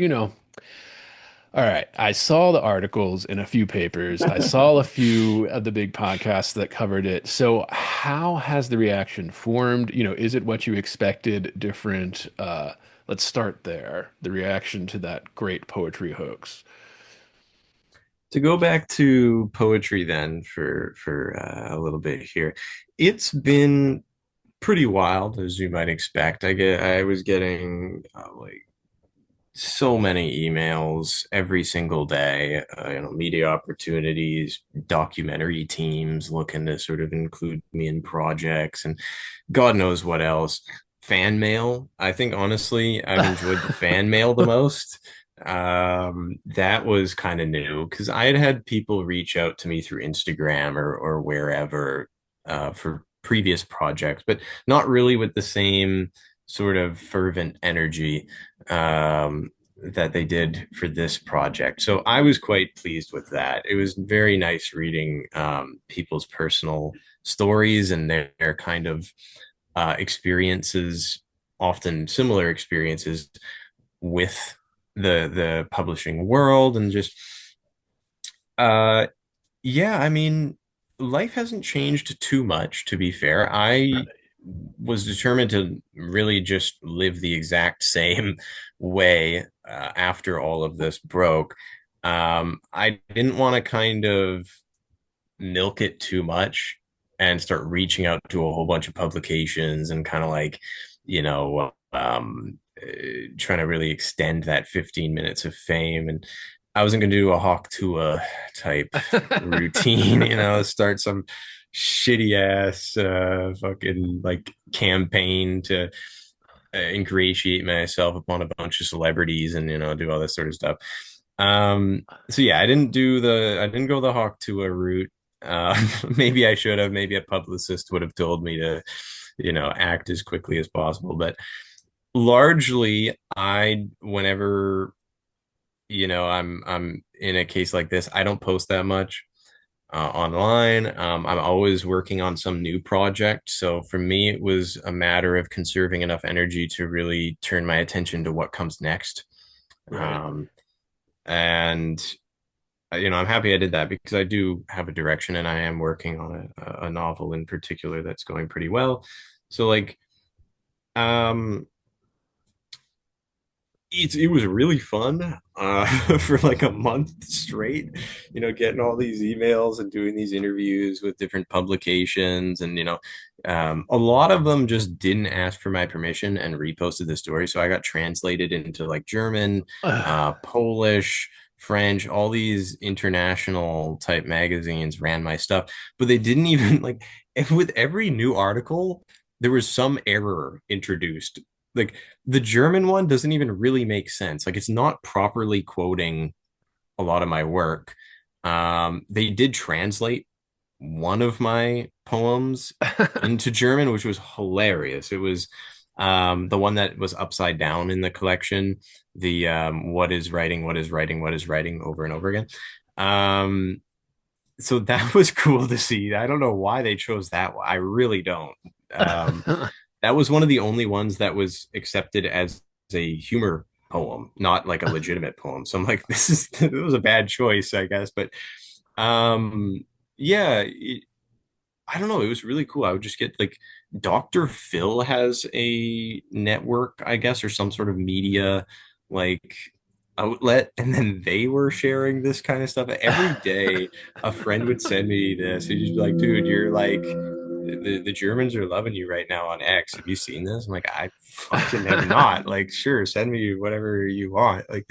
all right. I saw the articles in a few papers. I saw a few of the big podcasts that covered it. So, how has the reaction formed? Is it what you expected? Different? Let's start there. The reaction to that great poetry hoax. To go back to poetry then for a little bit here, it's been pretty wild as you might expect. I was getting like so many emails every single day, media opportunities, documentary teams looking to sort of include me in projects and God knows what else. Fan mail. I think honestly, I've enjoyed the fan mail the most. That was kind of new because I had had people reach out to me through Instagram or wherever, for previous projects, but not really with the same sort of fervent energy, that they did for this project. So I was quite pleased with that. It was very nice reading, people's personal stories and their kind of experiences, often similar experiences with the publishing world, and just uh yeah, I mean, life hasn't changed too much, to be fair. I was determined to really just live the exact same way, after all of this broke. I didn't want to kind of milk it too much and start reaching out to a whole bunch of publications and kind of like, trying to really extend that 15 minutes of fame. And I wasn't going to do a Hawk Tuah type routine, start some shitty ass fucking like campaign to ingratiate myself upon a bunch of celebrities and do all this sort of stuff. So yeah, I didn't go the Hawk Tuah route. Maybe I should have. Maybe a publicist would have told me to, act as quickly as possible. But largely, whenever I'm in a case like this, I don't post that much online. I'm always working on some new project. So for me, it was a matter of conserving enough energy to really turn my attention to what comes next. Right. Um, and I'm happy I did that because I do have a direction and I am working on a novel in particular that's going pretty well. So like, um, it was really fun for like a month straight, getting all these emails and doing these interviews with different publications. And, a lot of them just didn't ask for my permission and reposted the story. So I got translated into like German, Polish, French, all these international type magazines ran my stuff, but they didn't even like, if with every new article, there was some error introduced. Like the German one doesn't even really make sense. Like it's not properly quoting a lot of my work. They did translate one of my poems into German, which was hilarious. It was the one that was upside down in the collection, the what is writing, what is writing, what is writing over and over again. Um, so that was cool to see. I don't know why they chose that one. I really don't. Um, that was one of the only ones that was accepted as a humor poem, not like a legitimate poem. So I'm like, it was a bad choice, I guess. But yeah, I don't know. It was really cool. I would just get like Dr. Phil has a network, I guess, or some sort of media like outlet, and then they were sharing this kind of stuff every day. A friend would send me this. He'd just be like, "Dude, you're like the Germans are loving you right now on X. Have you seen this?" I'm like, "I fucking have not." Like, sure, send me whatever you want. Like,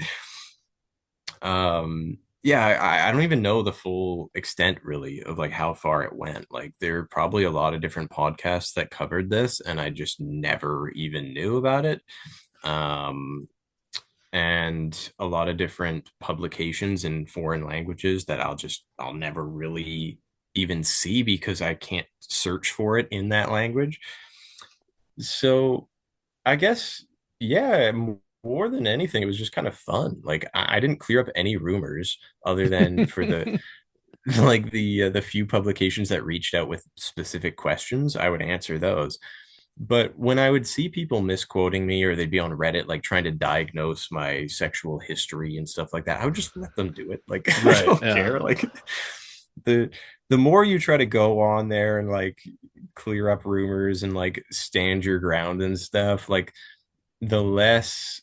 yeah, I don't even know the full extent really of like how far it went. Like there are probably a lot of different podcasts that covered this and I just never even knew about it. Um, and a lot of different publications in foreign languages that I'll never really even see because I can't search for it in that language. So I guess, yeah, more than anything, it was just kind of fun. Like I didn't clear up any rumors other than for the like the few publications that reached out with specific questions, I would answer those. But when I would see people misquoting me or they'd be on Reddit like trying to diagnose my sexual history and stuff like that, I would just let them do it. Like I Right. don't Yeah. care. Like the the more you try to go on there and like clear up rumors and like stand your ground and stuff, like the less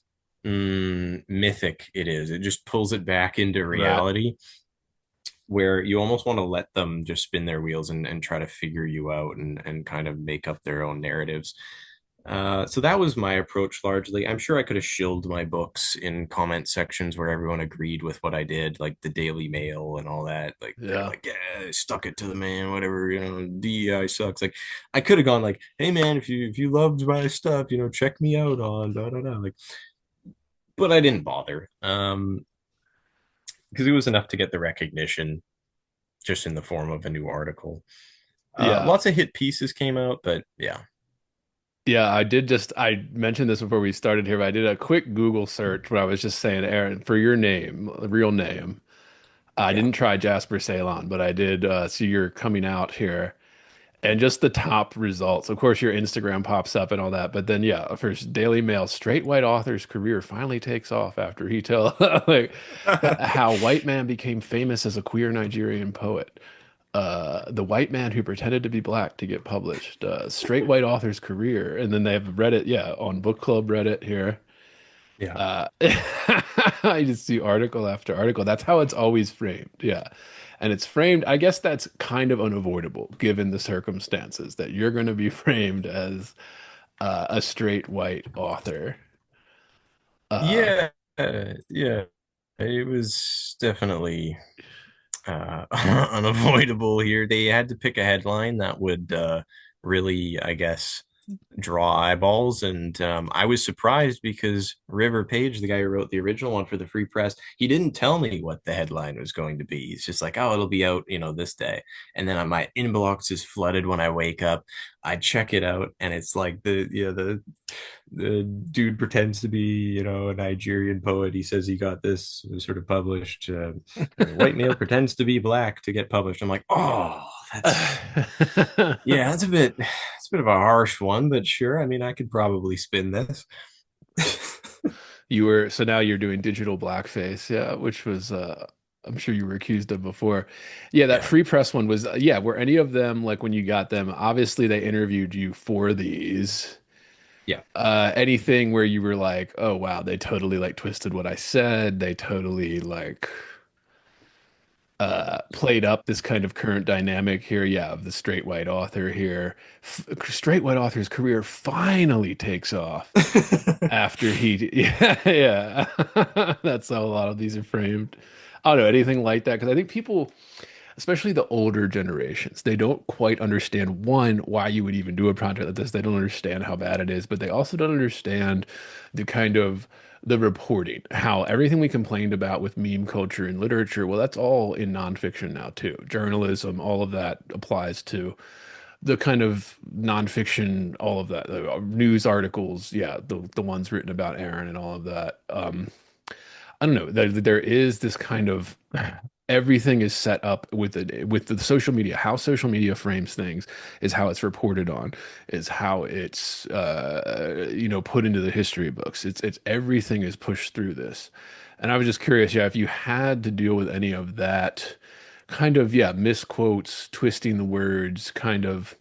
mythic it is. It just pulls it back into Right. reality where you almost want to let them just spin their wheels and try to figure you out and kind of make up their own narratives. So that was my approach largely. I'm sure I could have shilled my books in comment sections where everyone agreed with what I did, like the Daily Mail and all that. Like they're Yeah. like, yeah, stuck it to the man, whatever, DEI sucks. Like I could have gone like, hey man, if you loved my stuff, check me out on da da da. Like, but I didn't bother. Because it was enough to get the recognition just in the form of a new article. Yeah. Lots of hit pieces came out, but yeah, Yeah, I mentioned this before we started here, but I did a quick Google search when I was just saying, Aaron, for your name, real name. I yeah, didn't try Jasper Ceylon, but I did see you're coming out here. And just the top results. Of course, your Instagram pops up and all that. But then, yeah, first Daily Mail, straight white author's career finally takes off after he tell like how white man became famous as a queer Nigerian poet. The white man who pretended to be black to get published. Straight white author's career. And then they have Reddit, yeah, on book club Reddit here. yeah, I just see article after article. That's how it's always framed. Yeah. And it's framed, I guess that's kind of unavoidable given the circumstances that you're going to be framed as a straight white author. Uh, yeah, yeah. It was definitely unavoidable here. They had to pick a headline that would really, I guess, draw eyeballs. And I was surprised because River Page, the guy who wrote the original one for the Free Press, he didn't tell me what the headline was going to be. He's just like, oh, it'll be out, this day. And then my inbox is flooded when I wake up. I check it out, and it's like the dude pretends to be, a Nigerian poet. He says he got this sort of published. White male pretends to be black to get published. I'm like, oh, that's yeah, it's a bit of a harsh one, but sure. I mean, I could probably spin this. you were, so now you're doing digital blackface, yeah, which was, I'm sure you were accused of before. Yeah, that Yeah. free press one was, yeah, were any of them like when you got them, obviously they interviewed you for these. Yeah. Anything where you were like, oh wow, they totally like twisted what I said. They totally like played up this kind of current dynamic here, yeah, of the straight white author here. Straight white author's career finally takes off after he, yeah, yeah. That's how a lot of these are framed. I don't know anything like that because I think people, especially the older generations, they don't quite understand one, why you would even do a project like this. They don't understand how bad it is, but they also don't understand the kind of the reporting, how everything we complained about with meme culture and literature, well, that's all in nonfiction now too. Journalism, all of that applies to the kind of nonfiction, all of that, news articles, yeah, the ones written about Aaron and all of that. I don't know. There is this kind of everything is set up with the social media. How social media frames things is how it's reported on, is how it's put into the history books. It's everything is pushed through this. And I was just curious, yeah, if you had to deal with any of that kind of, yeah, misquotes, twisting the words, kind of.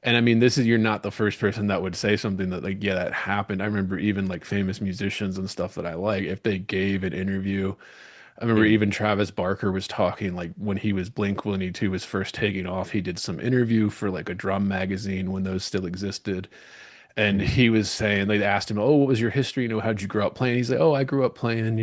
And I mean, this is you're not the first person that would say something that like, yeah, that happened. I remember even like famous musicians and stuff that I like, if they gave an interview. I remember Mhm. even Travis Barker was talking like when he was Blink-182 was first taking off, he did some interview for like a drum magazine when those still existed. And Mhm. he was saying, they asked him, "Oh, what was your history? How'd you grow up playing?" He's like, "Oh, I grew up playing,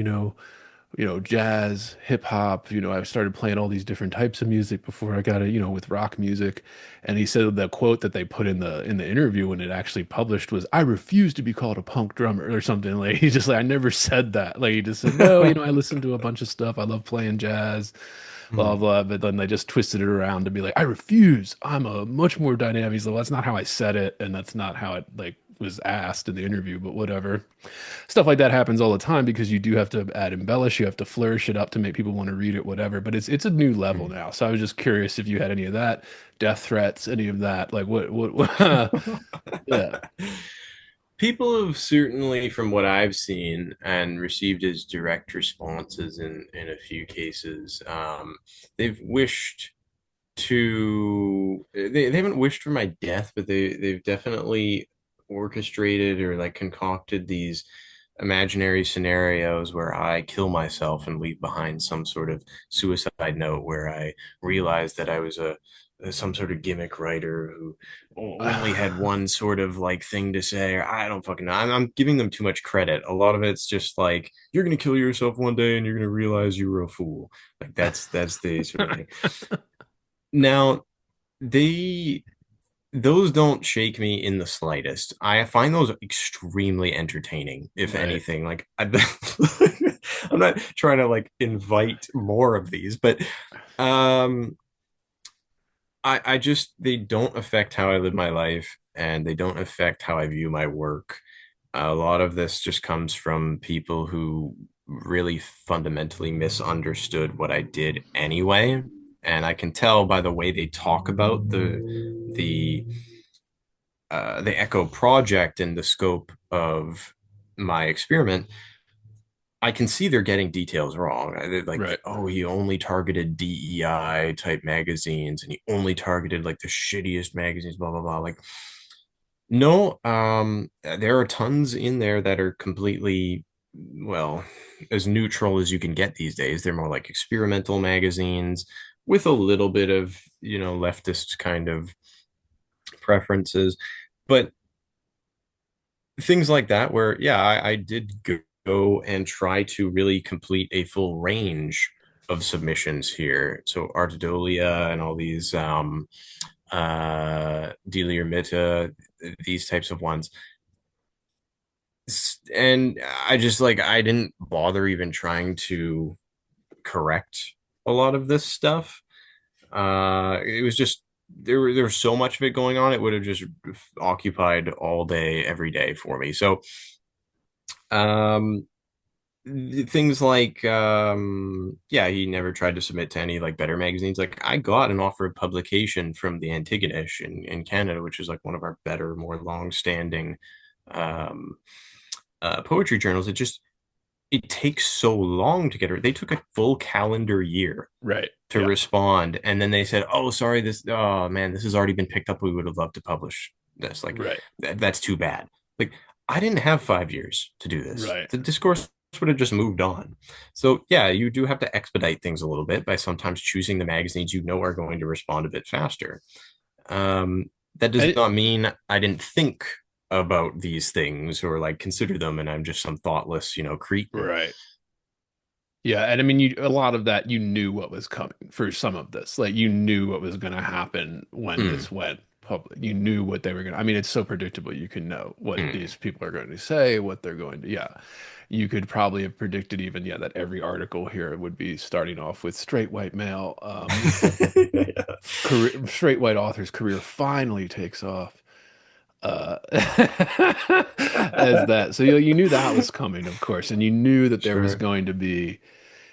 jazz, hip hop. I started playing all these different types of music before I got with rock music." And he said the quote that they put in the interview when it actually published was, "I refuse to be called a punk drummer," or something. Like he's just like, "I never said that." Like he just said, "No, I listened to a bunch of stuff. I love playing jazz, blah Mhm. blah." But then they just twisted it around to be like, "I refuse. I'm a much more dynamic." He's like, "Well, that's not how I said it, and that's not how it like was asked in the interview." But whatever. Stuff like that happens all the time because you do have to add embellish, you have to flourish it up to make people want to read it, whatever. But it's a new level now. So I was just curious if you had any of that, death threats, any of that. Like what yeah. People have certainly, from what I've seen and received as direct responses in a few cases, they've wished they haven't wished for my death, but they've definitely orchestrated or like concocted these imaginary scenarios where I kill myself and leave behind some sort of suicide note where I realized that I was a some sort of gimmick writer who only had one sort of like thing to say, or I don't fucking know. I'm giving them too much credit. A lot of it's just like you're gonna kill yourself one day and you're gonna realize you were a fool. Like that's the sort of thing. Now, they those don't shake me in the slightest. I find those extremely entertaining, if Right. anything. Like I'm not trying to like invite more of these, but um I just they don't affect how I live my life and they don't affect how I view my work. A lot of this just comes from people who really fundamentally misunderstood what I did anyway. And I can tell by the way they talk about the Echo project and the scope of my experiment. I can see they're getting details wrong. They're like, Right. oh, he only targeted DEI type magazines and he only targeted like the shittiest magazines, blah blah blah. Like, no, there are tons in there that are completely, well, as neutral as you can get these days. They're more like experimental magazines with a little bit of, leftist kind of preferences. But things like that, where, yeah, I did go and try to really complete a full range of submissions here. So Artidolia and all these Delia Mita, these types of ones, and I just like I didn't bother even trying to correct a lot of this stuff. It was just there was so much of it going on. It would have just occupied all day, every day for me. So um, things like yeah, he never tried to submit to any like better magazines. Like I got an offer of publication from the Antigonish in Canada, which is like one of our better, more long-standing um poetry journals. It takes so long to get her. They took a full calendar year Right. to Yeah. respond, and then they said, "Oh, sorry, oh man, this has already been picked up. We would have loved to publish this." Like Right. that's too bad. Like, I didn't have 5 years to do this. Right. The discourse would have just moved on. So yeah, you do have to expedite things a little bit by sometimes choosing the magazines you know are going to respond a bit faster. Um, that does And not mean I didn't think about these things or like consider them and I'm just some thoughtless, cretin. right. Yeah, and I mean, a lot of that you knew what was coming for some of this. Like you knew what was going to happen when Mm, this went public. You knew what they were going to. I mean, it's so predictable. You can know what mm. these people are going to say, what they're going to. Yeah, you could probably have predicted even that every article here would be starting off with straight white male, Yeah. straight white author's career finally takes off. Uh, as that. So you knew that was coming, of course, and you knew that there was Sure. going to be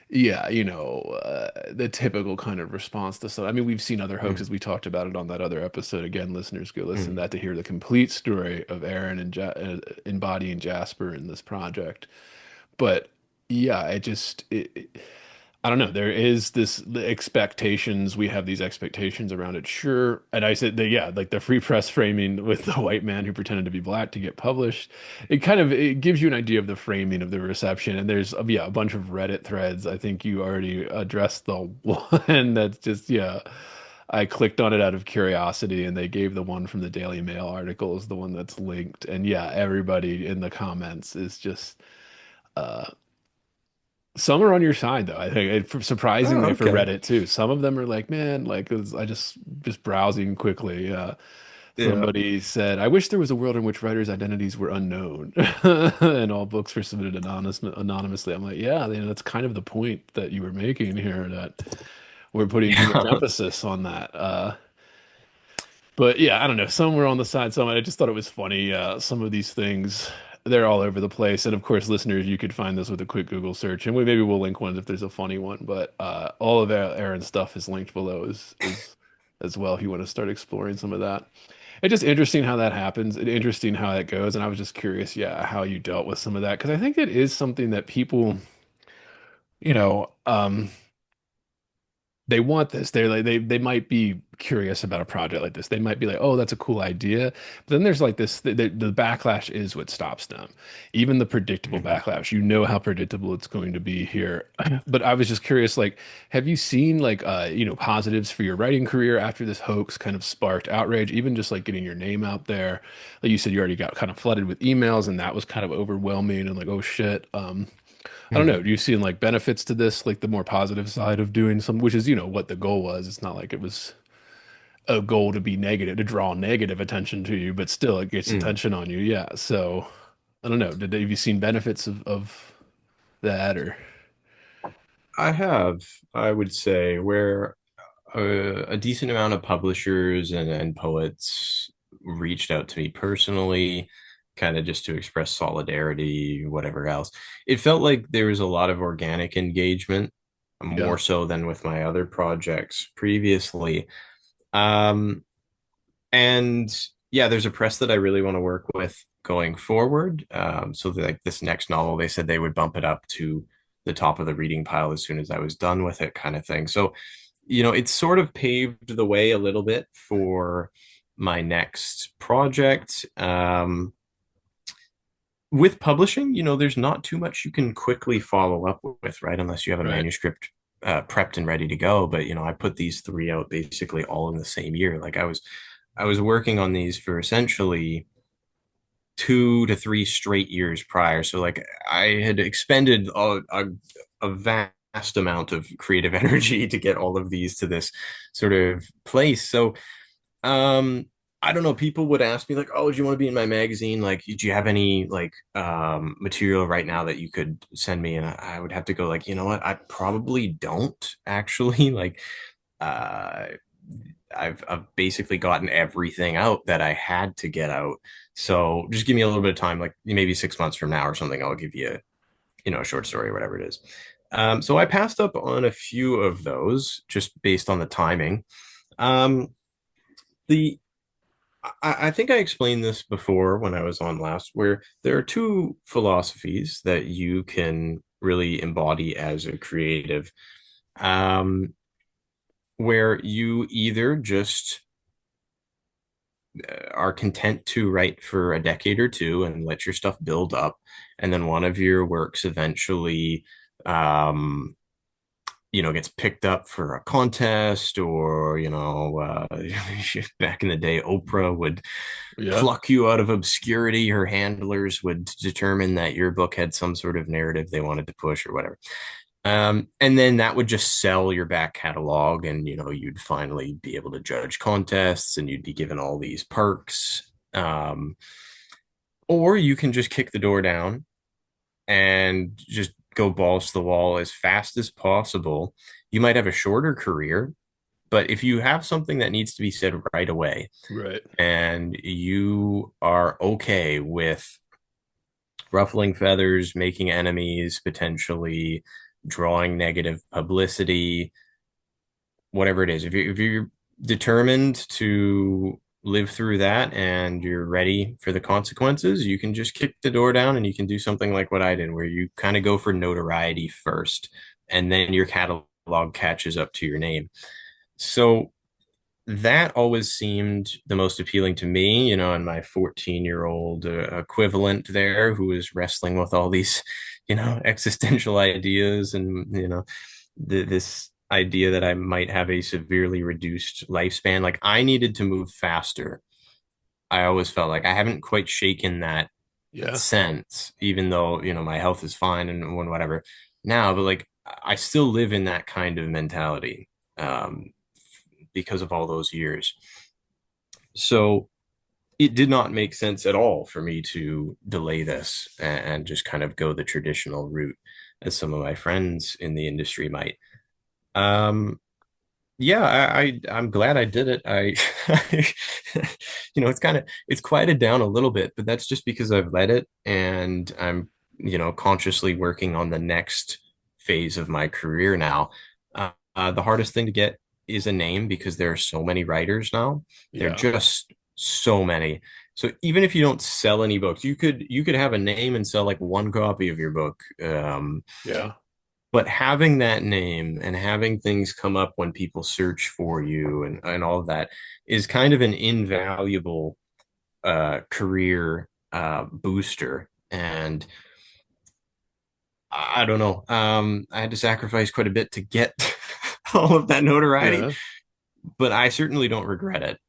yeah, the typical kind of response to stuff. I mean, we've seen other Mm, hoaxes. We talked about it on that other episode. Again, listeners, go listen to mm, that to hear the complete story of Aaron and embodying Jasper in this project. But yeah, I don't know. There is the expectations. We have these expectations around it. Sure. And I said that, yeah, like the free press framing with the white man who pretended to be black to get published. It gives you an idea of the framing of the reception. And there's, yeah, a bunch of Reddit threads. I think you already addressed the one that's just, yeah. I clicked on it out of curiosity and they gave the one from the Daily Mail article as the one that's linked. And yeah, everybody in the comments is just, uh, some are on your side though. I think oh, surprisingly for okay. Reddit too. Some of them are like, man, like I just browsing quickly. Yeah. Somebody said, I wish there was a world in which writers' identities were unknown and all books were submitted anonymously. I'm like, yeah, that's kind of the point that you were making here, that we're putting too much Yeah. emphasis on that. But yeah, I don't know. Some were on the side, some I just thought it was funny. Some of these things, they're all over the place. And of course, listeners, you could find this with a quick Google search, and maybe we'll link one if there's a funny one. But all of Aaron's stuff is linked below as well if you want to start exploring some of that. It's just interesting how that happens. It's interesting how that goes. And I was just curious, yeah, how you dealt with some of that because I think it is something that people, you know, they want this. They're like they might be curious about a project like this. They might be like, "Oh, that's a cool idea." But then there's like this the backlash is what stops them. Even the predictable Mhm. backlash. You know how predictable it's going to be here. But I was just curious like have you seen like positives for your writing career after this hoax kind of sparked outrage, even just like getting your name out there? Like you said you already got kind of flooded with emails and that was kind of overwhelming and like, "Oh shit." I don't know. Mhm. Do you see like benefits to this, like the more positive side of doing some, which is, what the goal was. It's not like it was a goal to be negative, to draw negative attention to you, but still it gets Mm. attention on you. Yeah. So I don't know. Have you seen benefits of that or? I have, I would say, where a decent amount of publishers and poets reached out to me personally, kind of just to express solidarity, whatever else. It felt like there was a lot of organic engagement, Yeah. more so than with my other projects previously. Um, and yeah, there's a press that I really want to work with going forward. So like this next novel, they said they would bump it up to the top of the reading pile as soon as I was done with it, kind of thing. So it's sort of paved the way a little bit for my next project. With publishing, there's not too much you can quickly follow up with, right? Unless you have a Right. manuscript prepped and ready to go. But I put these three out basically all in the same year. Like I was working on these for essentially 2 to 3 straight years prior. So like I had expended a vast amount of creative energy to get all of these to this sort of place. So um I don't know, people would ask me like, "Oh, do you want to be in my magazine? Like, do you have any like material right now that you could send me?" And I would have to go like, "You know what? I probably don't actually." Like uh I've basically gotten everything out that I had to get out. So just give me a little bit of time, like maybe 6 months from now or something. I'll give you, a short story or whatever it is. So I passed up on a few of those just based on the timing. Um, the I think I explained this before when I was on last, where there are two philosophies that you can really embody as a creative, um, where you either just are content to write for a decade or two and let your stuff build up, and then one of your works eventually um gets picked up for a contest, or back in the day, Oprah would Yeah. pluck you out of obscurity. Her handlers would determine that your book had some sort of narrative they wanted to push or whatever. And then that would just sell your back catalog, and you'd finally be able to judge contests, and you'd be given all these perks. Or you can just kick the door down and just go balls to the wall as fast as possible. You might have a shorter career, but if you have something that needs to be said right away, Right. and you are okay with ruffling feathers, making enemies, potentially drawing negative publicity, whatever it is, if you're determined to live through that and you're ready for the consequences, you can just kick the door down and you can do something like what I did, where you kind of go for notoriety first, and then your catalog catches up to your name. So that always seemed the most appealing to me, and my 14-year-old equivalent there, who was wrestling with all these, existential ideas, and, this idea that I might have a severely reduced lifespan. Like, I needed to move faster. I always felt like I haven't quite shaken that Yeah. sense, even though, my health is fine and whatever now, but like, I still live in that kind of mentality. Because of all those years. So it did not make sense at all for me to delay this and just kind of go the traditional route, as some of my friends in the industry might. Um, yeah, I'm glad I did it. It's quieted down a little bit, but that's just because I've let it, and I'm, consciously working on the next phase of my career now. The hardest thing to get is a name, because there are so many writers now. There are Yeah. just so many. So even if you don't sell any books, you could have a name and sell like one copy of your book. Yeah. But having that name and having things come up when people search for you, and all of that, is kind of an invaluable career booster. And I don't know. I had to sacrifice quite a bit to get all of that notoriety, Yeah. but I certainly don't regret it.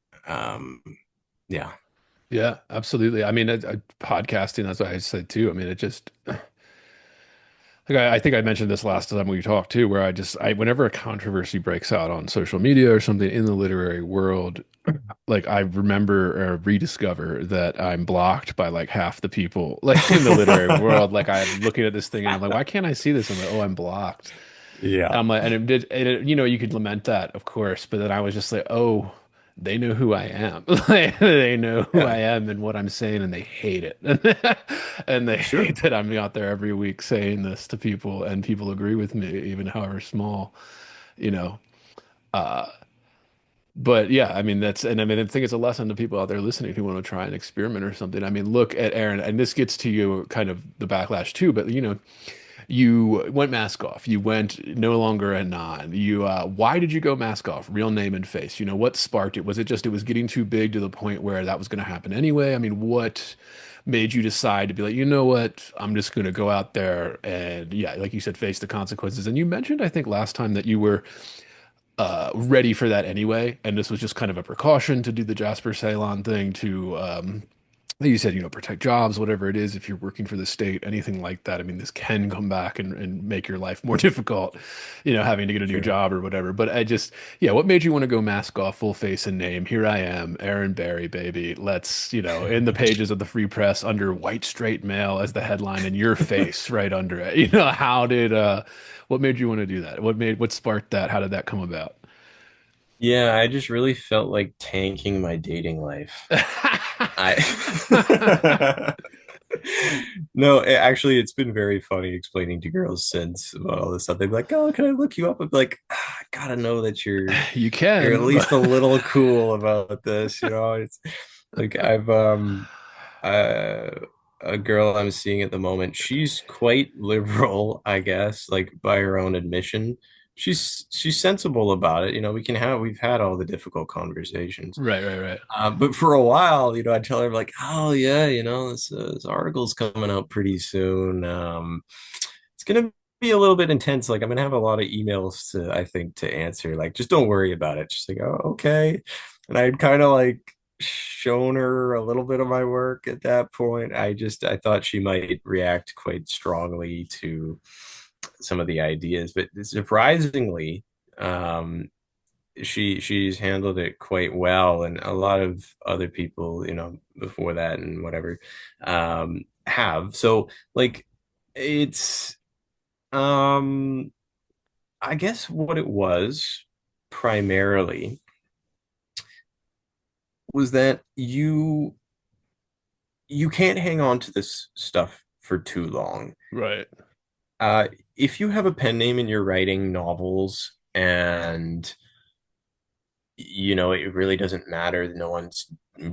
Yeah. Yeah, absolutely. I mean, podcasting, that's what I said too. I mean, it just, like, I think I mentioned this last time we talked too, where whenever a controversy breaks out on social media or something in the literary world, like, I remember or rediscover that I'm blocked by like half the people like in the literary world. Like, I'm looking at this thing and I'm like, why can't I see this? I'm like, oh, I'm blocked. Yeah. And I'm like, you could lament that, of course, but then I was just like, oh, they know who I am. Like, they know who I Yeah. am and what I'm saying, and they hate it. And they Sure. hate that I'm out there every week saying this to people, and people agree with me, even however small, you know. Uh, but yeah, I mean, I mean, I think it's a lesson to people out there listening who want to try and experiment or something. I mean, look at Aaron, and this gets to you kind of the backlash too, but you went mask off. You went no longer a non. Why did you go mask off? Real name and face. What sparked it? Was it just it was getting too big to the point where that was going to happen anyway? I mean, what made you decide to be like, you know what? I'm just going to go out there and, yeah, like you said, face the consequences. And you mentioned, I think, last time that you were ready for that anyway, and this was just kind of a precaution to do the Jasper Ceylon thing to like you said, protect jobs, whatever it is, if you're working for the state, anything like that. I mean, this can come back and make your life more difficult, having to get a new Sure. job or whatever. But yeah, what made you want to go mask off, full face and name? Here I am, Aaron Barry, baby. Let's, in the pages of the Free Press under white straight male as the headline and your face right under it. What made you want to do that? What sparked that? How did that come about? Yeah, I just really felt like tanking my dating life. I No, actually, it's been very funny explaining to girls since about all this stuff. They'd be like, "Oh, can I look you up?" I'm like, I gotta know that You you're at can, least a but little cool about this. It's like I've uh, a girl I'm seeing at the moment. She's quite liberal, I guess, like by her own admission. she's sensible about it. We've had all the difficult conversations. Right, right, right. But for a while, I'd tell her like, oh yeah, this article's coming out pretty soon. It's gonna be a little bit intense. Like I'm gonna have a lot of emails I think, to answer. Like, just don't worry about it. She's like, oh, okay. And I'd kind of like shown her a little bit of my work at that point. I thought she might react quite strongly to some of the ideas, but surprisingly, um, she's handled it quite well, and a lot of other people, before that and whatever, have. So like, it's um, I guess what it was primarily was that you can't hang on to this stuff for too long. Right. Uh, if you have a pen name and you're writing novels, and it really doesn't matter. No one's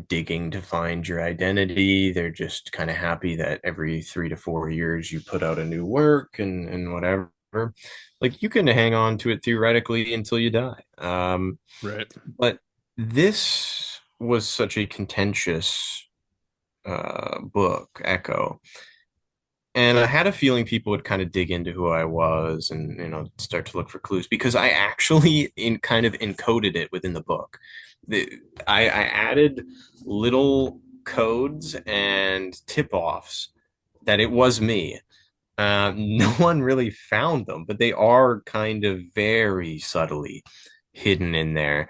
digging to find your identity. They're just kind of happy that every 3 to 4 years you put out a new work and whatever. Like, you can hang on to it theoretically until you die. Right. But this was such a contentious book, Echo. And I had a feeling people would kind of dig into who I was and start to look for clues, because I actually in kind of encoded it within the book. The, I added little codes and tip-offs that it was me. No one really found them, but they are kind of very subtly hidden in there.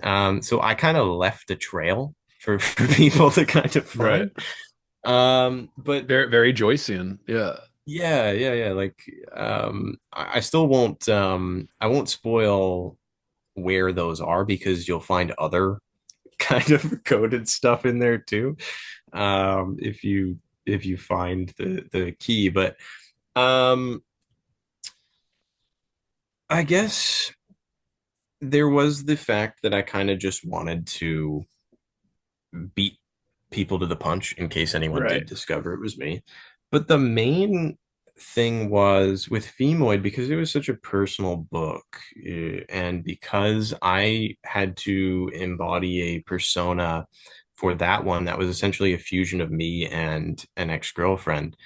So I kind of left a trail for people to kind of Right. find. But Very, very Joycean. Yeah. yeah, yeah, yeah. Like, I still won't, I won't spoil where those are, because you'll find other kind of coded stuff in there too. If you find the key. But um, I guess there was the fact that I kind of just wanted to beat people to the punch in case anyone Right. did discover it was me. But the main thing was with Femoid, because it was such a personal book, and because I had to embody a persona for that one that was essentially a fusion of me and an ex-girlfriend.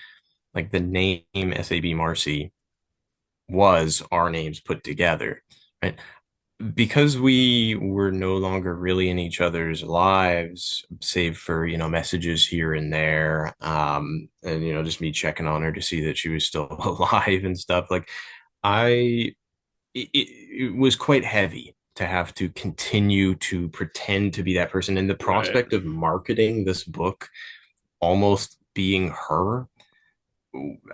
Like, the name SAB Marcy was our names put together, right? Because we were no longer really in each other's lives, save for, messages here and there, and, just me checking on her to see that she was still alive and stuff. Like, I, it was quite heavy to have to continue to pretend to be that person. And the Right. prospect of marketing this book almost being her,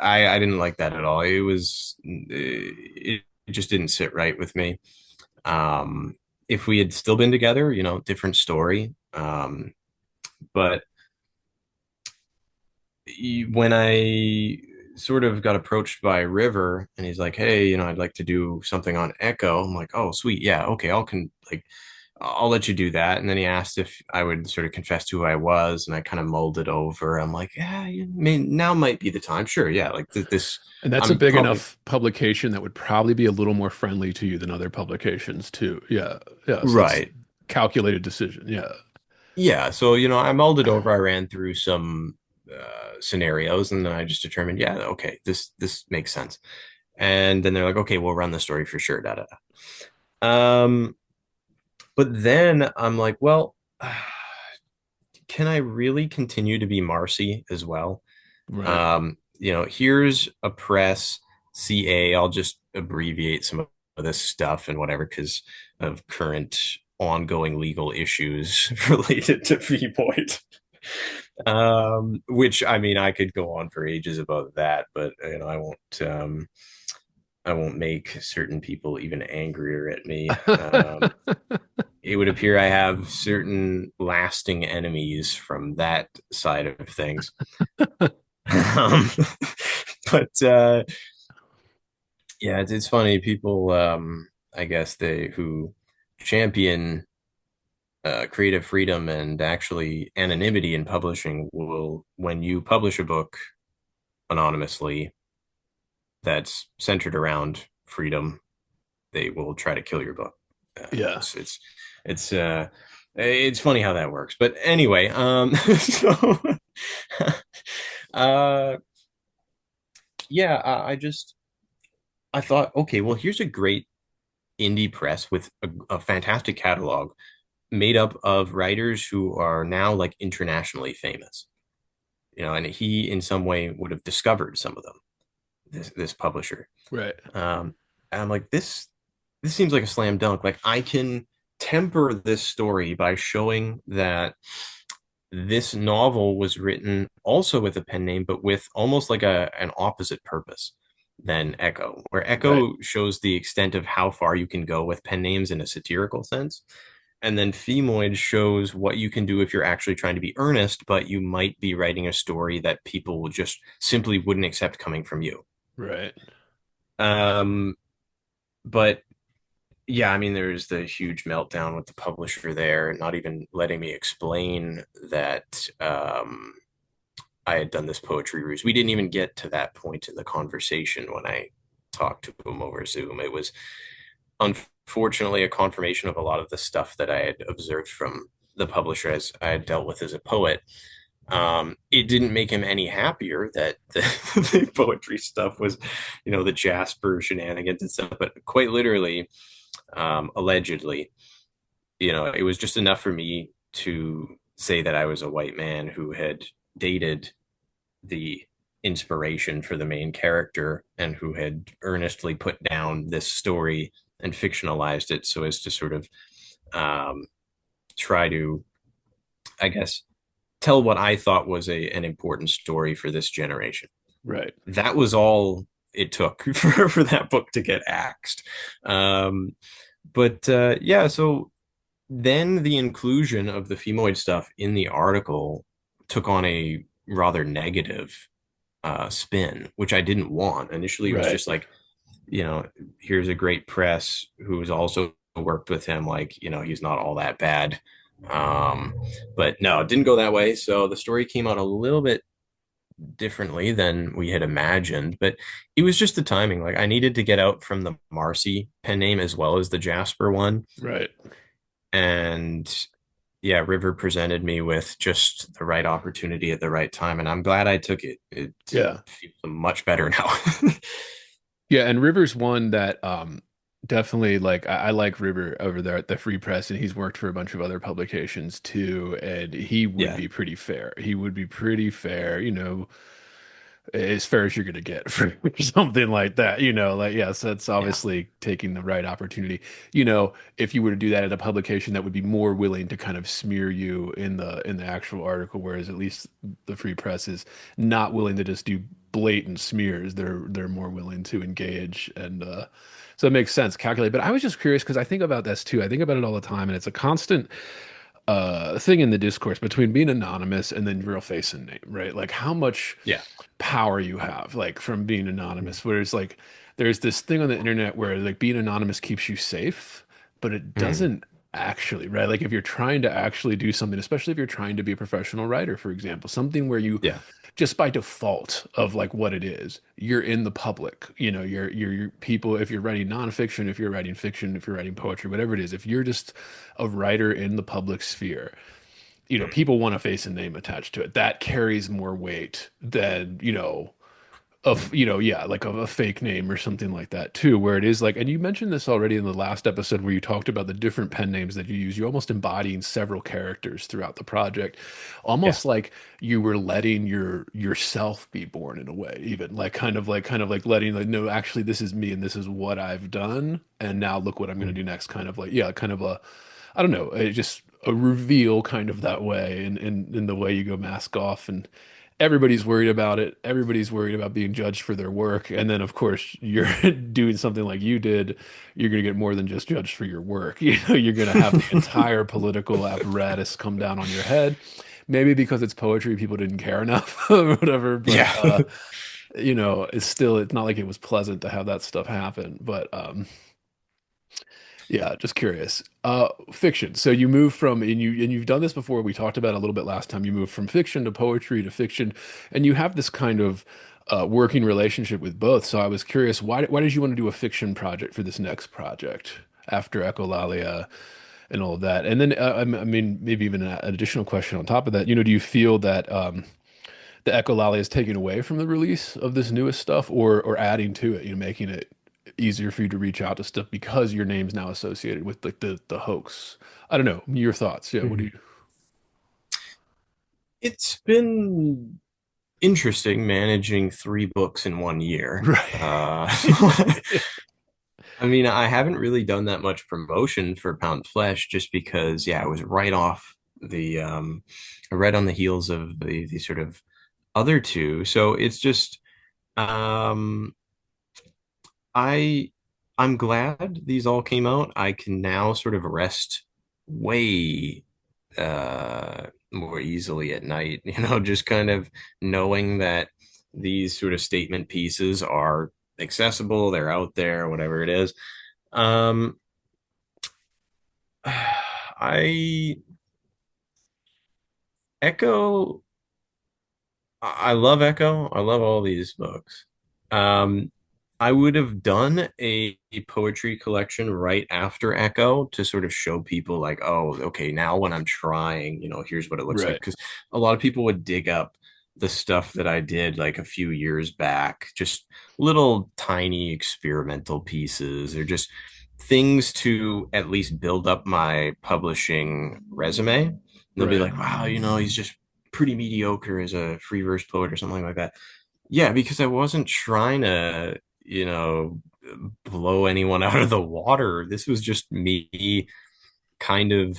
I didn't like that at all. It just didn't sit right with me. If we had still been together, different story. But when I sort of got approached by River, and he's like, "Hey, I'd like to do something on Echo." I'm like, "Oh, sweet, yeah, okay, I'll let you do that." And then he asked if I would sort of confess to who I was, and I kind of mulled it over. I'm like, "Yeah, now might be the time. Sure, yeah, like this. And that's a I'm big probably enough publication that would probably be a little more friendly to you than other publications too. Yeah. Yeah. So it's right." calculated decision. Yeah. Yeah, so I mulled it over. I ran through some scenarios, and then I just determined, yeah, okay, this makes sense. And then they're like, okay, we'll run the story for sure. Da da da. But then I'm like, well, can I really continue to be Marcy as well? Right. Here's a press CA. I'll just abbreviate some of this stuff and whatever, because of current ongoing legal issues related to Vboid. Which, I mean, I could go on for ages about that, but I won't make certain people even angrier at me. It would appear I have certain lasting enemies from that side of things. Um, but yeah, it's funny. People, I guess, they who champion creative freedom and actually anonymity in publishing will, when you publish a book anonymously that's centered around freedom, they will try to kill your book. Yeah. It's funny how that works. But anyway, so uh, yeah, I thought, okay, well, here's a great indie press with a fantastic catalog made up of writers who are now like internationally famous, and he in some way would have discovered some of them, this publisher. Right. And I'm like, this seems like a slam dunk. Like I can temper this story by showing that this novel was written also with a pen name, but with almost like an opposite purpose than Echo, where Right. Echo shows the extent of how far you can go with pen names in a satirical sense. And then Femoid shows what you can do if you're actually trying to be earnest, but you might be writing a story that people will just simply wouldn't accept coming from you. Right. Um, but yeah, I mean, there's the huge meltdown with the publisher there, not even letting me explain that I had done this poetry ruse. We didn't even get to that point in the conversation when I talked to him over Zoom. It was unfortunately a confirmation of a lot of the stuff that I had observed from the publisher as I had dealt with as a poet. It didn't make him any happier that the poetry stuff was, the Jasper shenanigans and stuff, but quite literally, allegedly, it was just enough for me to say that I was a white man who had dated the inspiration for the main character and who had earnestly put down this story and fictionalized it so as to sort of um, try to, I guess, tell what I thought was an important story for this generation. Right. That was all it took for that book to get axed. But yeah, so then the inclusion of the femoid stuff in the article took on a rather negative spin, which I didn't want. Initially, it was Right. just like, here's a great press who's also worked with him. Like, he's not all that bad. Um, but no, it didn't go that way. So the story came out a little bit differently than we had imagined, but it was just the timing. Like I needed to get out from the Marcy pen name as well as the Jasper one. Right. And yeah, River presented me with just the right opportunity at the right time. And I'm glad I took it. It Yeah. feels much better now. Yeah, and River's one that definitely like I like River over there at the Free Press, and he's worked for a bunch of other publications too, and he would Yeah. be pretty fair. He would be pretty fair, as fair as you're gonna get for something like that, like yes, that's Yeah. obviously taking the right opportunity. If you were to do that at a publication that would be more willing to kind of smear you in the actual article, whereas at least the Free Press is not willing to just do blatant smears. They're more willing to engage and so it makes sense, calculate. But I was just curious because I think about this too. I think about it all the time, and it's a constant thing in the discourse between being anonymous and then real face and name, right? Like how much Yeah. power you have, like from being anonymous. Whereas like there's this thing on the internet where like being anonymous keeps you safe, but it Mm. doesn't actually, right? Like if you're trying to actually do something, especially if you're trying to be a professional writer, for example, something where you Yeah. just by default of like what it is, you're in the public. You're people. If you're writing nonfiction, if you're writing fiction, if you're writing poetry, whatever it is, if you're just a writer in the public sphere, people want a face and name attached to it. That carries more weight than of yeah, like a fake name or something like that too, where it is like, and you mentioned this already in the last episode where you talked about the different pen names that you use. You almost embodying several characters throughout the project, Yeah. almost like you were letting yourself be born in a way, even like kind of like letting like, no, actually this is me and this is what I've done, and now look what I'm going to Mm. do next. Kind of like, yeah, kind of a, I don't know, just a reveal kind of that way, in the way you go mask off, and everybody's worried about it. Everybody's worried about being judged for their work. And then, of course, you're doing something like you did. You're going to get more than just judged for your work. You're going to have the entire political apparatus come down on your head. Maybe because it's poetry, people didn't care enough or whatever. But, Yeah. it's not like it was pleasant to have that stuff happen. But, Yeah, just curious. Fiction. So you move from and you've done this before. We talked about it a little bit last time. You moved from fiction to poetry to fiction, and you have this kind of working relationship with both. So I was curious, why did you want to do a fiction project for this next project after Echolalia and all of that? And then I mean, maybe even an additional question on top of that. Do you feel that the Echolalia is taking away from the release of this newest stuff, or adding to it, making it easier for you to reach out to stuff because your name's now associated with like the hoax. I don't know. Your thoughts. Yeah, what do Mhm. you It's been interesting managing three books in 1 year. Right. I mean, I haven't really done that much promotion for Pound Flesh just because, yeah, I was right off right on the heels of the sort of other two. So it's just, um, I I'm glad these all came out. I can now sort of rest way more easily at night, just kind of knowing that these sort of statement pieces are accessible, they're out there, whatever it is. Um, I Echo, I love Echo. I love all these books. Um, I would have done a poetry collection right after Echo to sort of show people like, oh, okay, now when I'm trying, here's what it looks like. Right. Because a lot of people would dig up the stuff that I did like a few years back, just little tiny experimental pieces or just things to at least build up my publishing resume. And they'll be Right. like, wow, he's just pretty mediocre as a free verse poet or something like that. Yeah, because I wasn't trying to, blow anyone out of the water. This was just me kind of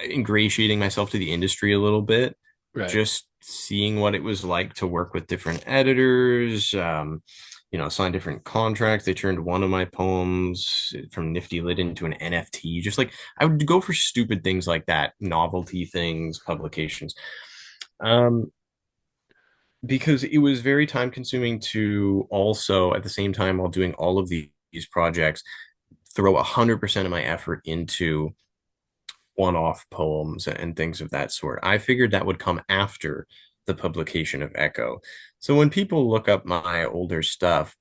ingratiating myself to the industry a little bit, Right. just seeing what it was like to work with different editors, sign different contracts. They turned one of my poems from Nifty Lit into an NFT. Just like I would go for stupid things like that, novelty things, publications. Um, because it was very time consuming to also at the same time while doing all of these projects throw 100% of my effort into one-off poems and things of that sort. I figured that would come after the publication of Echo. So when people look up my older stuff,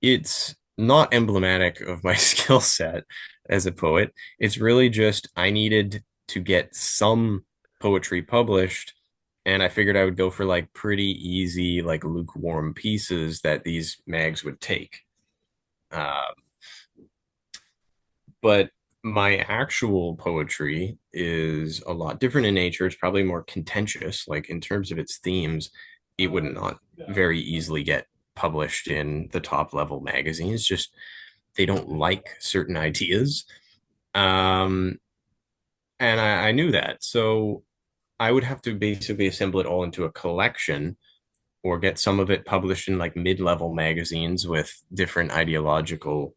it's not emblematic of my skill set as a poet. It's really just I needed to get some poetry published, and I figured I would go for like pretty easy, like lukewarm pieces that these mags would take. Uh, but my actual poetry is a lot different in nature. It's probably more contentious, like in terms of its themes, it would not very easily get published in the top level magazines. Just they don't like certain ideas. Um, and I knew that. So I would have to basically assemble it all into a collection or get some of it published in like mid-level magazines with different ideological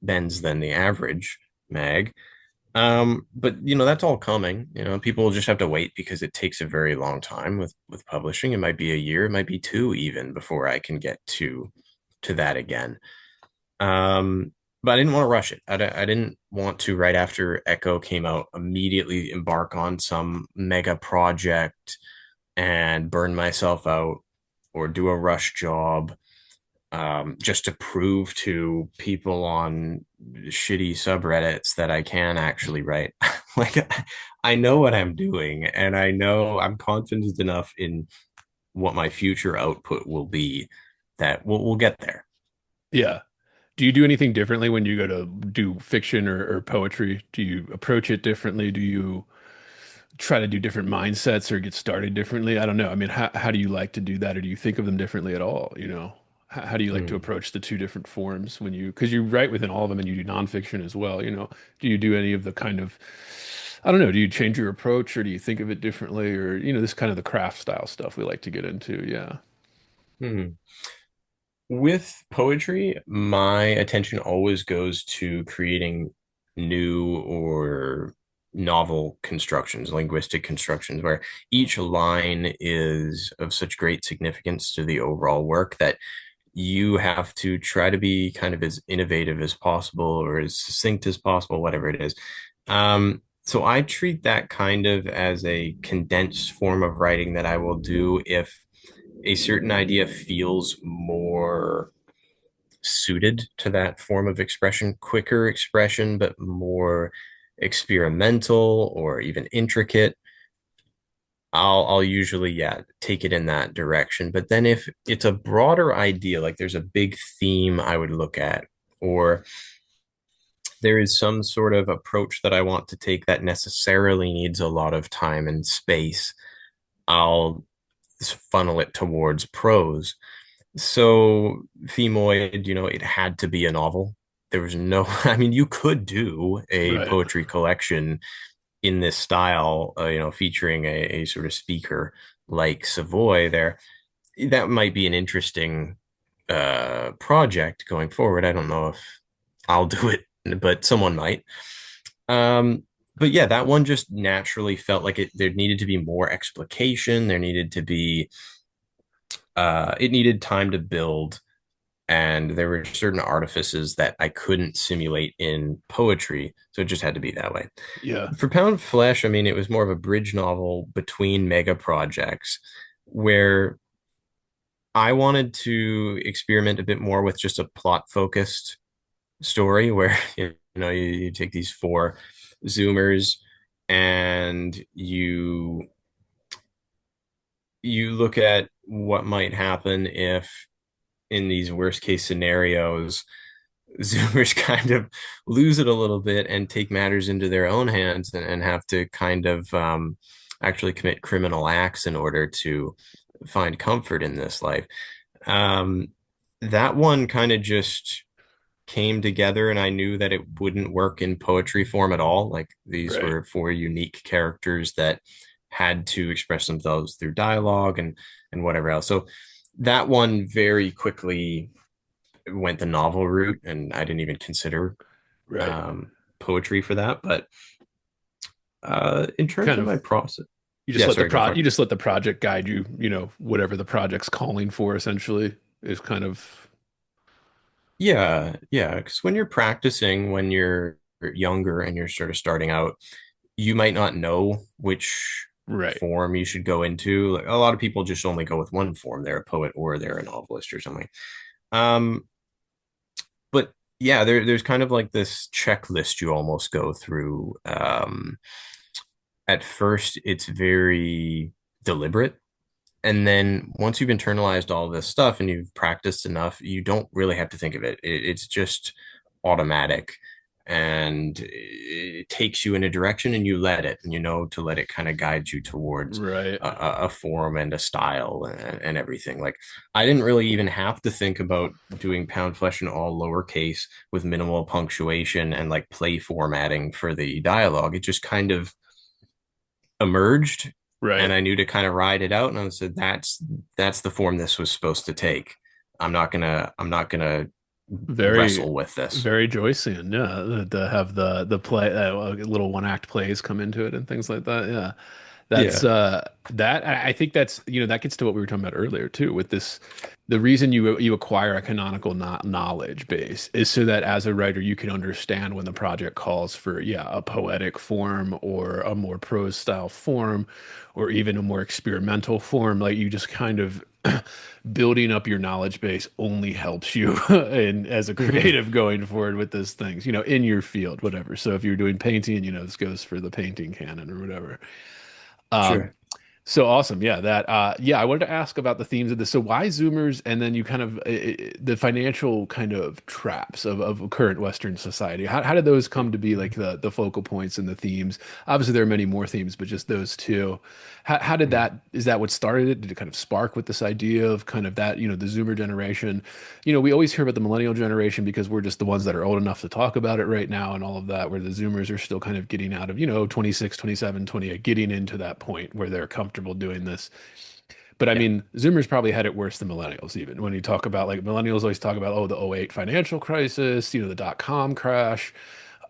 bends than the average mag. But that's all coming. People just have to wait because it takes a very long time with publishing. It might be a year, it might be two even before I can get to that again. Um, but I didn't want to rush it. I didn't want to right after Echo came out immediately embark on some mega project and burn myself out or do a rush job just to prove to people on shitty subreddits that I can actually write. Like, I know what I'm doing, and I know I'm confident enough in what my future output will be that we'll get there. Yeah. Do you do anything differently when you go to do fiction or poetry? Do you approach it differently? Do you try to do different mindsets or get started differently? I don't know. I mean, how do you like to do that, or do you think of them differently at all? How do you like to Hmm. approach the two different forms when because you write within all of them and you do nonfiction as well, do you do any of the kind of, I don't know, do you change your approach or do you think of it differently or, this kind of the craft style stuff we like to get into? Yeah. Hmm. With poetry, my attention always goes to creating new or novel constructions, linguistic constructions, where each line is of such great significance to the overall work that you have to try to be kind of as innovative as possible or as succinct as possible, whatever it is. So I treat that kind of as a condensed form of writing that I will do if a certain idea feels more suited to that form of expression, quicker expression, but more experimental or even intricate. I'll usually, yeah, take it in that direction. But then if it's a broader idea, like there's a big theme I would look at, or there is some sort of approach that I want to take that necessarily needs a lot of time and space, I'll funnel it towards prose. So Femoid, it had to be a novel. There was no, I mean, you could do a Right. poetry collection in this style, featuring a sort of speaker like Savoy there. That might be an interesting project going forward. I don't know if I'll do it, but someone might. But yeah, that one just naturally felt like there needed to be more explication. There needed to be it needed time to build, and there were certain artifices that I couldn't simulate in poetry, so it just had to be that way. Yeah. For Pound Flesh, I mean, it was more of a bridge novel between mega projects where I wanted to experiment a bit more with just a plot focused story where you take these four zoomers and you look at what might happen if in these worst case scenarios zoomers kind of lose it a little bit and take matters into their own hands and have to kind of actually commit criminal acts in order to find comfort in this life. um, that one kind of just came together, and I knew that it wouldn't work in poetry form at all. Like these Right. were four unique characters that had to express themselves through dialogue and whatever else. So that one very quickly went the novel route, and I didn't even consider Right. um, poetry for that. But in terms Kind of of my process, you just yeah, let the sorry, go for it. you just let the project guide you, whatever the project's calling for essentially is kind of Yeah, yeah. Because when you're practicing, when you're younger and you're sort of starting out, you might not know which right. form you should go into. Like a lot of people just only go with one form. They're a poet or they're a novelist or something. Um, but yeah, there's kind of like this checklist you almost go through. At first, it's very deliberate. And then once you've internalized all this stuff and you've practiced enough, you don't really have to think of it. It's just automatic, and it takes you in a direction and you let it, and to let it kind of guide you towards Right. a form and a style and everything. Like I didn't really even have to think about doing Pound Flesh in all lowercase with minimal punctuation and like play formatting for the dialogue. It just kind of emerged, and Right. I knew to kind of ride it out. And I said, that's the form this was supposed to take. I'm not gonna Very, wrestle with this. very Joycean. Yeah, to have the play little one act plays come into it and things like that. Yeah, that's Yeah, that. I think that's that gets to what we were talking about earlier too. With this, the reason you acquire a canonical knowledge base is so that as a writer you can understand when the project calls for a poetic form or a more prose style form, or even a more experimental form. Like you just kind of building up your knowledge base only helps you and as a creative going forward with those things, in your field, whatever. So if you're doing painting, this goes for the painting canon or whatever. Um, sure. so awesome. Yeah, that yeah, I wanted to ask about the themes of this. So why Zoomers and then you kind of the financial kind of traps of current Western society. How did those come to be like the focal points and the themes? Obviously there are many more themes, but just those two. How did that is that what started it? Did it kind of spark with this idea of kind of that, the Zoomer generation? We always hear about the millennial generation because we're just the ones that are old enough to talk about it right now and all of that, where the Zoomers are still kind of getting out of, 26, 27, 28, getting into that point where they're comfortable doing this. But I Yeah, mean, Zoomers probably had it worse than millennials, even when you talk about like millennials always talk about, oh, the '08 financial crisis, the dot-com crash.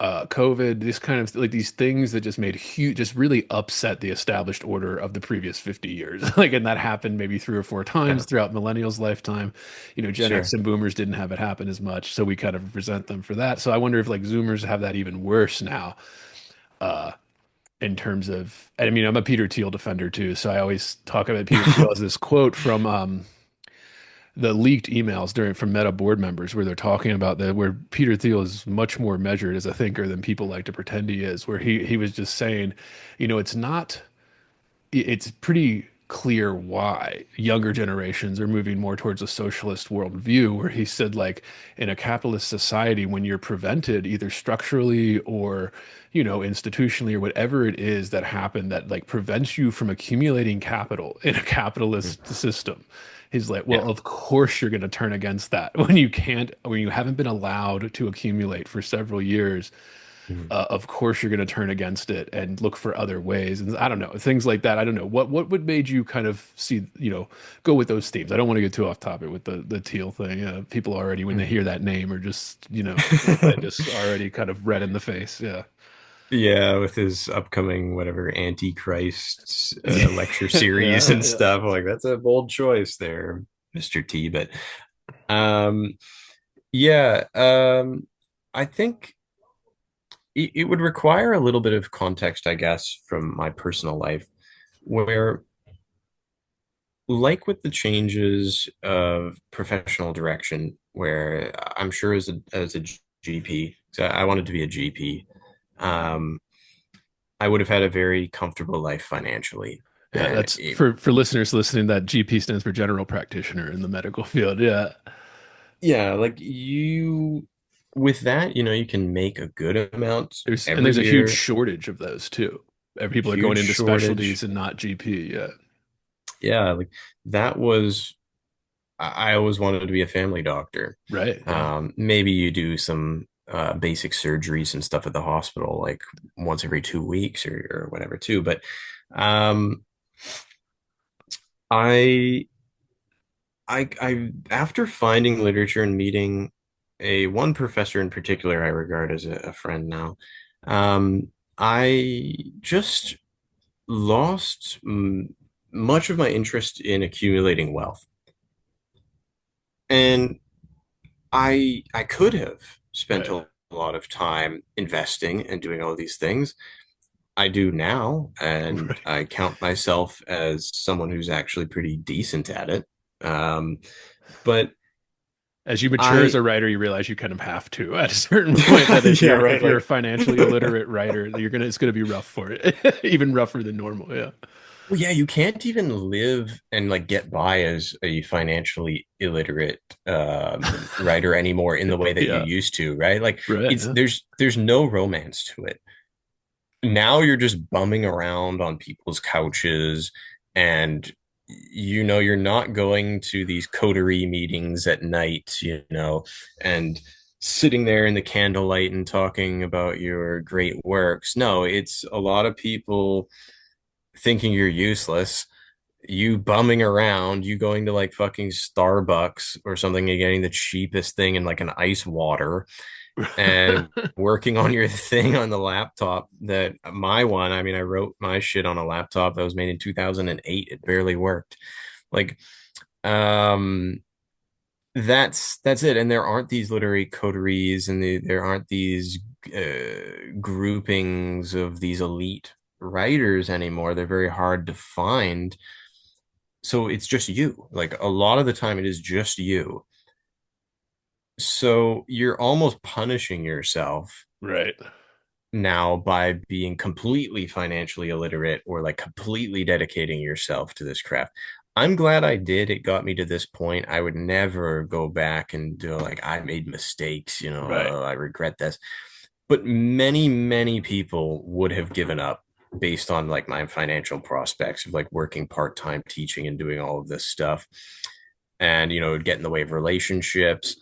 COVID, this kind of like these things that just made huge, just really upset the established order of the previous 50 years. Like, and that happened maybe three or four times Yeah, throughout millennials' lifetime. Gen X sure. and boomers didn't have it happen as much, so we kind of resent them for that. So I wonder if like Zoomers have that even worse now, uh, in terms of, I mean, I'm a Peter Thiel defender too, so I always talk about Peter Thiel as this quote from the leaked emails during from Meta board members where they're talking about that where Peter Thiel is much more measured as a thinker than people like to pretend he is, where he was just saying, it's not it's pretty clear why younger generations are moving more towards a socialist worldview, where he said, like, in a capitalist society, when you're prevented either structurally or, institutionally or whatever it is that happened that like prevents you from accumulating capital in a capitalist system. He's like, well, Yeah. of course you're going to turn against that when you can't, when you haven't been allowed to accumulate for several years. Mhm. Of course you're going to turn against it and look for other ways. And I don't know, things like that. I don't know. What would made you kind of see, go with those themes? I don't want to get too off topic with the teal thing. People already, when they Mhm. hear that name, are just, just already kind of red in the face. Yeah. Yeah, with his upcoming whatever Antichrist lecture series Yeah. and Yeah. stuff. Like that's a bold choice there, Mr. T. But um yeah, I think it would require a little bit of context, I guess, from my personal life, where like with the changes of professional direction, where I'm sure as a GP, so I wanted to be a GP. Um, I would have had a very comfortable life financially. Yeah. And That's for listeners listening, that GP stands for general practitioner in the medical field. Yeah. yeah, like with that, you can make a good amount There's every a huge year, shortage of those too. People are going huge into specialties shortage. and not GP. Yeah. Yeah, like that was, I always wanted to be a family doctor. Right. Yeah. Maybe you do some basic surgeries and stuff at the hospital, like once every 2 weeks or whatever, too. But um, I after finding literature and meeting a one professor in particular I regard as a friend now, I just lost much of my interest in accumulating wealth. And I could have spent Right. a lot of time investing and doing all these things. I do now, and Right. I count myself as someone who's actually pretty decent at it. Um, but As you mature as I a writer, you realize you kind of have to at a certain point that if yeah, you're right, if you're a like financially illiterate writer, it's gonna be rough for it, even rougher than normal. Yeah. well, yeah, you can't even live and like get by as a financially illiterate writer anymore in the way that you Yeah. used to, right? Like Right. it's Yeah. there's no romance to it. Now you're just bumming around on people's couches, and you're not going to these coterie meetings at night, and sitting there in the candlelight and talking about your great works. No, it's a lot of people thinking you're useless, you bumming around, you going to like fucking Starbucks or something and getting the cheapest thing in like an ice water and working on your thing on the laptop. That my one, I mean, I wrote my shit on a laptop that was made in 2008. It barely worked. Like, um, that's it. And there aren't these literary coteries, and there aren't these groupings of these elite writers anymore. They're very hard to find. So it's just you. Like a lot of the time, it is just you. So you're almost punishing yourself Right. now by being completely financially illiterate or like completely dedicating yourself to this craft. I'm glad I did. It got me to this point. I would never go back and do like I made mistakes, Right. I regret this. But many, many people would have given up based on like my financial prospects of like working part-time teaching and doing all of this stuff. And it would get in the way of relationships.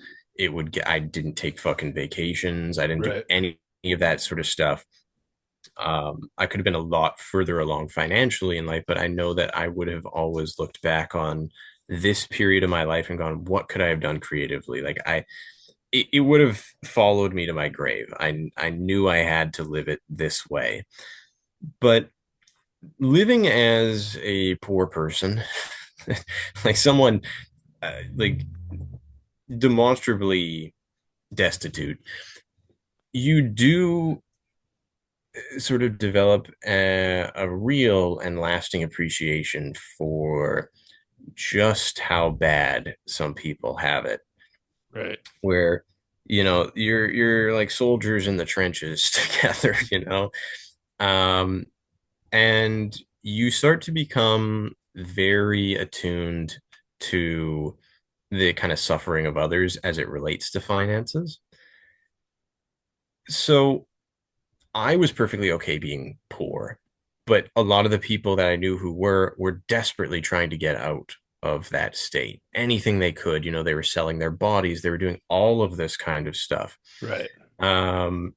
I didn't take fucking vacations. I didn't do Right. any of that sort of stuff. I could have been a lot further along financially in life, but I know that I would have always looked back on this period of my life and gone, what could I have done creatively? Like it would have followed me to my grave. I knew I had to live it this way. But living as a poor person, like someone like demonstrably destitute, you do sort of develop a real and lasting appreciation for just how bad some people have it. Right. Where you're like soldiers in the trenches together, um, and you start to become very attuned to the kind of suffering of others as it relates to finances. So I was perfectly okay being poor, but a lot of the people that I knew who were desperately trying to get out of that state. Anything they could, they were selling their bodies, they were doing all of this kind of stuff. Right. Um,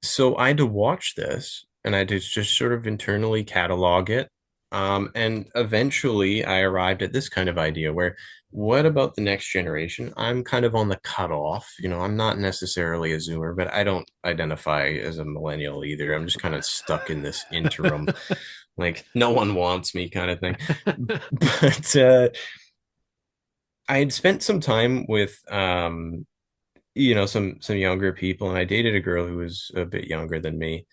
so I had to watch this and I had to just sort of internally catalog it. And eventually I arrived at this kind of idea where what about the next generation? I'm kind of on the cutoff. I'm not necessarily a Zoomer, but I don't identify as a millennial either. I'm just kind of stuck in this interim, like no one wants me kind of thing. But I had spent some time with some younger people, and I dated a girl who was a bit younger than me.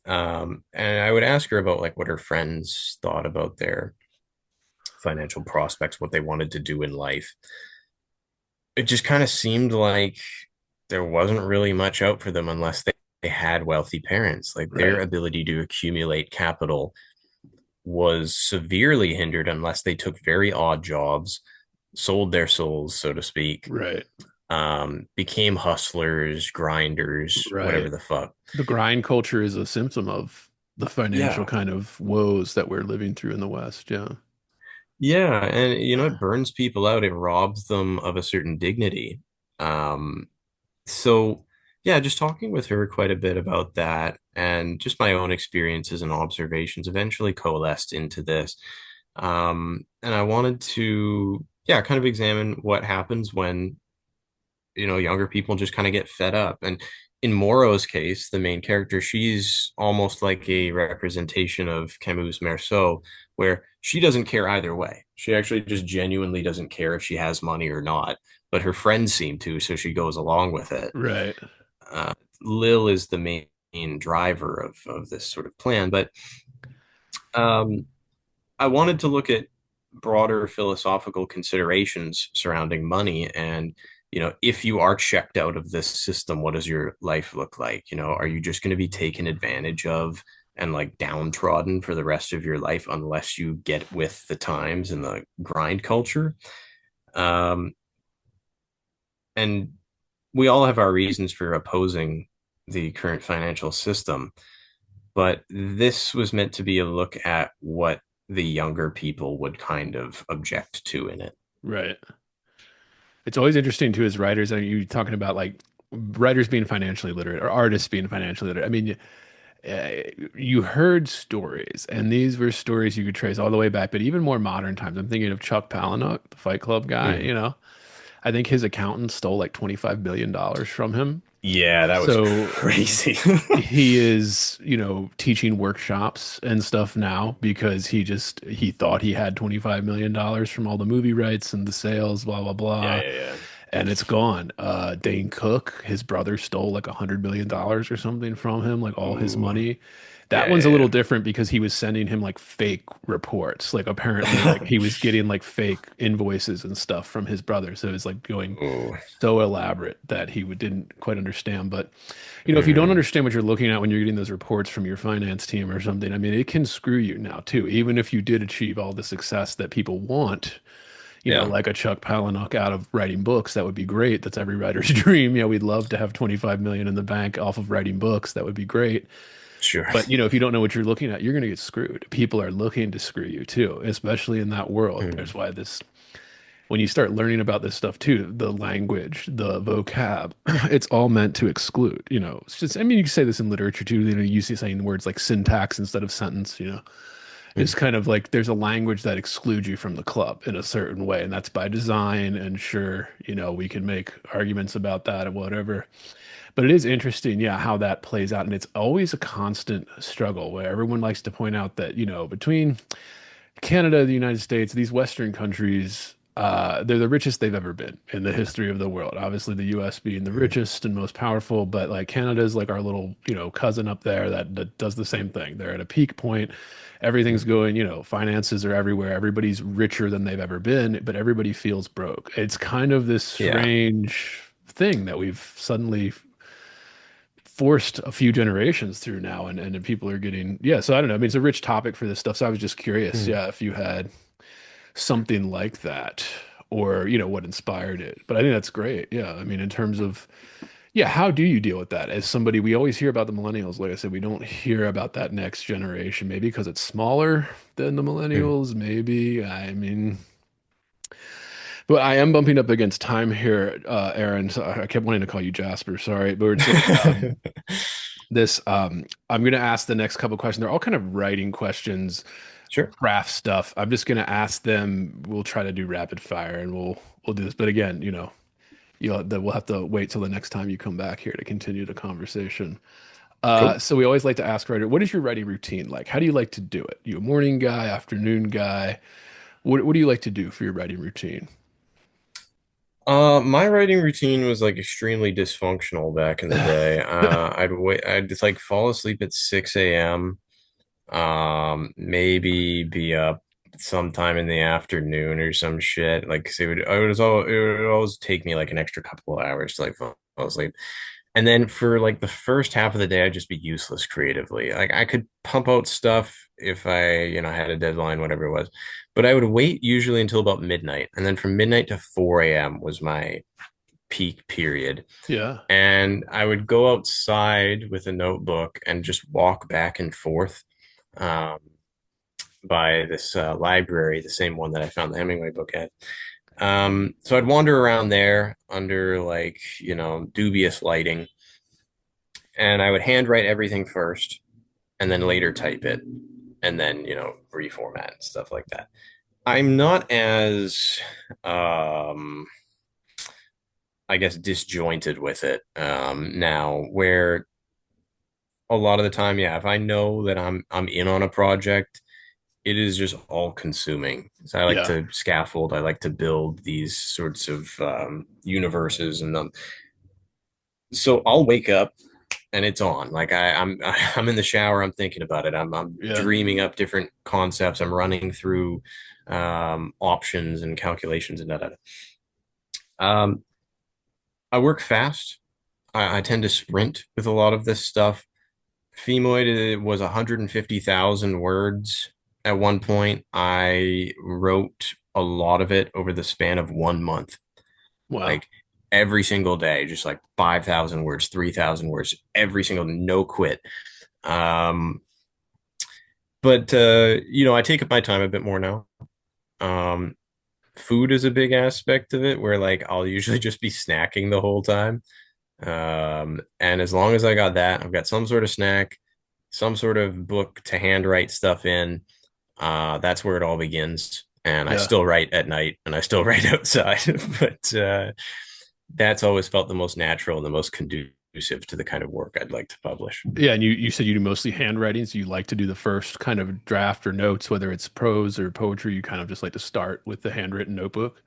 And I would ask her about like what her friends thought about their financial prospects, what they wanted to do in life. It just kind of seemed like there wasn't really much out for them unless they had wealthy parents. Like their Right. ability to accumulate capital was severely hindered unless they took very odd jobs, sold their souls, so to speak, Right. became hustlers, grinders, whatever Right. the fuck. The grind culture is a symptom of the financial Yeah. kind of woes that we're living through in the West. Yeah. Yeah, and it burns people out. It robs them of a certain dignity. Um, so yeah, just talking with her quite a bit about that and just my own experiences and observations eventually coalesced into this. And I wanted to, yeah, kind of examine what happens when younger people just kind of get fed up. And in Moro's case, the main character, she's almost like a representation of Camus' Meursault, where she doesn't care either way. She actually just genuinely doesn't care if she has money or not, but her friends seem to, so she goes along with it. Right. Uh, Lil is the main driver of this sort of plan, but um, I wanted to look at broader philosophical considerations surrounding money and if you are checked out of this system, what does your life look like? Are you just going to be taken advantage of and like downtrodden for the rest of your life unless you get with the times and the grind culture? Um, and we all have our reasons for opposing the current financial system, but this was meant to be a look at what the younger people would kind of object to in it. Right. It's always interesting too as writers. Are you talking about like writers being financially literate or artists being financially literate? I mean, you heard stories, and these were stories you could trace all the way back, but even more modern times. I'm thinking of Chuck Palahniuk, the Fight Club guy. Mm. I think his accountant stole like $25 billion from him. Yeah, that was So crazy. he is, teaching workshops and stuff now because he thought he had $25 million from all the movie rights and the sales, blah, blah, Yeah, blah. yeah, yeah. And it's gone. Dane Cook, his brother stole like $100 million or something from him, like all his Ooh. money. That Yeah, one's a little yeah, different because he was sending him like fake reports. Like apparently like he was getting like fake invoices and stuff from his brother. So it was like going yeah. Ooh. so elaborate that didn't quite understand. But if you don't Mm. understand what you're looking at when you're getting those reports from your finance team or something, I mean, it can screw you now too. Even if you did achieve all the success that people want, Yeah, like a Chuck Palahniuk out of writing books, that would be great. That's every writer's dream. We'd love to have 25 million in the bank off of writing books. That would be great. sure. But if you don't know what you're looking at, you're going to get screwed. People are looking to screw you too, especially in that world. Mm. There's why when you start learning about this stuff too, the language, the vocab, it's all meant to exclude. It's just, I mean, you can say this in literature too. You see saying words like syntax instead of sentence. It's kind of like there's a language that excludes you from the club in a certain way, and that's by design. And sure, we can make arguments about that or whatever. But it is interesting, yeah, how that plays out. And it's always a constant struggle where everyone likes to point out that, between Canada, the United States, these Western countries, they're the richest they've ever been in the history of the world. Obviously, the US being the richest and most powerful, but like Canada is like our little, cousin up there that does the same thing. They're at a peak point. Everything's going, finances are everywhere. Everybody's richer than they've ever been, but everybody feels broke. It's kind of this Yeah. strange thing that we've suddenly forced a few generations through now, and people are getting, yeah. So I don't know. I mean, it's a rich topic for this stuff. So I was just curious, Mm. yeah, if you had something like that, or what inspired it. But I think that's great. Yeah. I mean, in terms of, yeah, how do you deal with that as somebody? We always hear about the millennials. Like I said, we don't hear about that next generation. Maybe because it's smaller than the Mm. millennials. Maybe. I mean, but I am bumping up against time here, Aaron. So I kept wanting to call you Jasper. Sorry, but we're doing, this. I'm going to ask the next couple questions. They're all kind of writing questions, Sure. craft stuff. I'm just going to ask them. We'll try to do rapid fire, and we'll do this. But again, we'll have to wait till the next time you come back here to continue the conversation. Cool. So we always like to ask writer, what is your writing routine like? How do you like to do it? You a morning guy, afternoon guy? What do you like to do for your writing routine? My writing routine was like extremely dysfunctional back in the day. I'd just like fall asleep at 6 a.m. Maybe be up sometime in the afternoon or some shit. Like, 'cause it would always take me like an extra couple of hours to like fall asleep. And then for like the first half of the day, I'd just be useless creatively. Like I could pump out stuff if I, had a deadline, whatever it was. But I would wait usually until about midnight. And then from midnight to 4 a.m. was my peak period. Yeah. And I would go outside with a notebook and just walk back and forth um, by this library, the same one that I found the Hemingway book at. So I'd wander around there under like, dubious lighting, and I would handwrite everything first and then later type it and then, reformat and stuff like that. I'm not as, um, I guess, disjointed with it now, where a lot of the time, yeah, if I know that I'm in on a project, it is just all consuming. So I like Yeah. to scaffold. I like to build these sorts of universes, and so I'll wake up and it's on. Like I'm in the shower. I'm thinking about it. I'm Yeah. dreaming up different concepts. I'm running through options and calculations and da da da. Um, I work fast. I tend to sprint with a lot of this stuff. Femoid was 150,000 words at one point. I wrote a lot of it over the span of 1 month, Wow. like every single day, just like 5,000 words, 3,000 words, every single, no quit. Um, but I take up my time a bit more now. Um, Food is a big aspect of it, where like I'll usually just be snacking the whole time. And as long as I got that, I've got some sort of snack, some sort of book to handwrite stuff in. That's where it all begins. And I Yeah. still write at night and I still write outside, but that's always felt the most natural and the most conducive to the kind of work I'd like to publish. Yeah, and you said you do mostly handwriting, so you like to do the first kind of draft or notes, whether it's prose or poetry, you kind of just like to start with the handwritten notebook.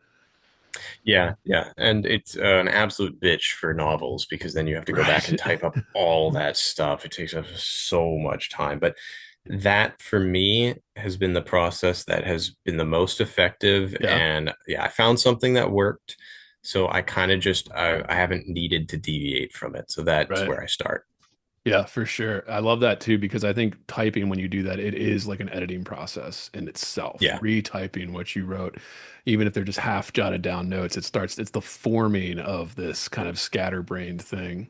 Yeah, yeah. And it's an absolute bitch for novels because then you have to go back and Right. type up all that stuff. It takes up so much time. But that for me has been the process that has been the most effective. Yeah, And yeah, I found something that worked. So I kind of just, I haven't needed to deviate from it. So that's right. where I start. Yeah, for sure. I love that too because I think typing when you do that, it is like an editing process in itself. Yeah. Retyping what you wrote, even if they're just half jotted down notes, it's the forming of this kind of scatterbrained thing.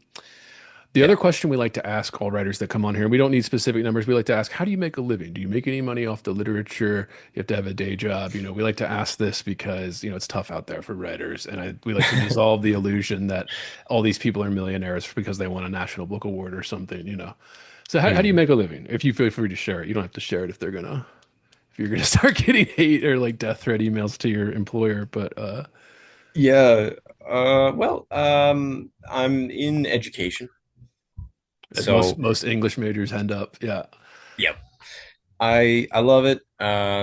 The Yeah. other question we like to ask all writers that come on here, and we don't need specific numbers, we like to ask, how do you make a living? Do you make any money off the literature? You have to have a day job. We like to ask this because, it's tough out there for writers. And we like to dissolve the illusion that all these people are millionaires because they won a National Book Award or something. So how do you Hmm. make a living? If you feel free to share it, you don't have to share it if they're gonna. if you're gonna start getting hate or like death threat emails to your employer. But Yeah. Well, I'm in education, as most so most English majors end up, yeah. yep. I love it.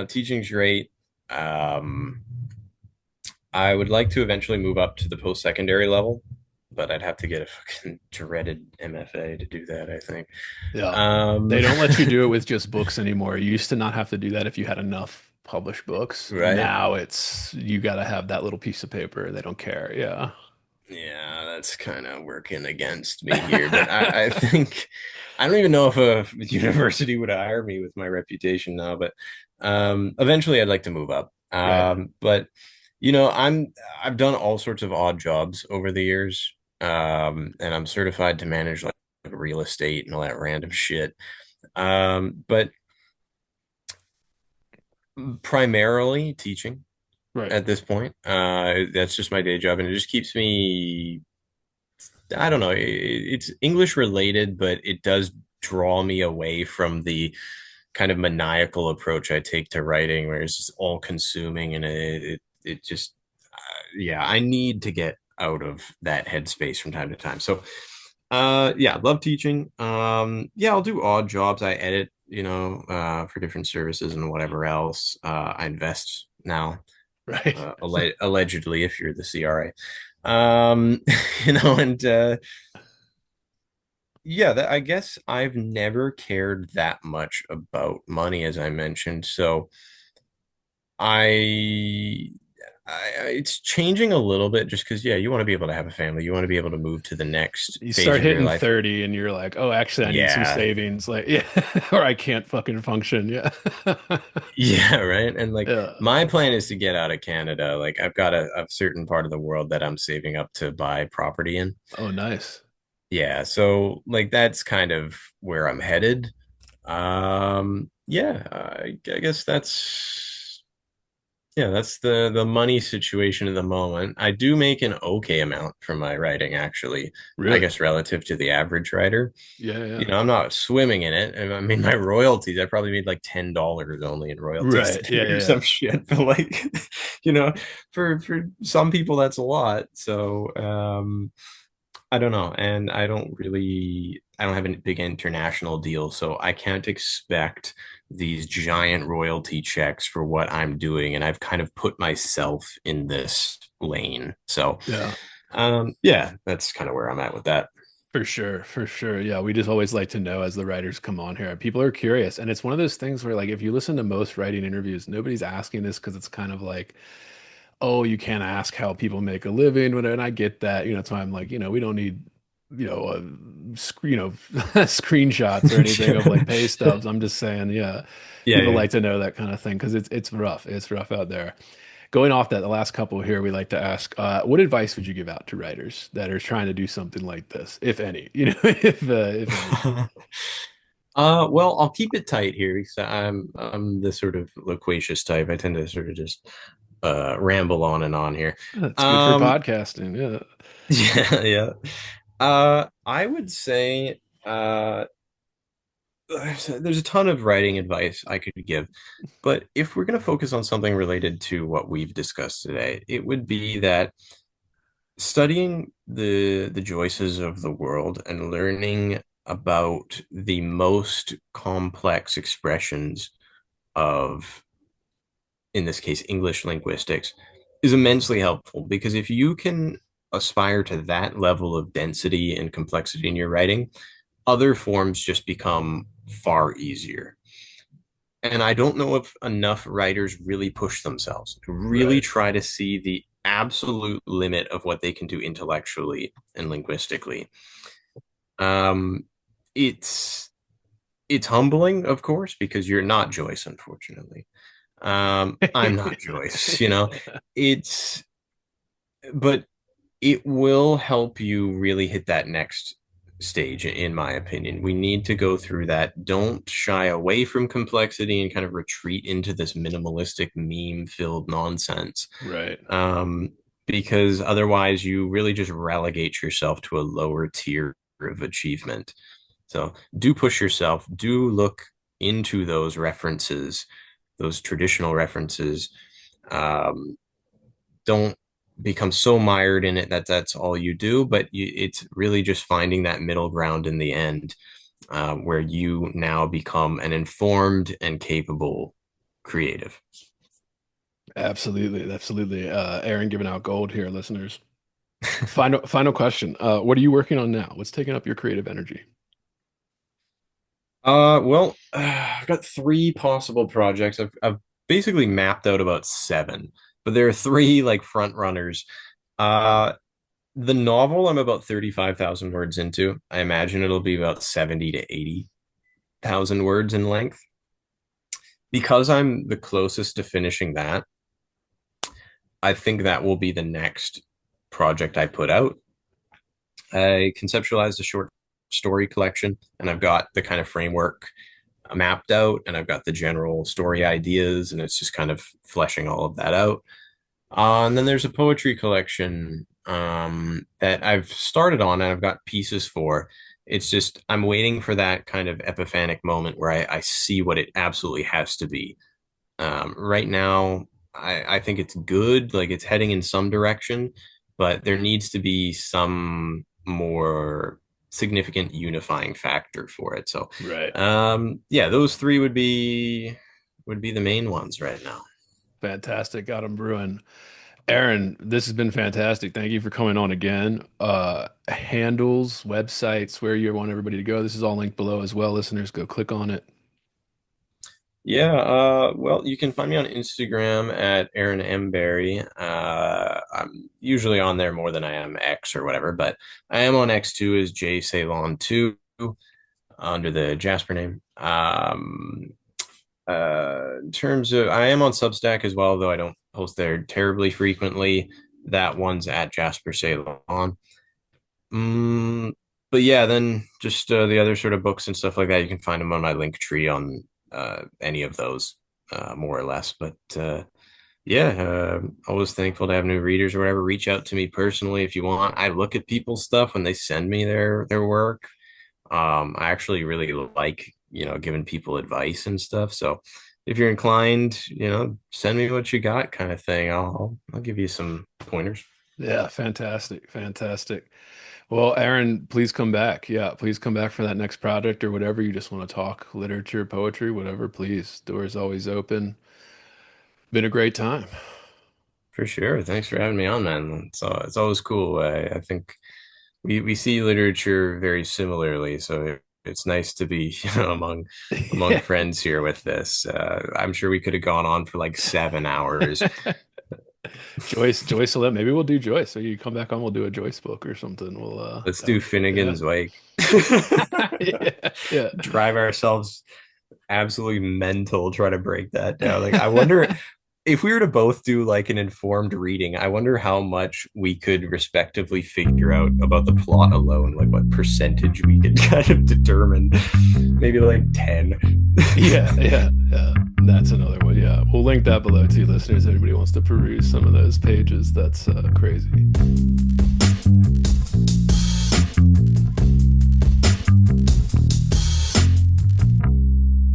Teaching's great. Um, I would like to eventually move up to the post-secondary level, but I'd have to get a fucking dreaded MFA to do that, I think. Yeah. They Um, don't let you do it with just books anymore. You used to not have to do that if you had enough published books. right? Now it's you got to have that little piece of paper. They don't care. Yeah. Yeah, that's kind of working against me here, but I think I don't even know if a university would hire me with my reputation now, but eventually I'd like to move up. Right. But I've done all sorts of odd jobs over the years, and I'm certified to manage like real estate and all that random shit. But primarily teaching Right. at this point. That's just my day job, and it just keeps me I don't know. It's English related, but it does draw me away from the kind of maniacal approach I take to writing, where it's just all consuming and it just, yeah, I need to get out of that headspace from time to time. So, yeah, love teaching. Yeah, I'll do odd jobs. I edit, for different services and whatever else. I invest now, Right. allegedly, if you're the CRA. And yeah, I guess I've never cared that much about money, as I mentioned. So I, it's changing a little bit just because, yeah, you want to be able to have a family. You want to be able to move to the next You phase start of your hitting life. 30 and you're like, oh, actually, I need some Yeah. savings. Like, yeah, or I can't fucking function. Yeah. Yeah, right. And like Yeah. my plan is to get out of Canada. Like I've got a certain part of the world that I'm saving up to buy property in. Oh, nice. Yeah, so like that's kind of where I'm headed. Yeah, I guess that's the money situation at the moment. I do make an okay amount from my writing, actually. I Really? guess relative to the average writer. Yeah. Yeah. I'm not swimming in it. And I mean, my royalties, I probably made like $10 only in royalties Right. Yeah. today Yeah. or Yeah. some shit. But like, you know, for some people that's a lot. So, I don't know. And I don't have a big international deal, so I can't expect these giant royalty checks for what I'm doing. And I've kind of put myself in this lane. So, Yeah. yeah, that's kind of where I'm at with that. For sure, for sure. Yeah, we just always like to know as the writers come on here. People are curious, and it's one of those things where, like, if you listen to most writing interviews, nobody's asking this because it's kind of like, oh, you can't ask how people make a living, whatever. And I get that, that's why I'm like, we don't need, screenshots or anything of like pay stubs. I'm just saying, yeah, Yeah, people yeah. like to know that kind of thing because it's rough. It's rough out there. Going off that, the last couple here, we like to ask, what advice would you give out to writers that are trying to do something like this, if any? If any. Well, I'll keep it tight here because I'm the sort of loquacious type. I tend to sort of just ramble on and on here. That's good for Um, podcasting. Yeah. yeah, yeah. I would say there's a ton of writing advice I could give, but if we're going to focus on something related to what we've discussed today, it would be that studying the Joyces of the world and learning about the most complex expressions of, in this case, English linguistics, is immensely helpful because if you can aspire to that level of density and complexity in your writing, other forms just become far easier. And I don't know if enough writers really push themselves to really Right. try to see the absolute limit of what they can do intellectually and linguistically. Um, it's it's humbling, of course, because you're not Joyce, unfortunately. I'm not Joyce, It's but it will help you really hit that next stage, in my opinion. We need to go through that. Don't shy away from complexity and kind of retreat into this minimalistic meme filled nonsense. Right. Um, because otherwise you really just relegate yourself to a lower tier of achievement. So do push yourself, do look into those references, those traditional references don't become so mired in it that that's all you do, but it's really just finding that middle ground in the end, where you now become an informed and capable creative. Absolutely, absolutely. Aaron giving out gold here, listeners. Final question. What are you working on now? What's taking up your creative energy? Well, I've got three possible projects. I've basically mapped out about seven, but there are three like front runners. Uh, the novel I'm about 35,000 words into. I imagine it'll be about 70 to 80,000 words in length. Because I'm the closest to finishing that, I think that will be the next project I put out. I conceptualized a short story collection, and I've got the kind of framework mapped out, and I've got the general story ideas, and it's just kind of fleshing all of that out. And then there's a poetry collection that I've started on and I've got pieces for. It's just I'm waiting for that kind of epiphanic moment where I see what it absolutely has to be. Right now, I think it's good, like it's heading in some direction, but there needs to be some more significant unifying factor for it. So, Right. yeah, those three would be the main ones right now. Fantastic. Got them brewing. Aaron, this has been fantastic. Thank you for coming on again. Handles, websites, where you want everybody to go. This is all linked below as well. Listeners, go click on it. Yeah, well, you can find me on Instagram at Aaron M. Berry. I'm usually on there more than I am X or whatever, but I am on X too as J Ceylon 2 under the Jasper name. In terms of, I am on Substack as well, though I don't post there terribly frequently. That one's at Jasper Ceylon. Mm, but yeah, then just the other sort of books and stuff like that, you can find them on my link tree on any of those, more or less. But yeah, always thankful to have new readers or whatever. Reach out to me personally if you want. I look at people's stuff when they send me their work. I actually really like, giving people advice and stuff. So if you're inclined, send me what you got kind of thing. I'll give you some pointers. Yeah, fantastic. Fantastic. Well, Aaron, please come back. Yeah, please come back for that next project or whatever. You just want to talk literature, poetry, whatever, please. Door's always open. Been a great time. For sure. Thanks for having me on, man. It's always cool. I think we see literature very similarly, so it's nice to be among Yeah. friends here with this. I'm sure we could have gone on for like 7 hours. Joyce will maybe we'll do Joyce. So you come back on, we'll do a Joyce book or something. We'll Let's do yeah. Finnegan's Wake. Yeah, yeah. Drive ourselves absolutely mental trying to break that down. Like, I wonder if we were to both do like an informed reading, I wonder how much we could respectively figure out about the plot alone, like what percentage we could kind of determine. Maybe like 10. Yeah. That's another one. Yeah. We'll link that below too, listeners. Anybody wants to peruse some of those pages. That's crazy.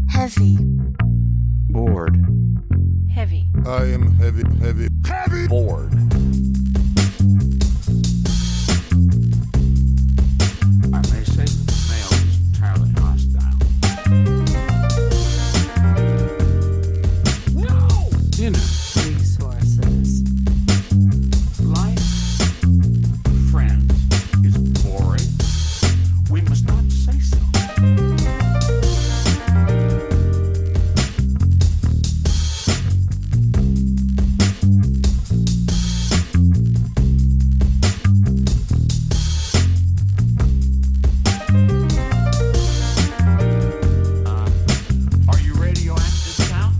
Heavy. Bored. Heavy. I am heavy bored. I may say that the male is entirely hostile. No! Resources. Life, friends, is boring. We must not say so. Are you radioactive now?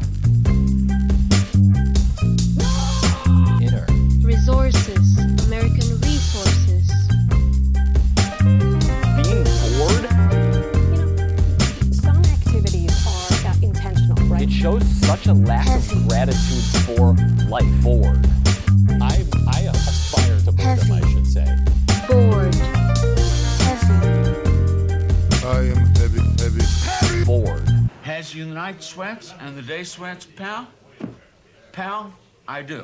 Inner. Resources, American resources. Being bored, Some activities are intentional, right? it shows such a lack Heavy. of gratitude for life. Bored. I aspire to boredom, I Heavy. should say. Bored. Heavy. I am heavy Bored. Has recognize the night sweats and the day sweats, pal? Pal, I do.